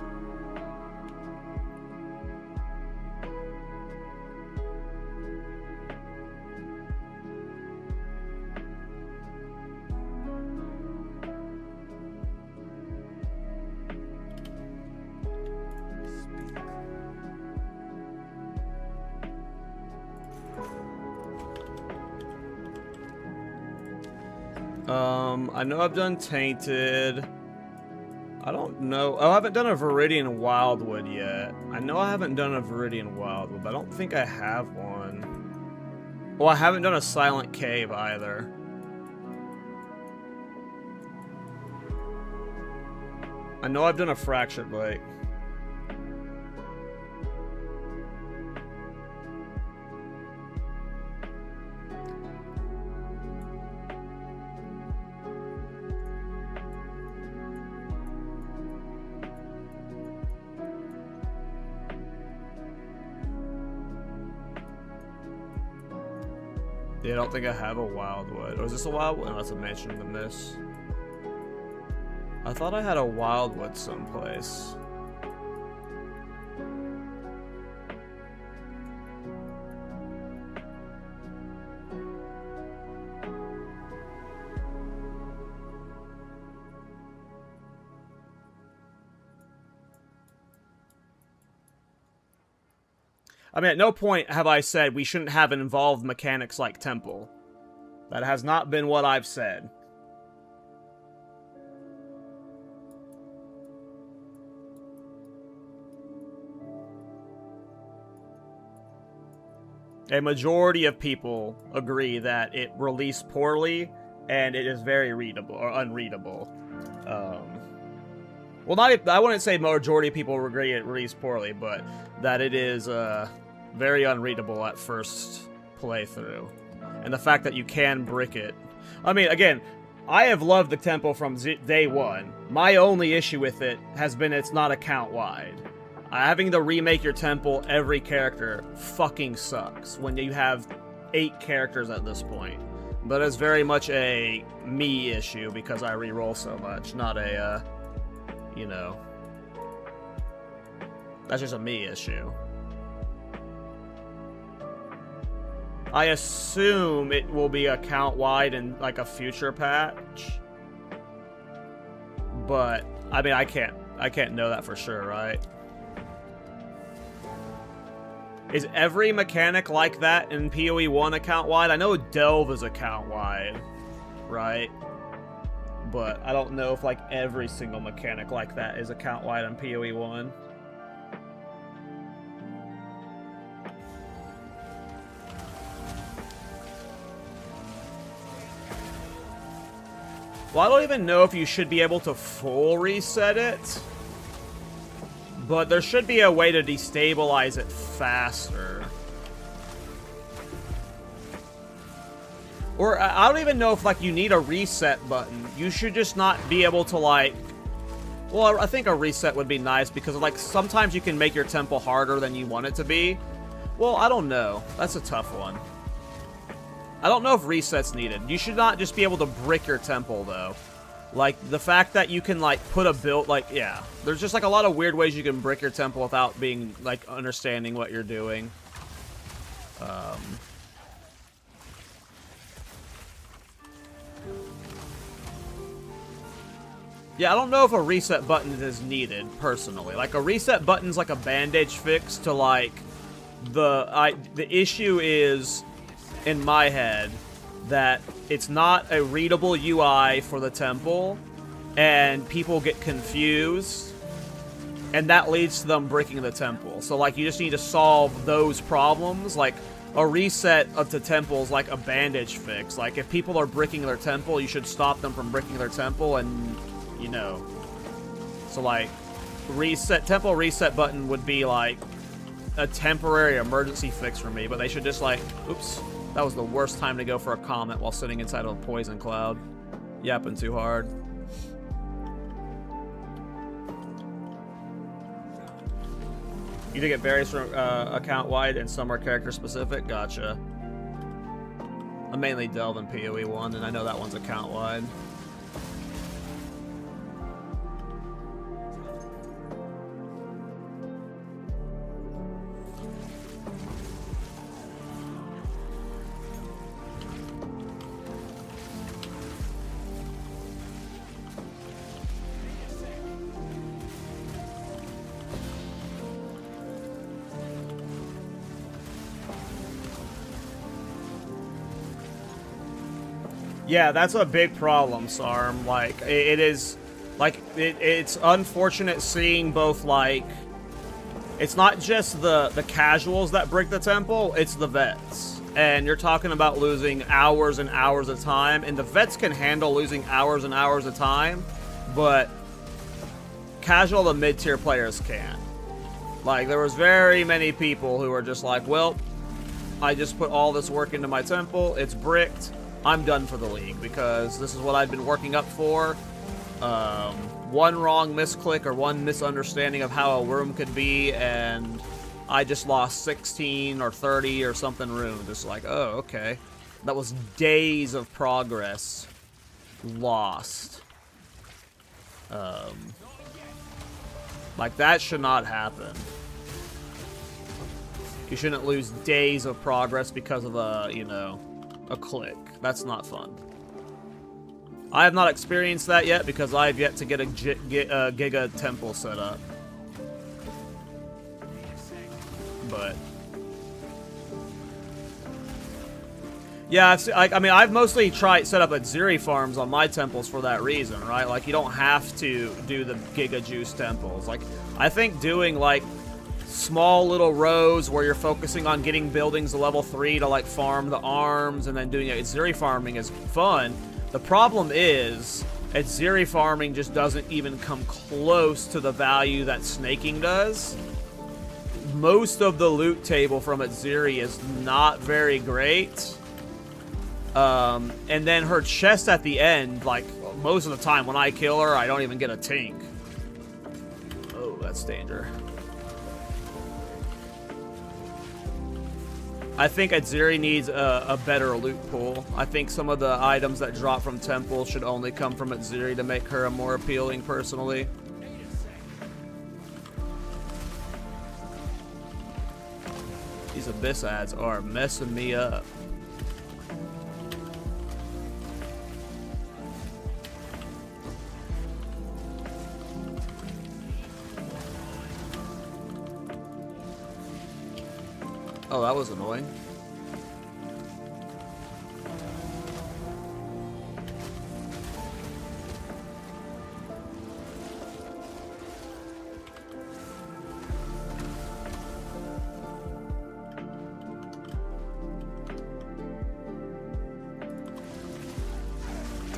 I know I've done Tainted. I don't know. Oh, I haven't done a Viridian Wildwood yet. I know I haven't done a Viridian Wildwood, but I don't think I have one. Well, I haven't done a Silent Cave either. I know I've done a Fractured Lake. Yeah, I don't think I have a Wildwood. Oh, is this a Wildwood? No, that's a Mansion of the Mist. I thought I had a Wildwood someplace. I mean, at no point have I said we shouldn't have involved mechanics like Temple. That has not been what I've said. A majority of people agree that it released poorly, and it is very readable, or unreadable. Well, I wouldn't say majority of people agree it released poorly, but that it is, very unreadable at first playthrough. And the fact that you can brick it. I mean, again, I have loved the temple from day one. My only issue with it has been it's not account-wide. Having to remake your temple every character fucking sucks when you have 8 characters at this point. But it's very much a me issue because I reroll so much, not a, you know... That's just a me issue. I assume it will be account-wide in, like, a future patch. But, I mean, I can't know that for sure, right? Is every mechanic like that in PoE 1 account-wide? I know Delve is account-wide, right? But I don't know if, like, every single mechanic like that is account-wide in PoE 1. Well, I don't even know if you should be able to full reset it. But there should be a way to destabilize it faster. Or I don't even know if like you need a reset button. You should just not be able to like... Well, I think a reset would be nice because like sometimes you can make your temple harder than you want it to be. Well, I don't know. That's a tough one. I don't know if reset's needed. You should not just be able to brick your temple though. Like, the fact that you can, like, put a build, like, yeah. There's just, like, a lot of weird ways you can brick your temple without being, like, understanding what you're doing. Yeah, I don't know if a reset button is needed, personally. Like, a reset button's like a bandage fix to, like, the issue is, in my head, that it's not a readable UI for the temple, and people get confused, and that leads to them breaking the temple. So, like, you just need to solve those problems. Like, a reset of the temple is like a bandage fix. Like, if people are bricking their temple, you should stop them from bricking their temple, and, you know. So, like, temple reset button would be, like, a temporary emergency fix for me, but they should just, like, oops. That was the worst time to go for a comment while sitting inside of a poison cloud. Yapping too hard. You think it varies from account-wide and some are character-specific? Gotcha. I mainly delve in PoE 1, and I know that one's account-wide. Yeah, that's a big problem, Sarm. Like, it is... Like, it's unfortunate seeing both, like... It's not just the casuals that break the temple, it's the vets. And you're talking about losing hours and hours of time, and the vets can handle losing hours and hours of time, but casual to mid-tier players can't. Like, there was very many people who were just like, well, I just put all this work into my temple, it's bricked, I'm done for the league, because this is what I've been working up for. One wrong misclick or one misunderstanding of how a room could be, and I just lost 16 or 30 or something ruined. It's like, oh, okay. That was days of progress lost. Like, that should not happen. You shouldn't lose days of progress because of a, you know, a click. That's not fun. I have not experienced that yet because I have yet to get a Giga Temple set up. But yeah, I mean, I've mostly set up at Ziri farms on my temples for that reason, right? Like, you don't have to do the Giga Juice temples. Like, I think doing, like, small little rows where you're focusing on getting buildings to level 3 to, like, farm the arms, and then doing it Ziri farming is fun. The problem is, Ziri farming just doesn't even come close to the value that snaking does. Most of the loot table from Ziri is not very great. And then her chest at the end, like, most of the time when I kill her, I don't even get a tink. Oh, that's danger. I think Ziri needs a better loot pool. I think some of the items that drop from temples should only come from Ziri to make her a more appealing, personally. These Abyss ads are messing me up. Oh, that was annoying.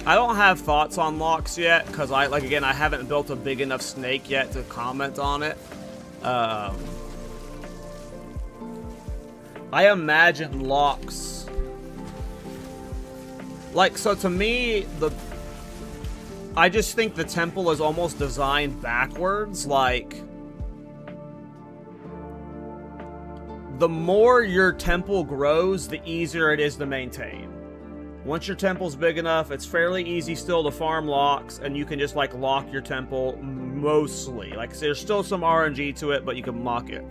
I don't have thoughts on locks yet, because I haven't built a big enough snake yet to comment on it. I imagine locks. Like, so to me, I just think the temple is almost designed backwards. Like, the more your temple grows, the easier it is to maintain. Once your temple's big enough, it's fairly easy still to farm locks, and you can just, like, lock your temple mostly. Like, there's still some RNG to it, but you can lock it.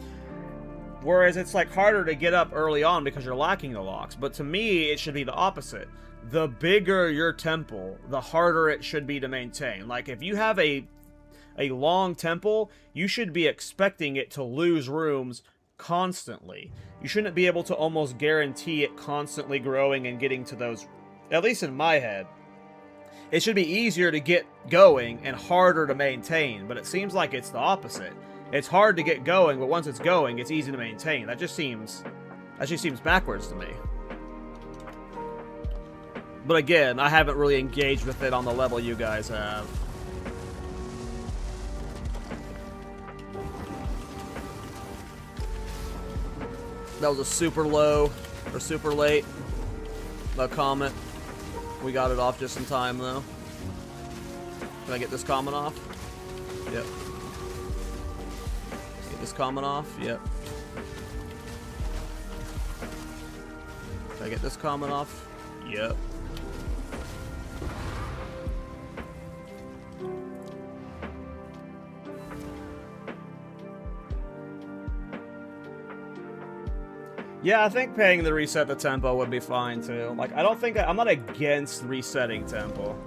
Whereas it's, like, harder to get up early on because you're lacking the locks. But to me, it should be the opposite. The bigger your temple, the harder it should be to maintain. Like, if you have a long temple, you should be expecting it to lose rooms constantly. You shouldn't be able to almost guarantee it constantly growing and getting to those, at least in my head. It should be easier to get going and harder to maintain, but it seems like it's the opposite. It's hard to get going, but once it's going, it's easy to maintain. That just seems backwards to me. But again, I haven't really engaged with it on the level you guys have. That was a super low, or super late, comment. We got it off just in time, though. Can I get this comment off? Yep. Get this comment off? Yep. Can I get this comment off? Yep. Yeah, I think paying to reset the tempo would be fine too. Like, I'm not against resetting tempo.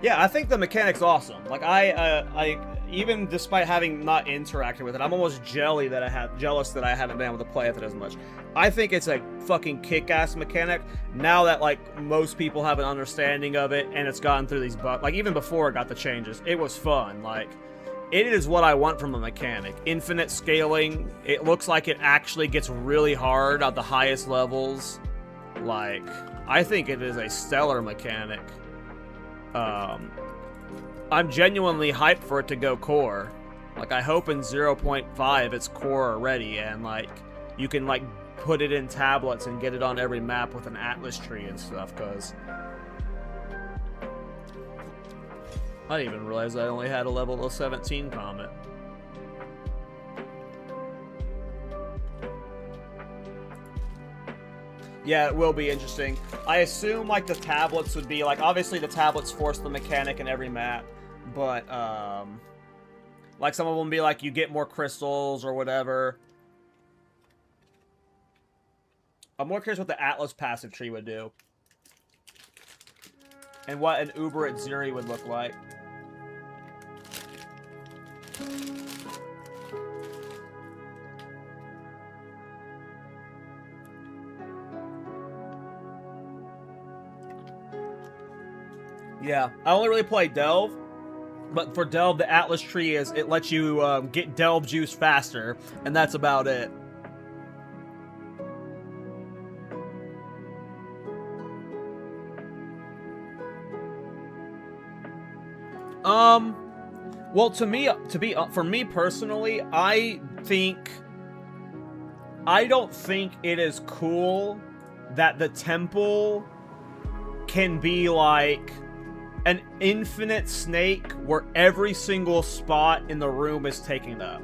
Yeah, I think the mechanic's awesome. Like, I even despite having not interacted with it, I'm almost jealous that I haven't been able to play with it as much. I think it's a fucking kick-ass mechanic now that, like, most people have an understanding of it and it's gotten through these bugs. Like, even before it got the changes, it was fun. Like, it is what I want from a mechanic. Infinite scaling. It looks like it actually gets really hard at the highest levels. Like, I think it is a stellar mechanic. I'm genuinely hyped for it to go core. Like, I hope in 0.5 it's core already, and, like, you can, like, put it in tablets and get it on every map with an atlas tree and stuff, because I didn't even realize I only had a level 17 comment. Yeah, it will be interesting. I assume, like, the tablets would be, like, obviously the tablets force the mechanic in every map, but, like, some of them be, like, you get more crystals or whatever. I'm more curious what the Atlas passive tree would do. And what an Uber at Ziri would look like. Yeah, I only really play Delve, but for Delve, the Atlas tree it lets you get Delve juice faster, and that's about it. Well, for me personally, I don't think it is cool that the temple can be like an infinite snake where every single spot in the room is taken up.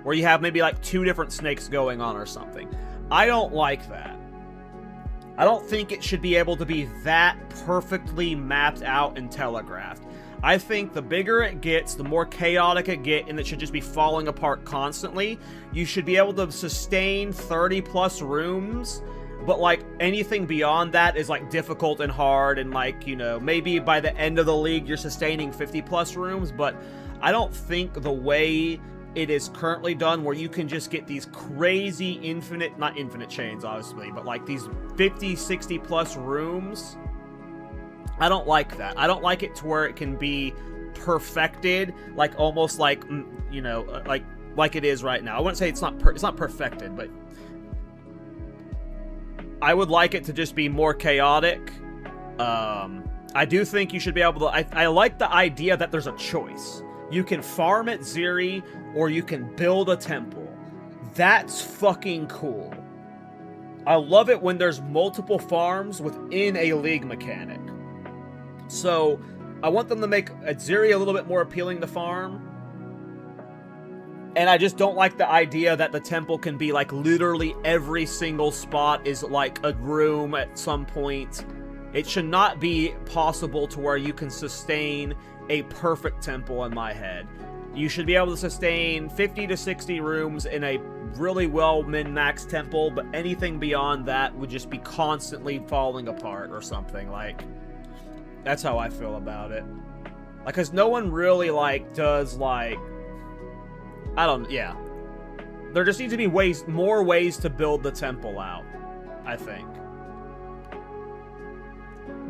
Where you have maybe like 2 different snakes going on or something. I don't like that. I don't think it should be able to be that perfectly mapped out and telegraphed. I think the bigger it gets, the more chaotic it gets, and it should just be falling apart constantly. You should be able to sustain 30 plus rooms, but like anything beyond that is like difficult and hard, and like, you know, maybe by the end of the league you're sustaining 50 plus rooms, but I don't think the way it is currently done, where you can just get these crazy not infinite chains obviously, but like these 50, 60 plus rooms, I don't like that. I don't like it to where it can be perfected, like almost like, you know, like like it is right now. I wouldn't say it's not perfected, but I would like it to just be more chaotic. I do think you should be able to... I like the idea that there's a choice. You can farm at Ziri, or you can build a temple. That's fucking cool. I love it when there's multiple farms within a league mechanic. So, I want them to make Ziri a little bit more appealing to farm. And I just don't like the idea that the temple can be like literally every single spot is like a room at some point. It should not be possible to where you can sustain a perfect temple in my head. You should be able to sustain 50 to 60 rooms in a really well min-max temple, but anything beyond that would just be constantly falling apart or something. Like, that's how I feel about it. Like, because no one really, like, does, like... yeah. There just needs to be more ways to build the temple out, I think.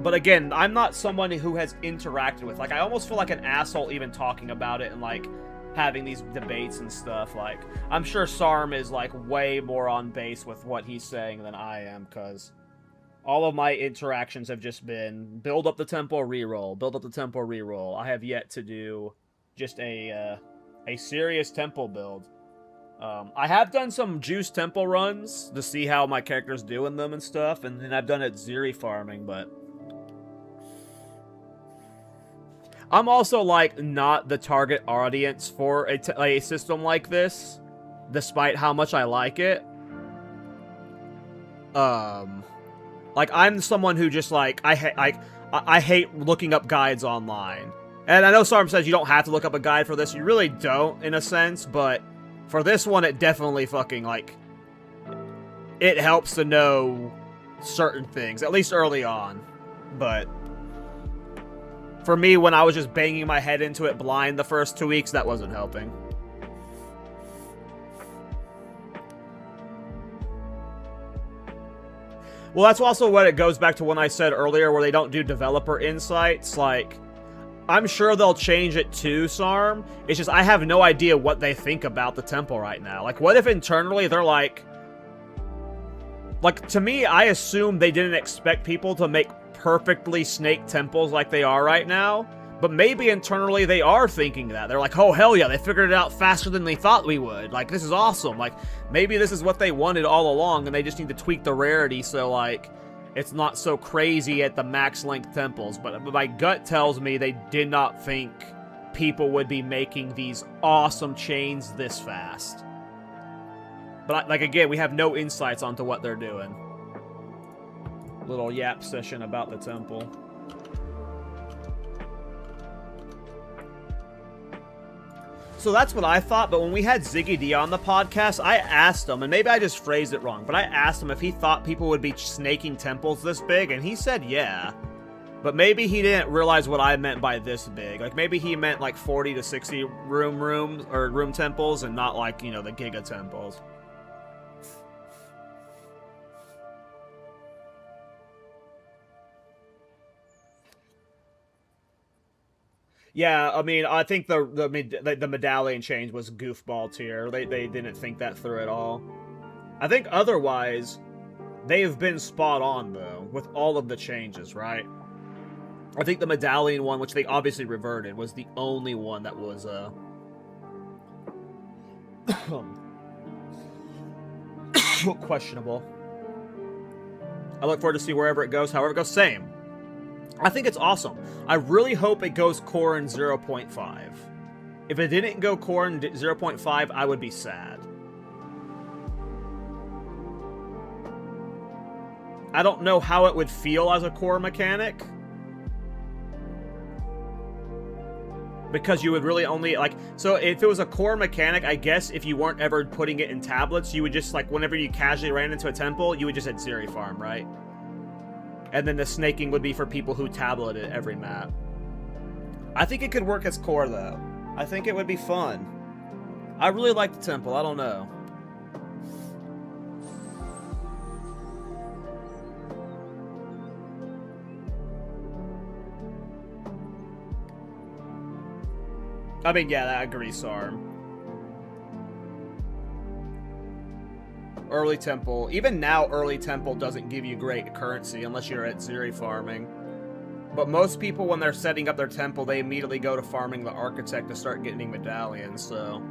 But again, I'm not someone who has interacted with... Like, I almost feel like an asshole even talking about it and, like, having these debates and stuff. Like, I'm sure Sarm is, like, way more on base with what he's saying than I am, because all of my interactions have just been build up the temple, reroll. Build up the temple, reroll. I have yet to do just a serious temple build. I have done some juice temple runs to see how my character's doing them and stuff, and then I've done it Ziri farming, but... I'm also, like, not the target audience for a system like this, despite how much I like it. Like, I'm someone who just, like, I hate looking up guides online. And I know Sarm says you don't have to look up a guide for this. You really don't, in a sense, but for this one, it definitely fucking, like, it helps to know certain things, at least early on. But for me, when I was just banging my head into it blind the first 2 weeks, that wasn't helping. Well, that's also what it goes back to when I said earlier where they don't do developer insights. Like, I'm sure they'll change it too, Sarm. It's just I have no idea what they think about the temple right now. Like, what if internally they're like... Like, to me, I assume they didn't expect people to make perfectly snake temples like they are right now. But maybe internally they are thinking that. They're like, oh, hell yeah, they figured it out faster than they thought we would. Like, this is awesome. Like, maybe this is what they wanted all along, and they just need to tweak the rarity so, like, it's not so crazy at the max length temples. But my gut tells me they did not think people would be making these awesome chains this fast. But, like, again, we have no insights onto what they're doing. Little yap session about the temple. So that's what I thought, but when we had Ziggy D on the podcast, I asked him, and maybe I just phrased it wrong, but I asked him if he thought people would be snaking temples this big, and he said yeah. But maybe he didn't realize what I meant by this big. Like, maybe he meant, like, 40 to 60 room temples, and not, like, you know, the giga temples. Yeah, I mean, I think the medallion change was goofball tier. They didn't think that through at all. I think otherwise, they have been spot on, though, with all of the changes, right? I think the medallion one, which they obviously reverted, was the only one that was, questionable. I look forward to see wherever it goes, however it goes. Same. I think it's awesome. I really hope it goes Corrin 0.5. If it didn't go Corrin 0.5, I would be sad. I don't know how it would feel as a core mechanic. Because you would really only, like... So if it was a core mechanic, I guess if you weren't ever putting it in tablets, you would just, like, whenever you casually ran into a temple, you would just hit Ziri Farm, right? And then the snaking would be for people who tableted every map. I think it could work as core, though. I think it would be fun. I really like the temple. I don't know. I mean, yeah, I agree, Sarm. Early Temple. Even now, Early Temple doesn't give you great currency unless you're at Ziri farming. But most people, when they're setting up their temple, they immediately go to farming the Architect to start getting medallions, so...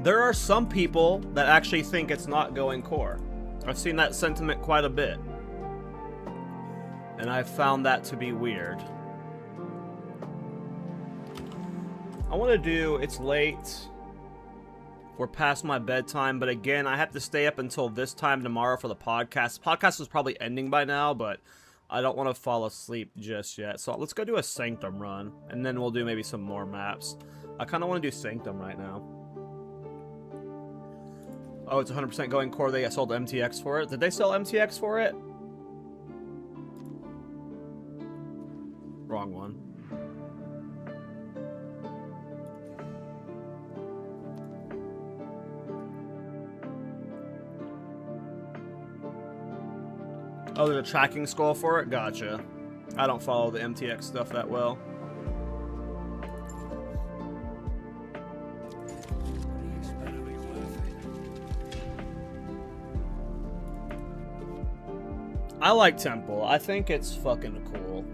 There are some people that actually think it's not going core. I've seen that sentiment quite a bit. And I've found that to be weird. I want to do... It's late. We're past my bedtime, but again, I have to stay up until this time tomorrow for the podcast. The podcast is probably ending by now, but I don't want to fall asleep just yet. So let's go do a Sanctum run, and then we'll do maybe some more maps. I kind of want to do Sanctum right now. Oh, it's 100% going core. They sold MTX for it. Did they sell MTX for it? Wrong one. Oh, there's a tracking scroll for it? Gotcha. I don't follow the MTX stuff that well. I like Temple. I think it's fucking cool.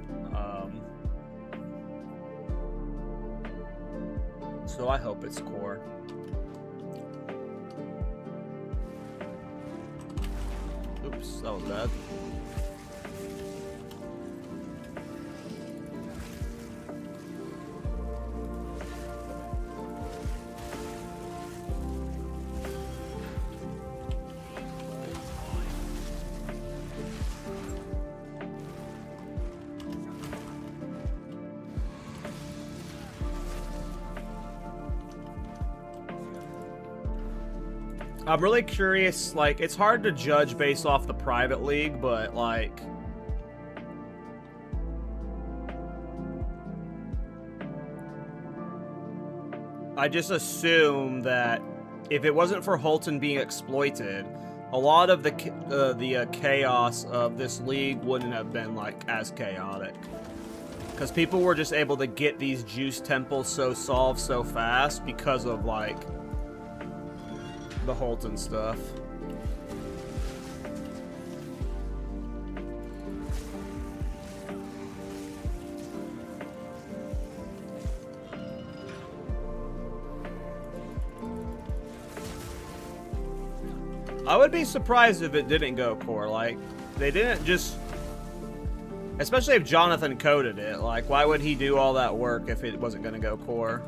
So I hope it's core. Oops, that was bad. I'm really curious, like, it's hard to judge based off the private league, but, like... I just assume that if it wasn't for Holton being exploited, a lot of the chaos of this league wouldn't have been, like, as chaotic. Because people were just able to get these juice temples so solved so fast because of, like... the Holton stuff. I would be surprised if it didn't go core. Like, they didn't just... Especially if Jonathan coded it. Like, why would he do all that work if it wasn't going to go core?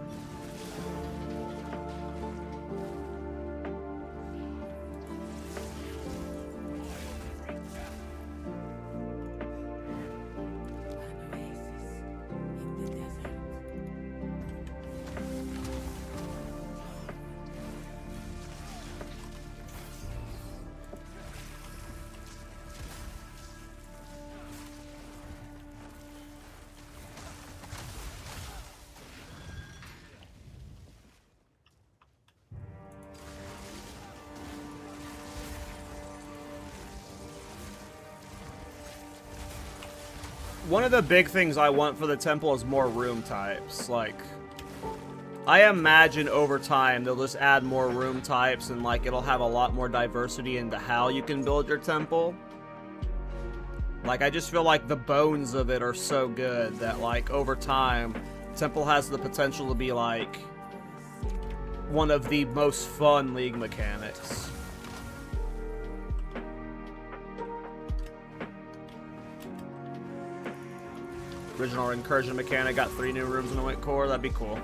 One of the big things I want for the temple is more room types. Like, I imagine over time they'll just add more room types and, like, it'll have a lot more diversity into how you can build your temple. Like, I just feel like the bones of it are so good that, like, over time, temple has the potential to be, like, one of the most fun league mechanics. Original incursion mechanic, got 3 new rooms when it went core, that'd be cool.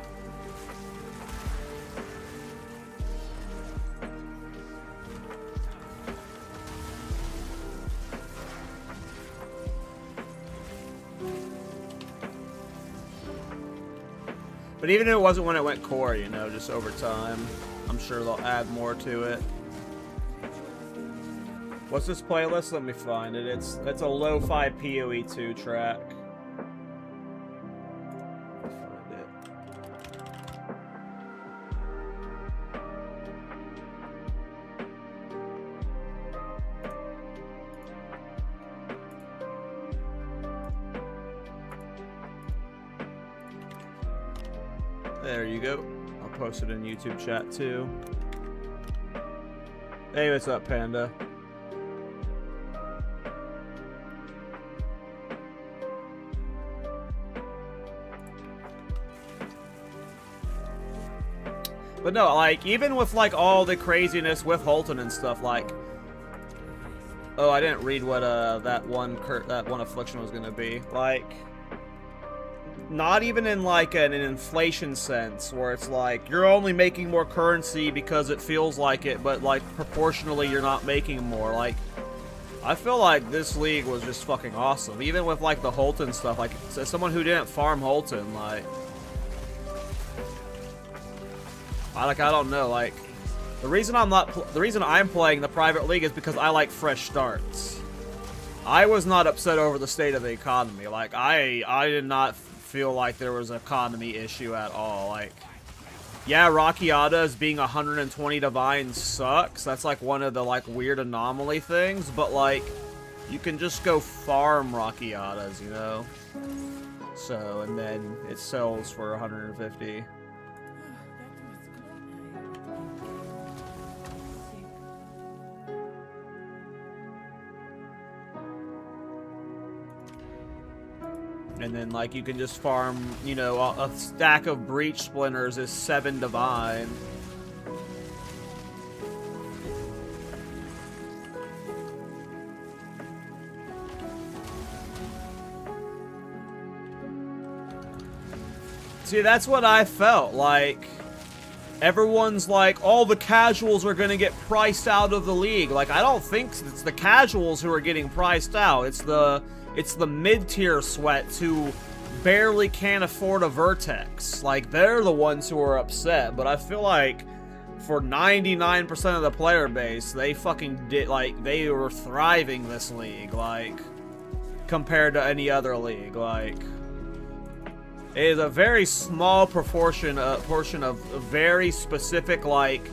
But even if it wasn't when it went core, you know, just over time, I'm sure they'll add more to it. What's this playlist? Let me find it. It's a lo-fi PoE 2 track. Find it. There you go. I'll post it in YouTube chat too. Hey, what's up, Panda? But no, like, even with, like, all the craziness with Holton and stuff, like... Oh, I didn't read what, that one affliction was gonna be. Like... Not even in, like, an inflation sense, where it's like, you're only making more currency because it feels like it, but, like, proportionally you're not making more. Like, I feel like this league was just fucking awesome. Even with, like, the Holton stuff, like, as someone who didn't farm Holton, like... I don't know, like, the reason I'm playing the private league is because I like fresh starts. I was not upset over the state of the economy. Like, I did not feel like there was an economy issue at all. Like, yeah, Rakiata's being 120 divine sucks. That's like one of the like weird anomaly things, but like, you can just go farm Rakiatas, you know? So, and then it sells for 150. And then, like, you can just farm, you know, a stack of breach splinters is 7 divine. See, that's what I felt like. Everyone's like, all the casuals are gonna get priced out of the league. Like, I don't think it's the casuals who are getting priced out. It's the mid-tier sweats who barely can't afford a Vertex. Like, they're the ones who are upset. But I feel like for 99% of the player base, they fucking did, like, they were thriving this league, like, compared to any other league. Like, it is a very small portion of very specific, like,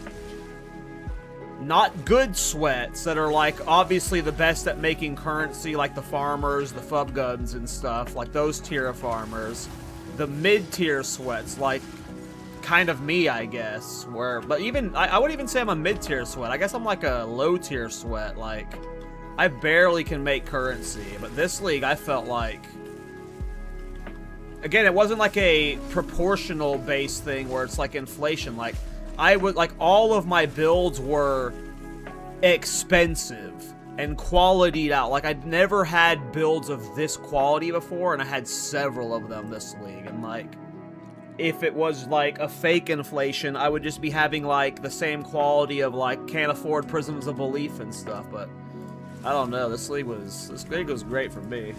not good sweats that are, like, obviously the best at making currency, like the farmers, the fub guns and stuff, like those tier of farmers. The mid-tier sweats, like, kind of me, I guess, but even, I wouldn't even say I'm a mid-tier sweat. I guess I'm like a low-tier sweat, like, I barely can make currency, but this league, I felt like, again, it wasn't like a proportional base thing where it's like inflation, like, I would, like, all of my builds were expensive and qualityed out. Like, I'd never had builds of this quality before, and I had several of them this league. And, like, if it was, like, a fake inflation, I would just be having, like, the same quality of, like, can't afford Prisms of Belief and stuff. But, I don't know, this league was great for me.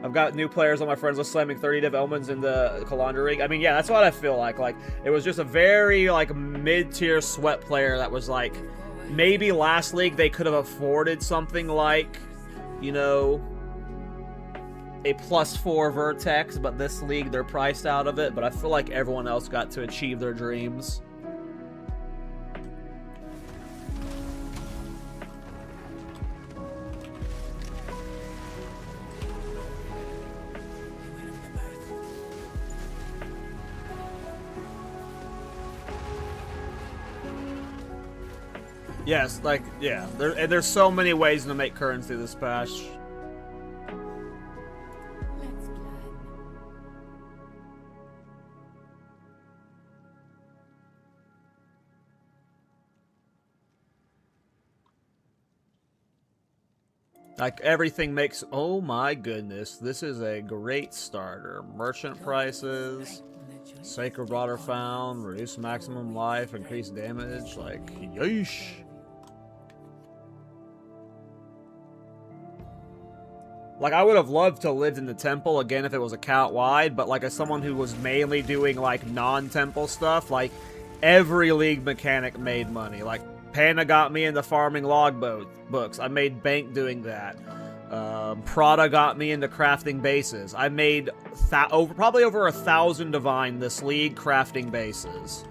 I've got new players on my friends list slamming 30 div Elmans in the Calandra Rig. I mean, yeah, that's what I feel like. Like, it was just a very, like, mid-tier sweat player that was, like, maybe last league they could have afforded something like, you know, a +4 Vertex, but this league they're priced out of it. But I feel like everyone else got to achieve their dreams. Yes, like, yeah. There's so many ways to make currency this patch. Let's plan. Like, everything makes... Oh my goodness. This is a great starter. Merchant prices. Sacred Water found. Reduce maximum life. Increase damage. Like, yeesh. Like, I would have loved to live in the temple again if it was account wide, but like as someone who was mainly doing like non-temple stuff, like every league mechanic made money. Like Panda got me into farming books. I made bank doing that. Prada got me into crafting bases. I made probably over 1,000 divine this league crafting bases.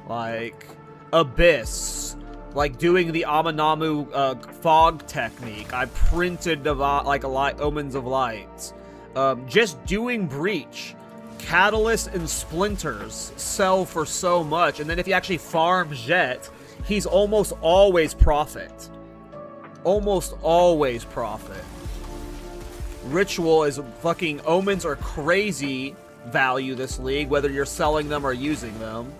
Like, Abyss. Like, doing the Aminamu fog technique. I printed Omens of Light. Just doing Breach. Catalyst and Splinters sell for so much. And then if you actually farm Jet, he's almost always profit. Almost always profit. Ritual is fucking... Omens are crazy value this league, whether you're selling them or using them.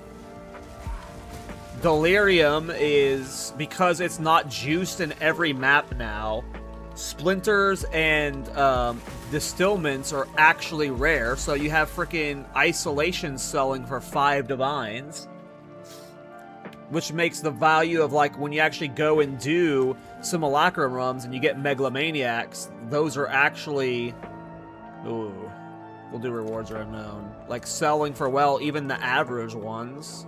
Delirium is... because it's not juiced in every map now, Splinters and Distillments are actually rare, so you have freaking Isolation selling for 5 divines. Which makes the value of, like, when you actually go and do Simulacrum runs and you get Megalomaniacs, those are actually... Ooh. We'll do rewards are unknown. Like, selling for, well, even the average ones.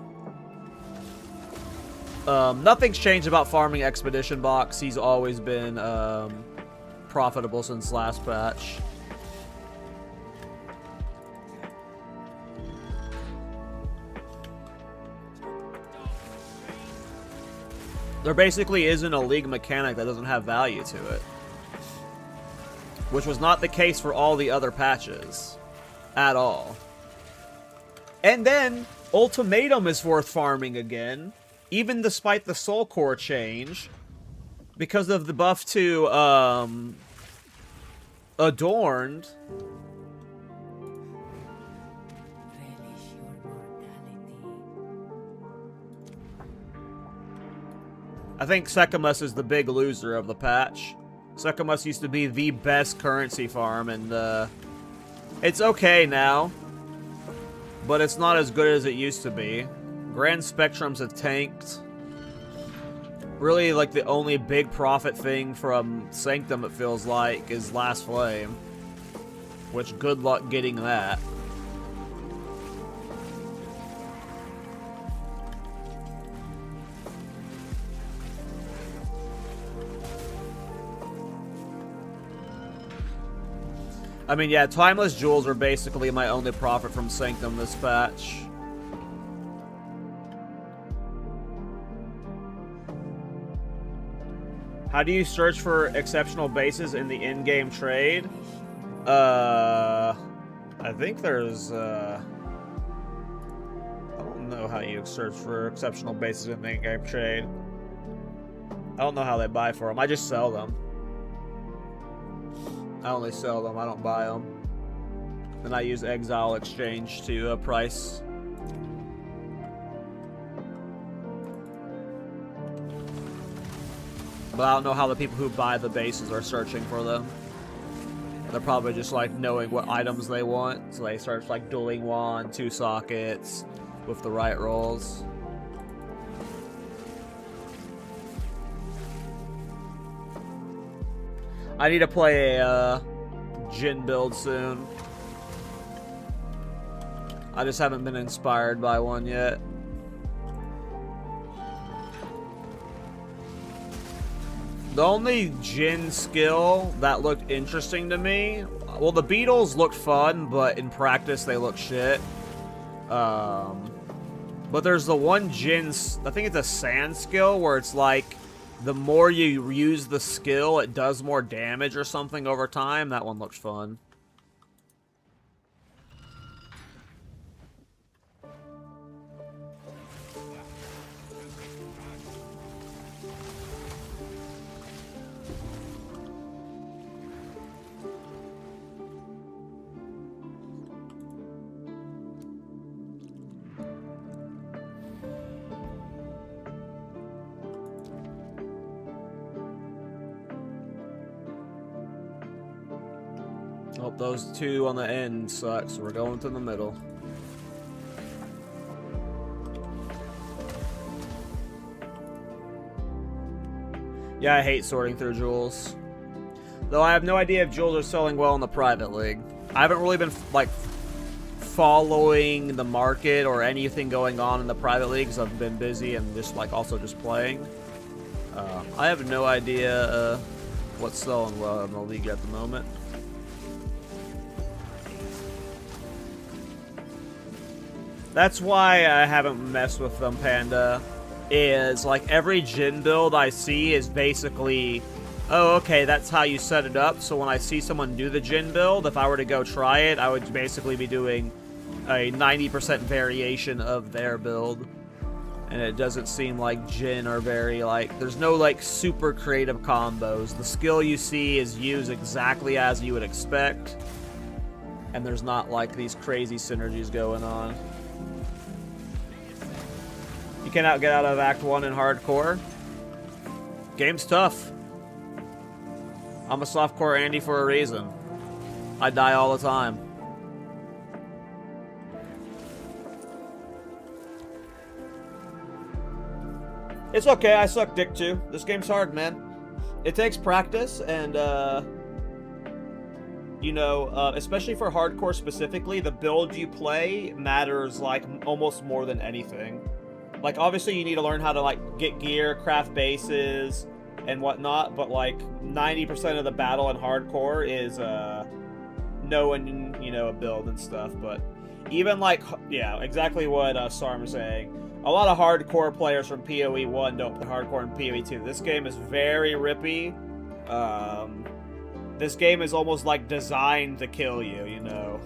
Nothing's changed about farming Expedition Box. He's always been profitable since last patch. There basically isn't a league mechanic that doesn't have value to it. Which was not the case for all the other patches. At all. And then, Ultimatum is worth farming again. Even despite the Soul Core change. Because of the buff to, Adorned. I think Secamus is the big loser of the patch. Secamus used to be the best currency farm, and it's okay now. But it's not as good as it used to be. Grand Spectrums have tanked. Really, like, the only big profit thing from Sanctum, it feels like, is Last Flame. Which, good luck getting that. I mean, yeah, Timeless Jewels are basically my only profit from Sanctum this patch. How do you search for exceptional bases in the in-game trade? I think there's, I don't know how you search for exceptional bases in the in-game trade. I don't know how they buy for them. I just sell them. I only sell them, I don't buy them. And I use Exile Exchange to price. But I don't know how the people who buy the bases are searching for them. They're probably just, like, knowing what items they want. So they search, like, Dueling Wand, 2 sockets, with the right rolls. I need to play a Jin build soon. I just haven't been inspired by one yet. The only Jin skill that looked interesting to me... Well, the Beetles looked fun, but in practice they look shit. But there's the one Jin... I think it's a Sand skill, where it's like... The more you use the skill, it does more damage or something over time. That one looks fun. Oh, those two on the end suck, so we're going to the middle. Yeah, I hate sorting through jewels. Though I have no idea if jewels are selling well in the private league. I haven't really been, like, following the market or anything going on in the private league because I've been busy and just, like, also just playing. I have no idea what's selling well in the league at the moment. That's why I haven't messed with them, Panda. Is like every Jhin build I see is basically, oh, okay, that's how you set it up. So when I see someone do the Jhin build, if I were to go try it, I would basically be doing a 90% variation of their build. And it doesn't seem like Jhin are very, like, there's no, like, super creative combos. The skill you see is used exactly as you would expect. And there's not, like, these crazy synergies going on. You cannot get out of Act 1 in hardcore. Game's tough. I'm a softcore Andy for a reason. I die all the time. It's okay, I suck dick too. This game's hard, man. It takes practice, and, you know, especially for hardcore specifically, the build you play matters, like, almost more than anything. Like, obviously you need to learn how to, like, get gear, craft bases, and whatnot, but, like, 90% of the battle in hardcore is, knowing, you know, a build and stuff, but even, like, yeah, exactly what, Sarm was saying. A lot of hardcore players from PoE 1 don't play hardcore in PoE 2. This game is very rippy. This game is almost like designed to kill you, you know.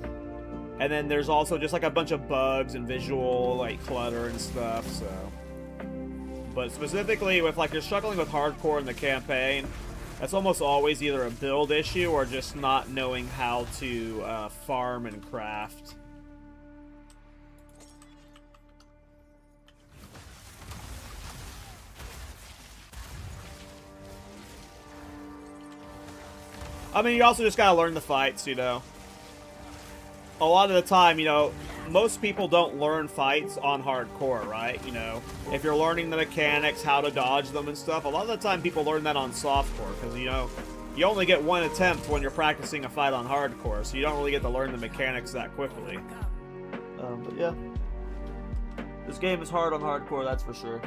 And then there's also just like a bunch of bugs and visual like clutter and stuff, so. But specifically with like you're struggling with hardcore in the campaign, that's almost always either a build issue or just not knowing how to farm and craft. I mean, you also just gotta learn the fights, you know. A lot of the time, you know, most people don't learn fights on hardcore, right? You know, if you're learning the mechanics, how to dodge them and stuff, a lot of the time people learn that on softcore, because, you know, you only get one attempt when you're practicing a fight on hardcore, so you don't really get to learn the mechanics that quickly. But yeah. This game is hard on hardcore, that's for sure.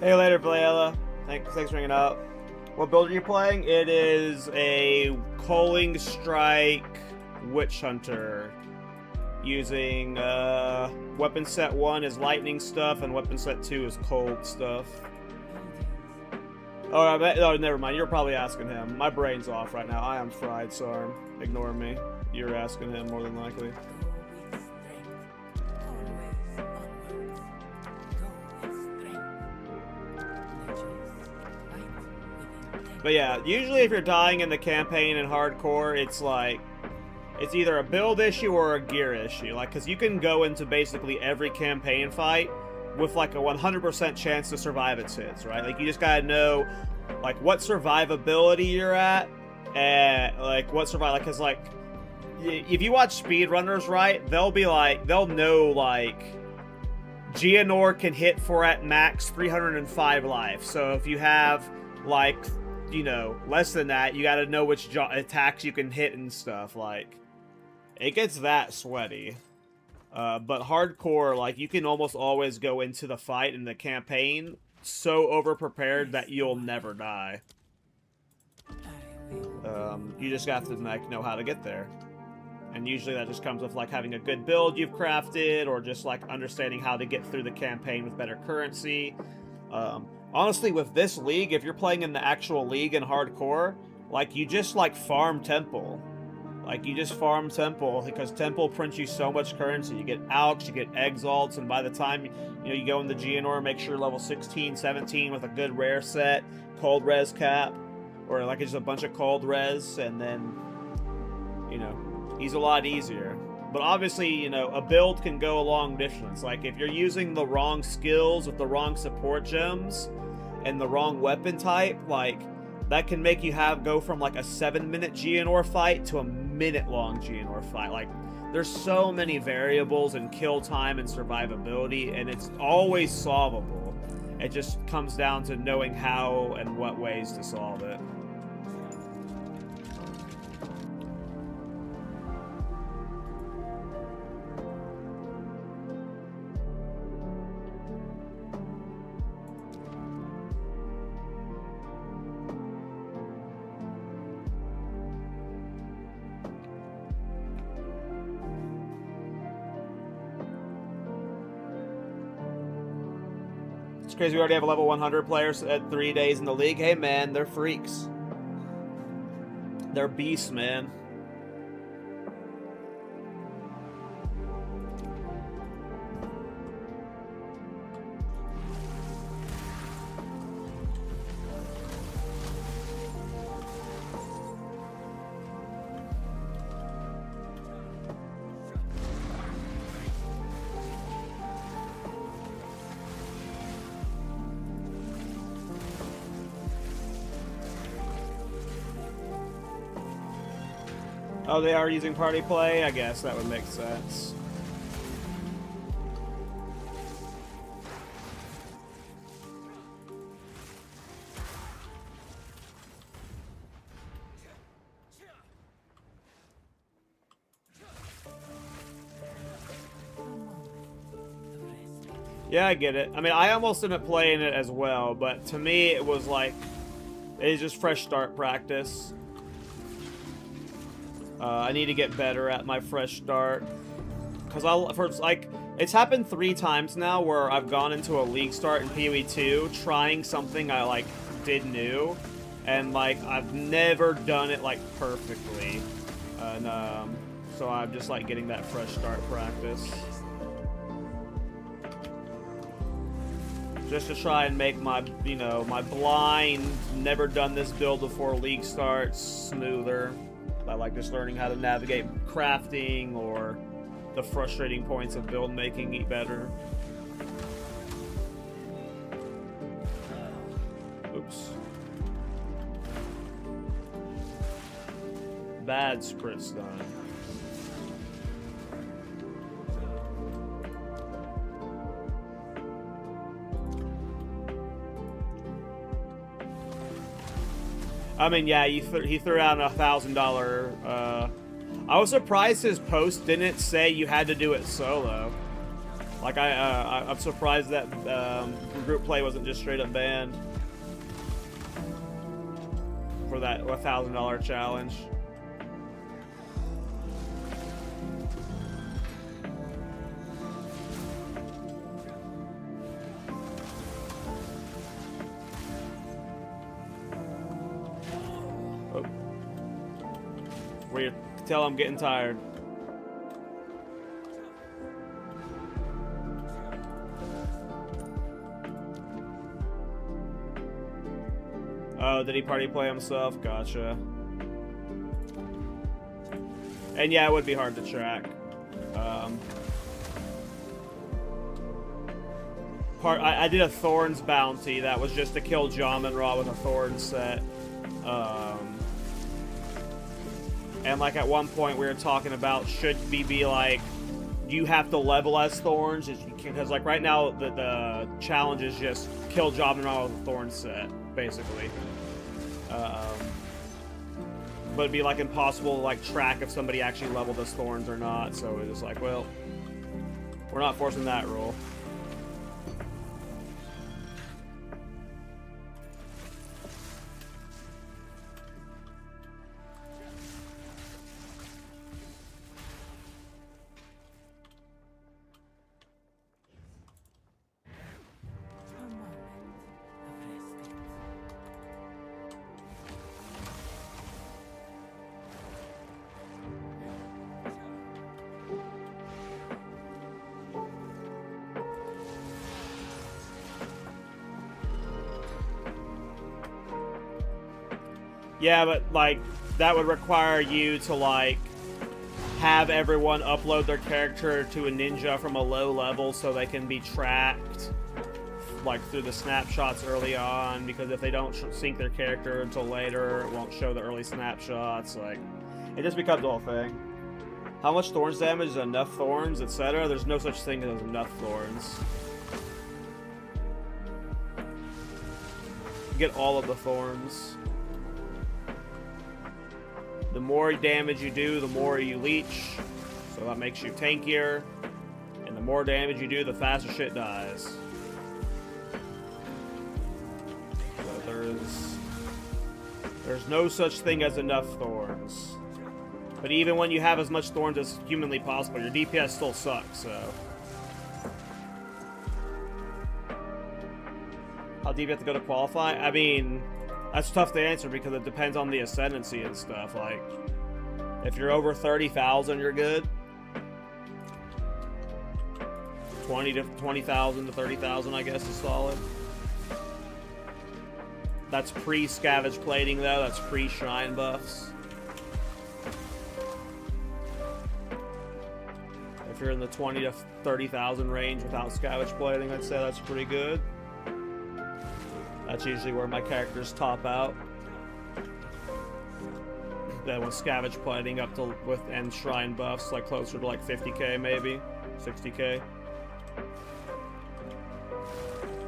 Hey later, Vlayella. Thanks for hanging out. What build are you playing? It is a Culling Strike Witch Hunter. Using weapon set 1 is lightning stuff and weapon set 2 is cold stuff. Oh, never mind. You're probably asking him. My brain's off right now. I am fried, Sarm. Ignore me. You're asking him more than likely. But yeah, usually if you're dying in the campaign in hardcore, it's like, it's either a build issue or a gear issue. Like, because you can go into basically every campaign fight with like a 100% chance to survive its hits, right? Like, you just gotta know, like, what survivability you're at, and like, what like, cause like, if you watch speedrunners, right, they'll be like, they'll know, like, Geonor can hit for at max 305 life. So if you have, like, you know, less than that, you gotta know which attacks you can hit and stuff. Like, it gets that sweaty. But hardcore, like, you can almost always go into the fight in the campaign so over-prepared that you'll never die. You just have to, like, know how to get there. And usually that just comes with, like, having a good build you've crafted, or just, like, understanding how to get through the campaign with better currency. Honestly, with this league, if you're playing in the actual league in hardcore, like, you just, like, farm temple. Like, you just farm Temple, because Temple prints you so much currency. You get Alks, you get Exalts, and by the time, you go in the Geonor, make sure level 16, 17 with a good rare set, cold res cap, or like just a bunch of cold res, and then, he's a lot easier. But obviously, a build can go a long distance. Like, if you're using the wrong skills with the wrong support gems and the wrong weapon type, like, that can make you go from like a 7-minute Geonor fight to a minute-long Geonor fight. Like, there's so many variables in kill time and survivability, and it's always solvable. It just comes down to knowing how and what ways to solve it. It's crazy we already have a level 100 players at 3 days in the league. Hey, man, they're freaks. They're beasts, man. Oh, they are using party play? I guess that would make sense. Yeah, I get it. I mean, I almost ended up playing it as well, but to me, it was like, it's just fresh start practice. I need to get better at my fresh start. Because it's happened 3 times now where I've gone into a league start in PoE 2 trying something I, did new. And, I've never done it, perfectly. And, so I'm just, getting that fresh start practice. Just to try and make my, my blind, never done this build before league starts smoother. By just learning how to navigate crafting or the frustrating points of build making better. Oops. Bad spritz done. I mean, yeah, he threw out a $1,000. I was surprised his post didn't say you had to do it solo. I'm surprised that group play wasn't just straight up banned for that $1,000 challenge. Where you tell I'm getting tired. Oh, did he party play himself? Gotcha. And yeah, it would be hard to track. I did a Thorns bounty that was just to kill Jamin Raw with a Thorns set. And at one point we were talking about should we be you have to level as Thorns, because right now the challenge is just kill Jamin Raw with a Thorns set, basically. But it'd be impossible to track if somebody actually leveled as Thorns or not, so it's just well, we're not forcing that rule. Yeah, but like that would require you to like have everyone upload their character to a ninja from a low level so they can be tracked like through the snapshots early on, because if they don't sync their character until later, it won't show the early snapshots. Like, it just becomes a whole thing. How much thorns damage is enough thorns, etc.? There's no such thing as enough thorns. Get all of the thorns. The more damage you do, the more you leech, so that makes you tankier. And the more damage you do, the faster shit dies. So there's no such thing as enough thorns. But even when you have as much thorns as humanly possible, your DPS still sucks, so. How deep you have to go to qualify? I mean, that's tough to answer because it depends on the ascendancy and stuff. Like, if you're over 30,000, you're good. 20,000 to 30,000, I guess, is solid. That's pre-scavenge plating, though. That's pre-shrine buffs. If you're in the 20 to 30,000 range without scavenge plating, I'd say that's pretty good. That's usually where my characters top out. Then with scavenge plating up to and shrine buffs, like closer to like 50k maybe, 60k.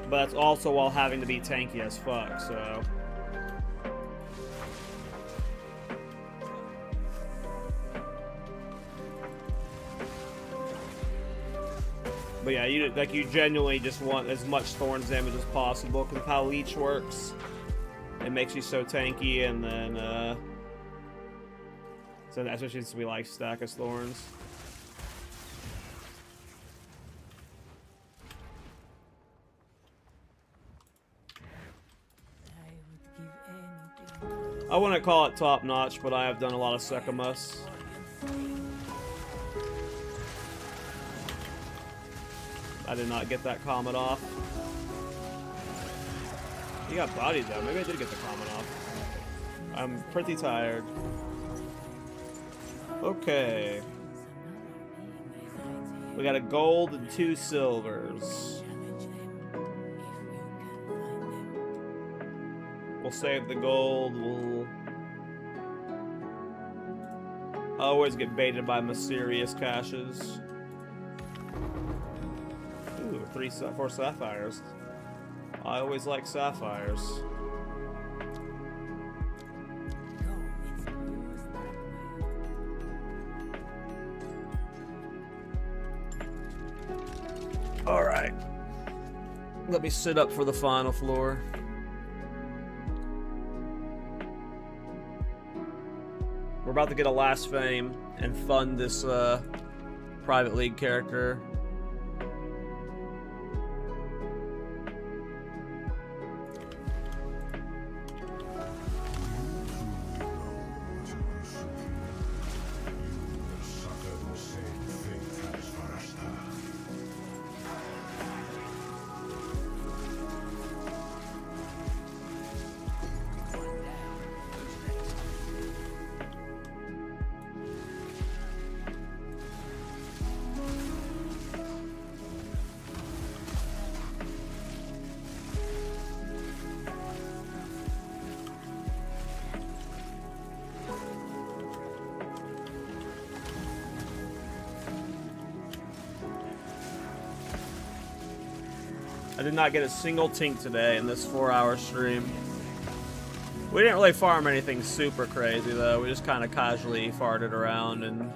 But that's also while having to be tanky as fuck, so. But yeah, you genuinely just want as much thorns damage as possible because of how leech works. It makes you so tanky, and then so especially since we like stack as thorns. I wouldn't call it top notch, but I have done a lot of Sekimus. I did not get that comment off. You got bodied though. Maybe I did get the comment off. I'm pretty tired. Okay. We got a gold and 2 silvers. We'll save the gold. We'll always get baited by mysterious caches. Ooh, 4 sapphires. I always like sapphires. Alright. Let me sit up for the final floor. We're about to get a last fame and fund this private league character. I did not get a single tink today in this 4-hour stream. We didn't really farm anything super crazy though. We just kind of casually farted around, and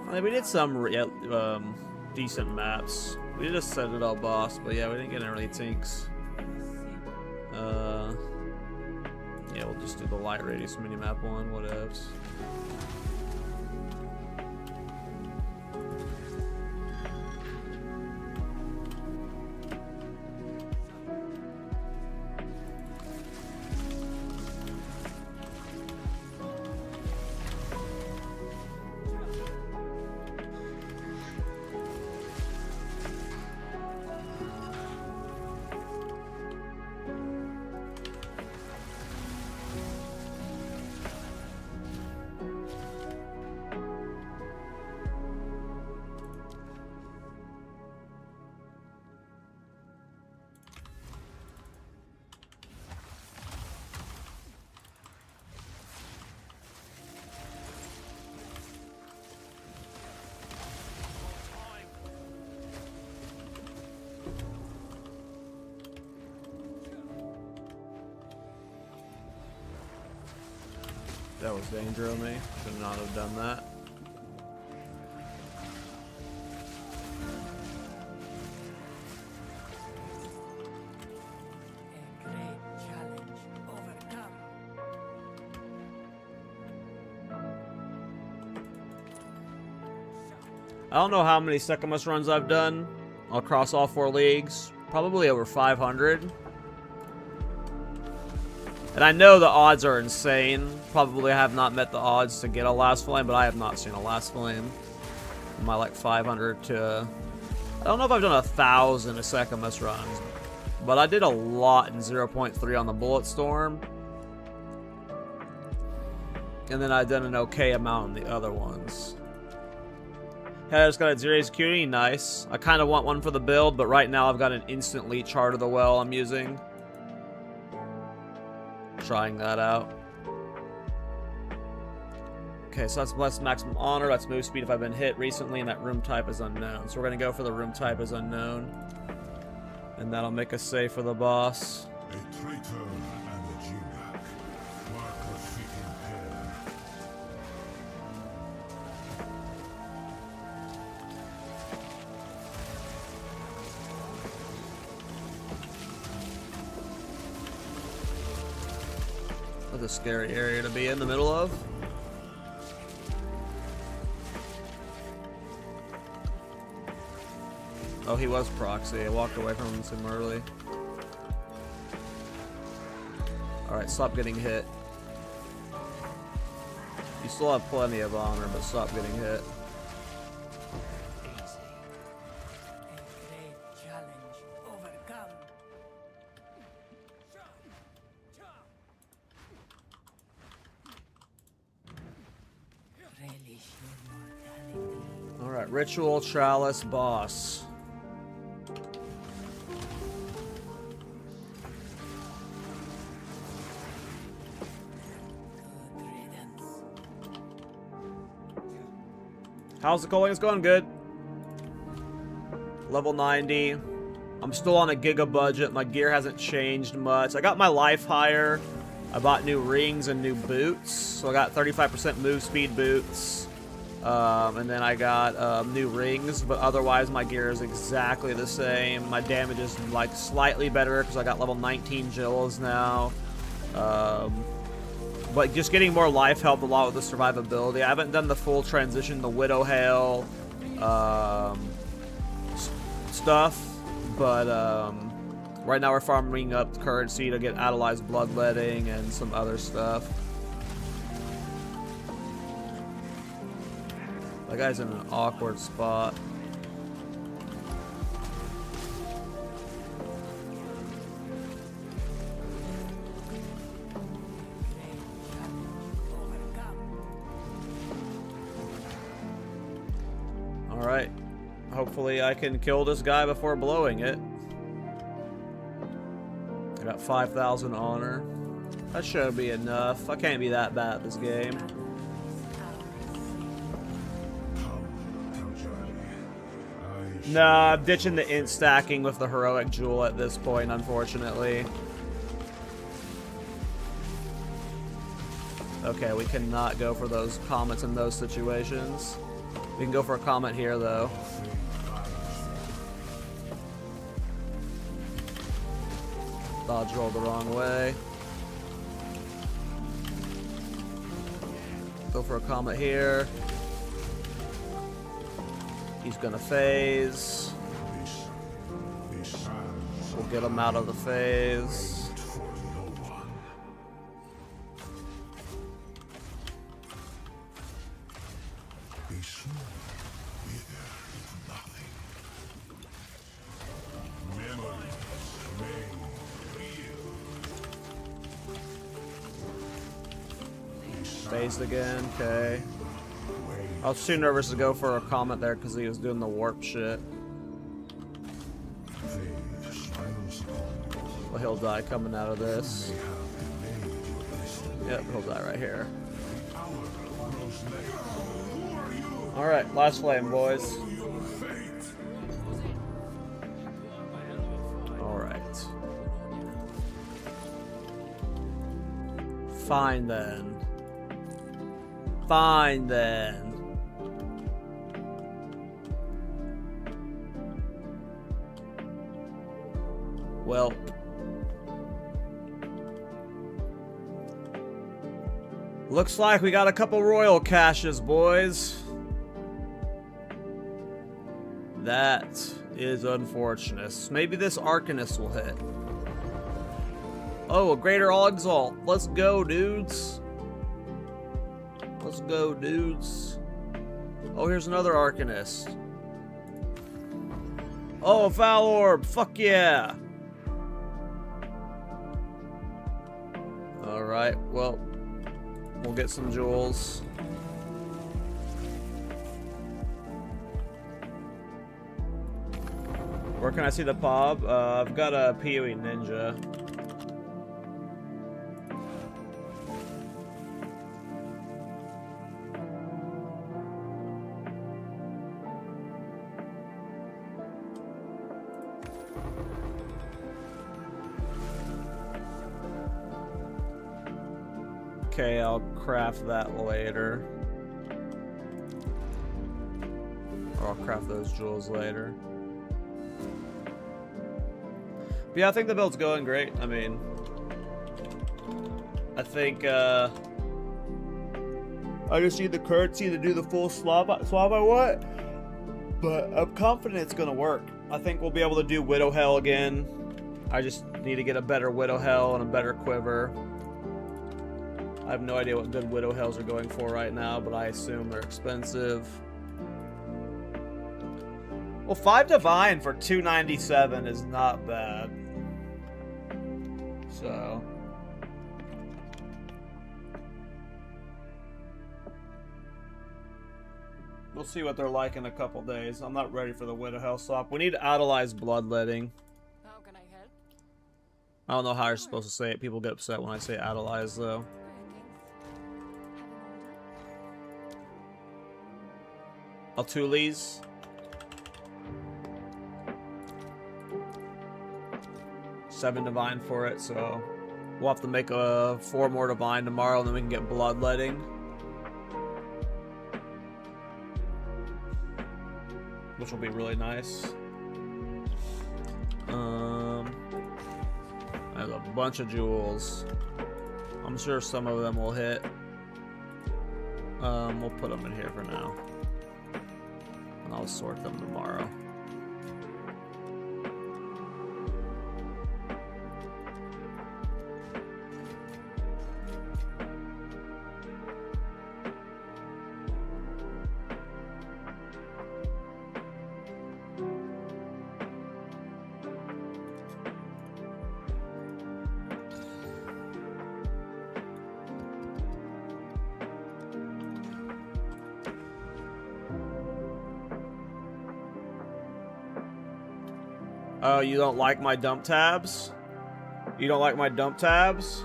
I mean, we did some decent maps. We just set it all boss, but yeah, we didn't get any really tinks. Yeah, we'll just do the light radius minimap one, whatevs. That was danger of me. Should not have done that. A great challenge overcome. I don't know how many Sekimus runs I've done across all 4 leagues. Probably over 500. And I know the odds are insane. Probably have not met the odds to get a last flame, but I have not seen a last flame. In my like 500 to... I don't know if I've done 1,000 Sekimus runs, but I did a lot in 0.3 on the Bulletstorm. And then I've done an okay amount in the other ones. Hey, I just got a Ziri's Cutie, nice. I kind of want one for the build, but right now I've got an instant leech Heart of the Well I'm using. Trying that out. Okay, so that's less maximum honor, that's move speed if I've been hit recently, and that room type is unknown. So we're gonna go for the room type is unknown. And that'll make us safe for the boss. A traitor and a genius. Work a fitting pair. That's a scary area to be in the middle of. Oh, he was proxy. I walked away from him too early. Alright, stop getting hit. You still have plenty of honor, but stop getting hit. Easy. A great challenge overcome. Relish your mortality. Alright, Ritual Chalice boss. Good riddance. How's the Culling? It's going good. Level 90. I'm still on a giga budget. My gear hasn't changed much. I got my life higher. I bought new rings and new boots. So I got 35% move speed boots. And then I got new rings. But otherwise my gear is exactly the same. My damage is like slightly better because I got level 19 Jills now. But just getting more life helped a lot with the survivability. I haven't done the full transition, the Widow Hail stuff, but right now we're farming up currency to get Adeli's Bloodletting and some other stuff. That guy's in an awkward spot. Alright. Hopefully I can kill this guy before blowing it. I got 5,000 honor. That should be enough. I can't be that bad at this game. Nah, I'm ditching the int stacking with the heroic jewel at this point, unfortunately. Okay, we cannot go for those comets in those situations. We can go for a comet here, though. Dodge rolled the wrong way. Go for a comet here. He's gonna phase. We'll get him out of the phase. Phased again, okay. I was too nervous to go for a comet there because he was doing the warp shit. Well, he'll die coming out of this. Yep, he'll die right here. Alright, last flame, boys. Alright. Fine then. Fine then. Well. Looks like we got a couple royal caches, boys. That is unfortunate. Maybe this Arcanist will hit. Oh, a Greater Exile. Let's go, dudes. Let's go, dudes. Oh, here's another Arcanist. Oh, Foul Orb. Fuck yeah. Alright, well, we'll get some jewels. Where can I see the POB? I've got a PoE Ninja. Okay, I'll craft that later. Or I'll craft those jewels later. But yeah, I think the build's going great. I mean, I think I just need the currency to do the full swap I want. But I'm confident it's gonna work. I think we'll be able to do Widow Hell again. I just need to get a better Widow Hell and a better quiver. I have no idea what good Widow Hells are going for right now, but I assume they're expensive. Well, 5 Divine for 297 is not bad. So. We'll see what they're like in a couple days. I'm not ready for the Widow Hell swap. We need Idolized Bloodletting. How can I help? I don't know how you're supposed to say it. People get upset when I say Idolize, though. Altulis. Seven Divine for it, so we'll have to make 4 more Divine tomorrow, and then we can get Bloodletting. Which will be really nice. There's a bunch of jewels. I'm sure some of them will hit. We'll put them in here for now. And I'll sort them tomorrow. Oh, you don't like my dump tabs? You don't like my dump tabs?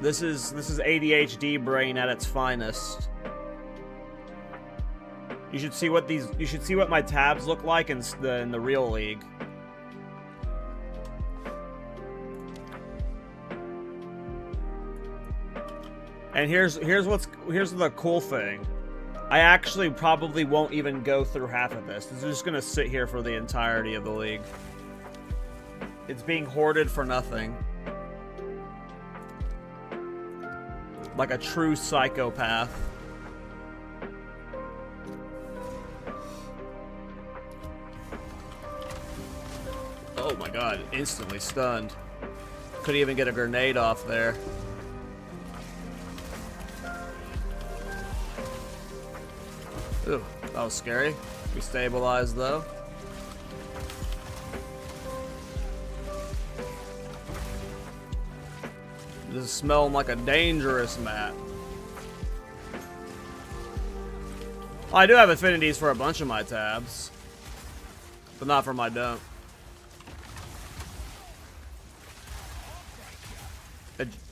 This is ADHD brain at its finest. You should see what my tabs look like in the real league. And here's the cool thing. I actually probably won't even go through half of this. This is just gonna sit here for the entirety of the league. It's being hoarded for nothing. Like a true psychopath. Oh my god, instantly stunned. Couldn't even get a grenade off there. Ooh, that was scary. We stabilized though. This is smelling like a dangerous map. I do have affinities for a bunch of my tabs, but not for my dump.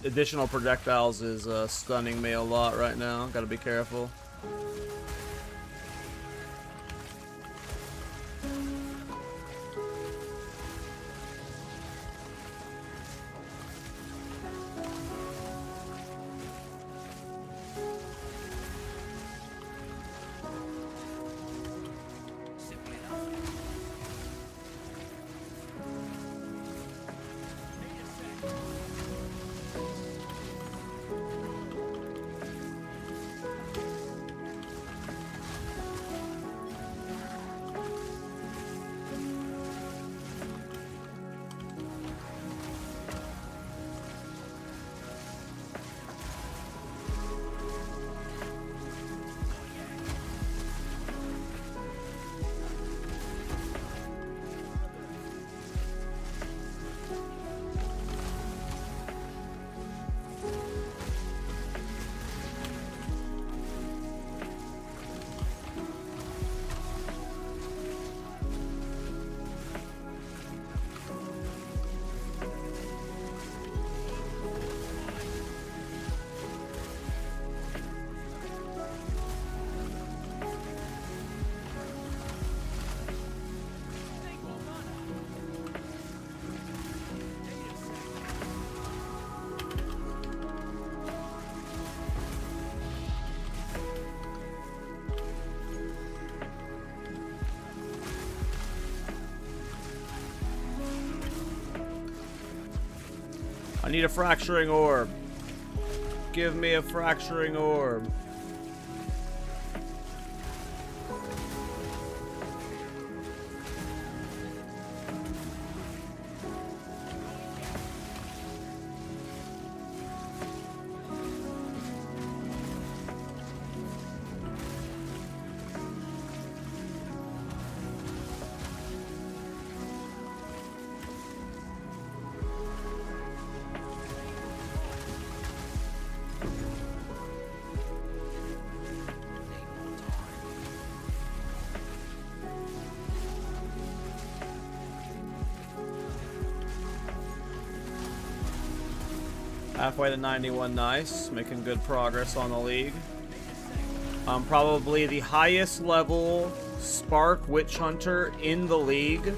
Additional projectiles is stunning me a lot right now. Gotta be careful. need a fracturing orb. Give me a fracturing orb. Halfway to 91, nice. Making good progress on the league. I'm probably the highest level Spark Witch Hunter in the league,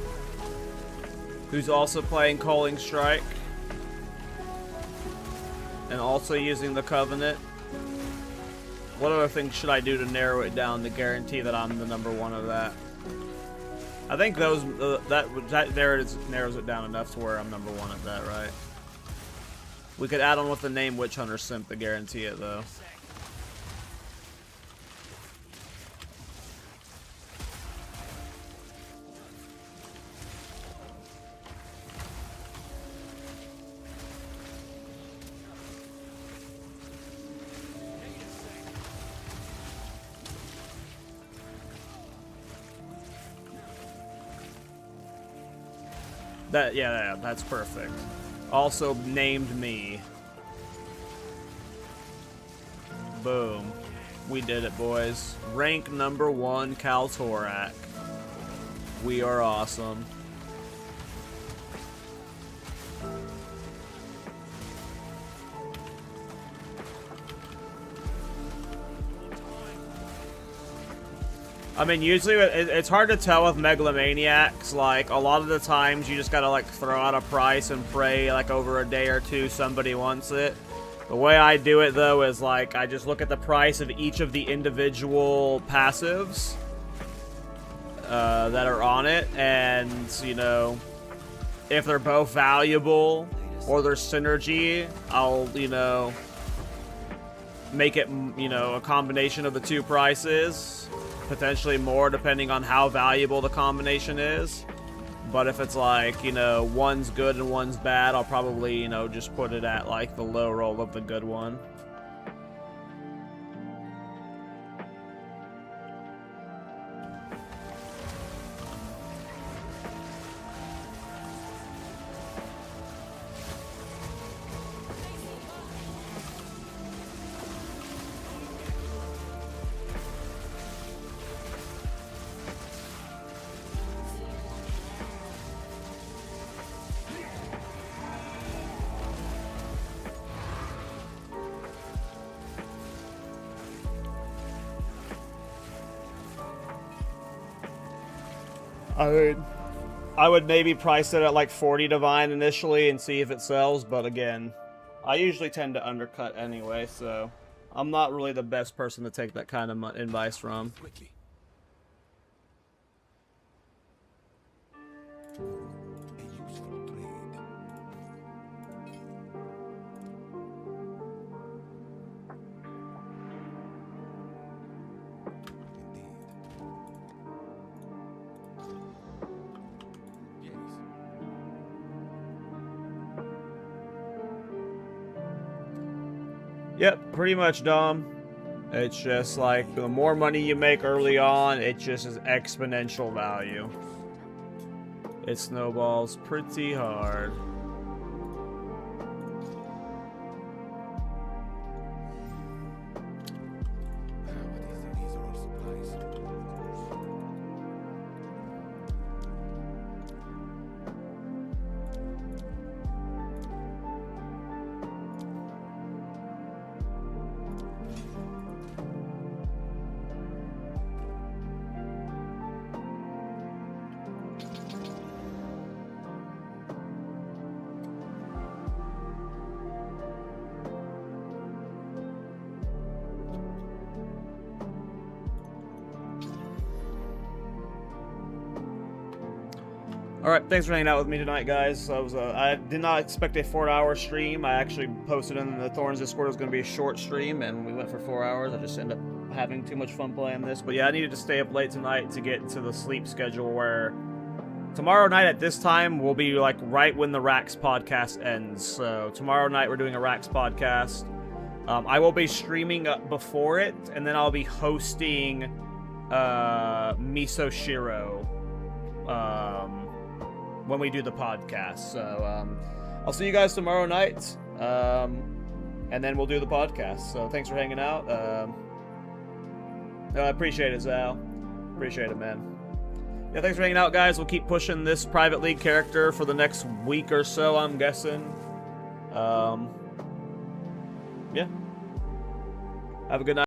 who's also playing Culling Strike and also using the Covenant. What other things should I do to narrow it down to guarantee that I'm the number one of that? I think those that narrows it down enough to where I'm number one at that, right? We could add on with the name Witch Hunter Simp to guarantee it, though. Yeah, that's perfect. Also named me. Boom. We did it, boys. Rank number 1 Kaltorak. We are awesome. I mean, usually it's hard to tell with megalomaniacs. Like, a lot of the times you just gotta, like, throw out a price and pray, like, over a day or two somebody wants it. The way I do it, though, is, like, I just look at the price of each of the individual passives that are on it, and, you know, if they're both valuable or there's synergy, I'll, you know, make it, you know, a combination of the two prices. Potentially more depending on how valuable the combination is. But if it's like, you know, one's good and one's bad, I'll probably, you know, just put it at like the low roll of the good one. I would maybe price it at like 40 divine initially and see if it sells, but again, I usually tend to undercut anyway, so I'm not really the best person to take that kind of advice from. Quickly. A useful trade. Yep, pretty much, Dom. It's just like, the more money you make early on, it just is exponential value. It snowballs pretty hard. These are all supplies. All right, thanks for hanging out with me tonight, guys. I did not expect a 4-hour stream. I actually posted in the Thorns Discord it was going to be a short stream, and we went for 4 hours. I just ended up having too much fun playing this. But yeah, I needed to stay up late tonight to get into the sleep schedule where tomorrow night at this time will be like right when the Rax podcast ends. So tomorrow night we're doing a Rax podcast. I will be streaming before it, and then I'll be hosting Miso Shiro when we do the podcast. So I'll see you guys tomorrow night, and then we'll do the podcast. So thanks for hanging out. I appreciate it, Zal. Appreciate it, man. Yeah, thanks for hanging out, guys. We'll keep pushing this Private League character for the next week or so, I'm guessing. Yeah. Have a good night.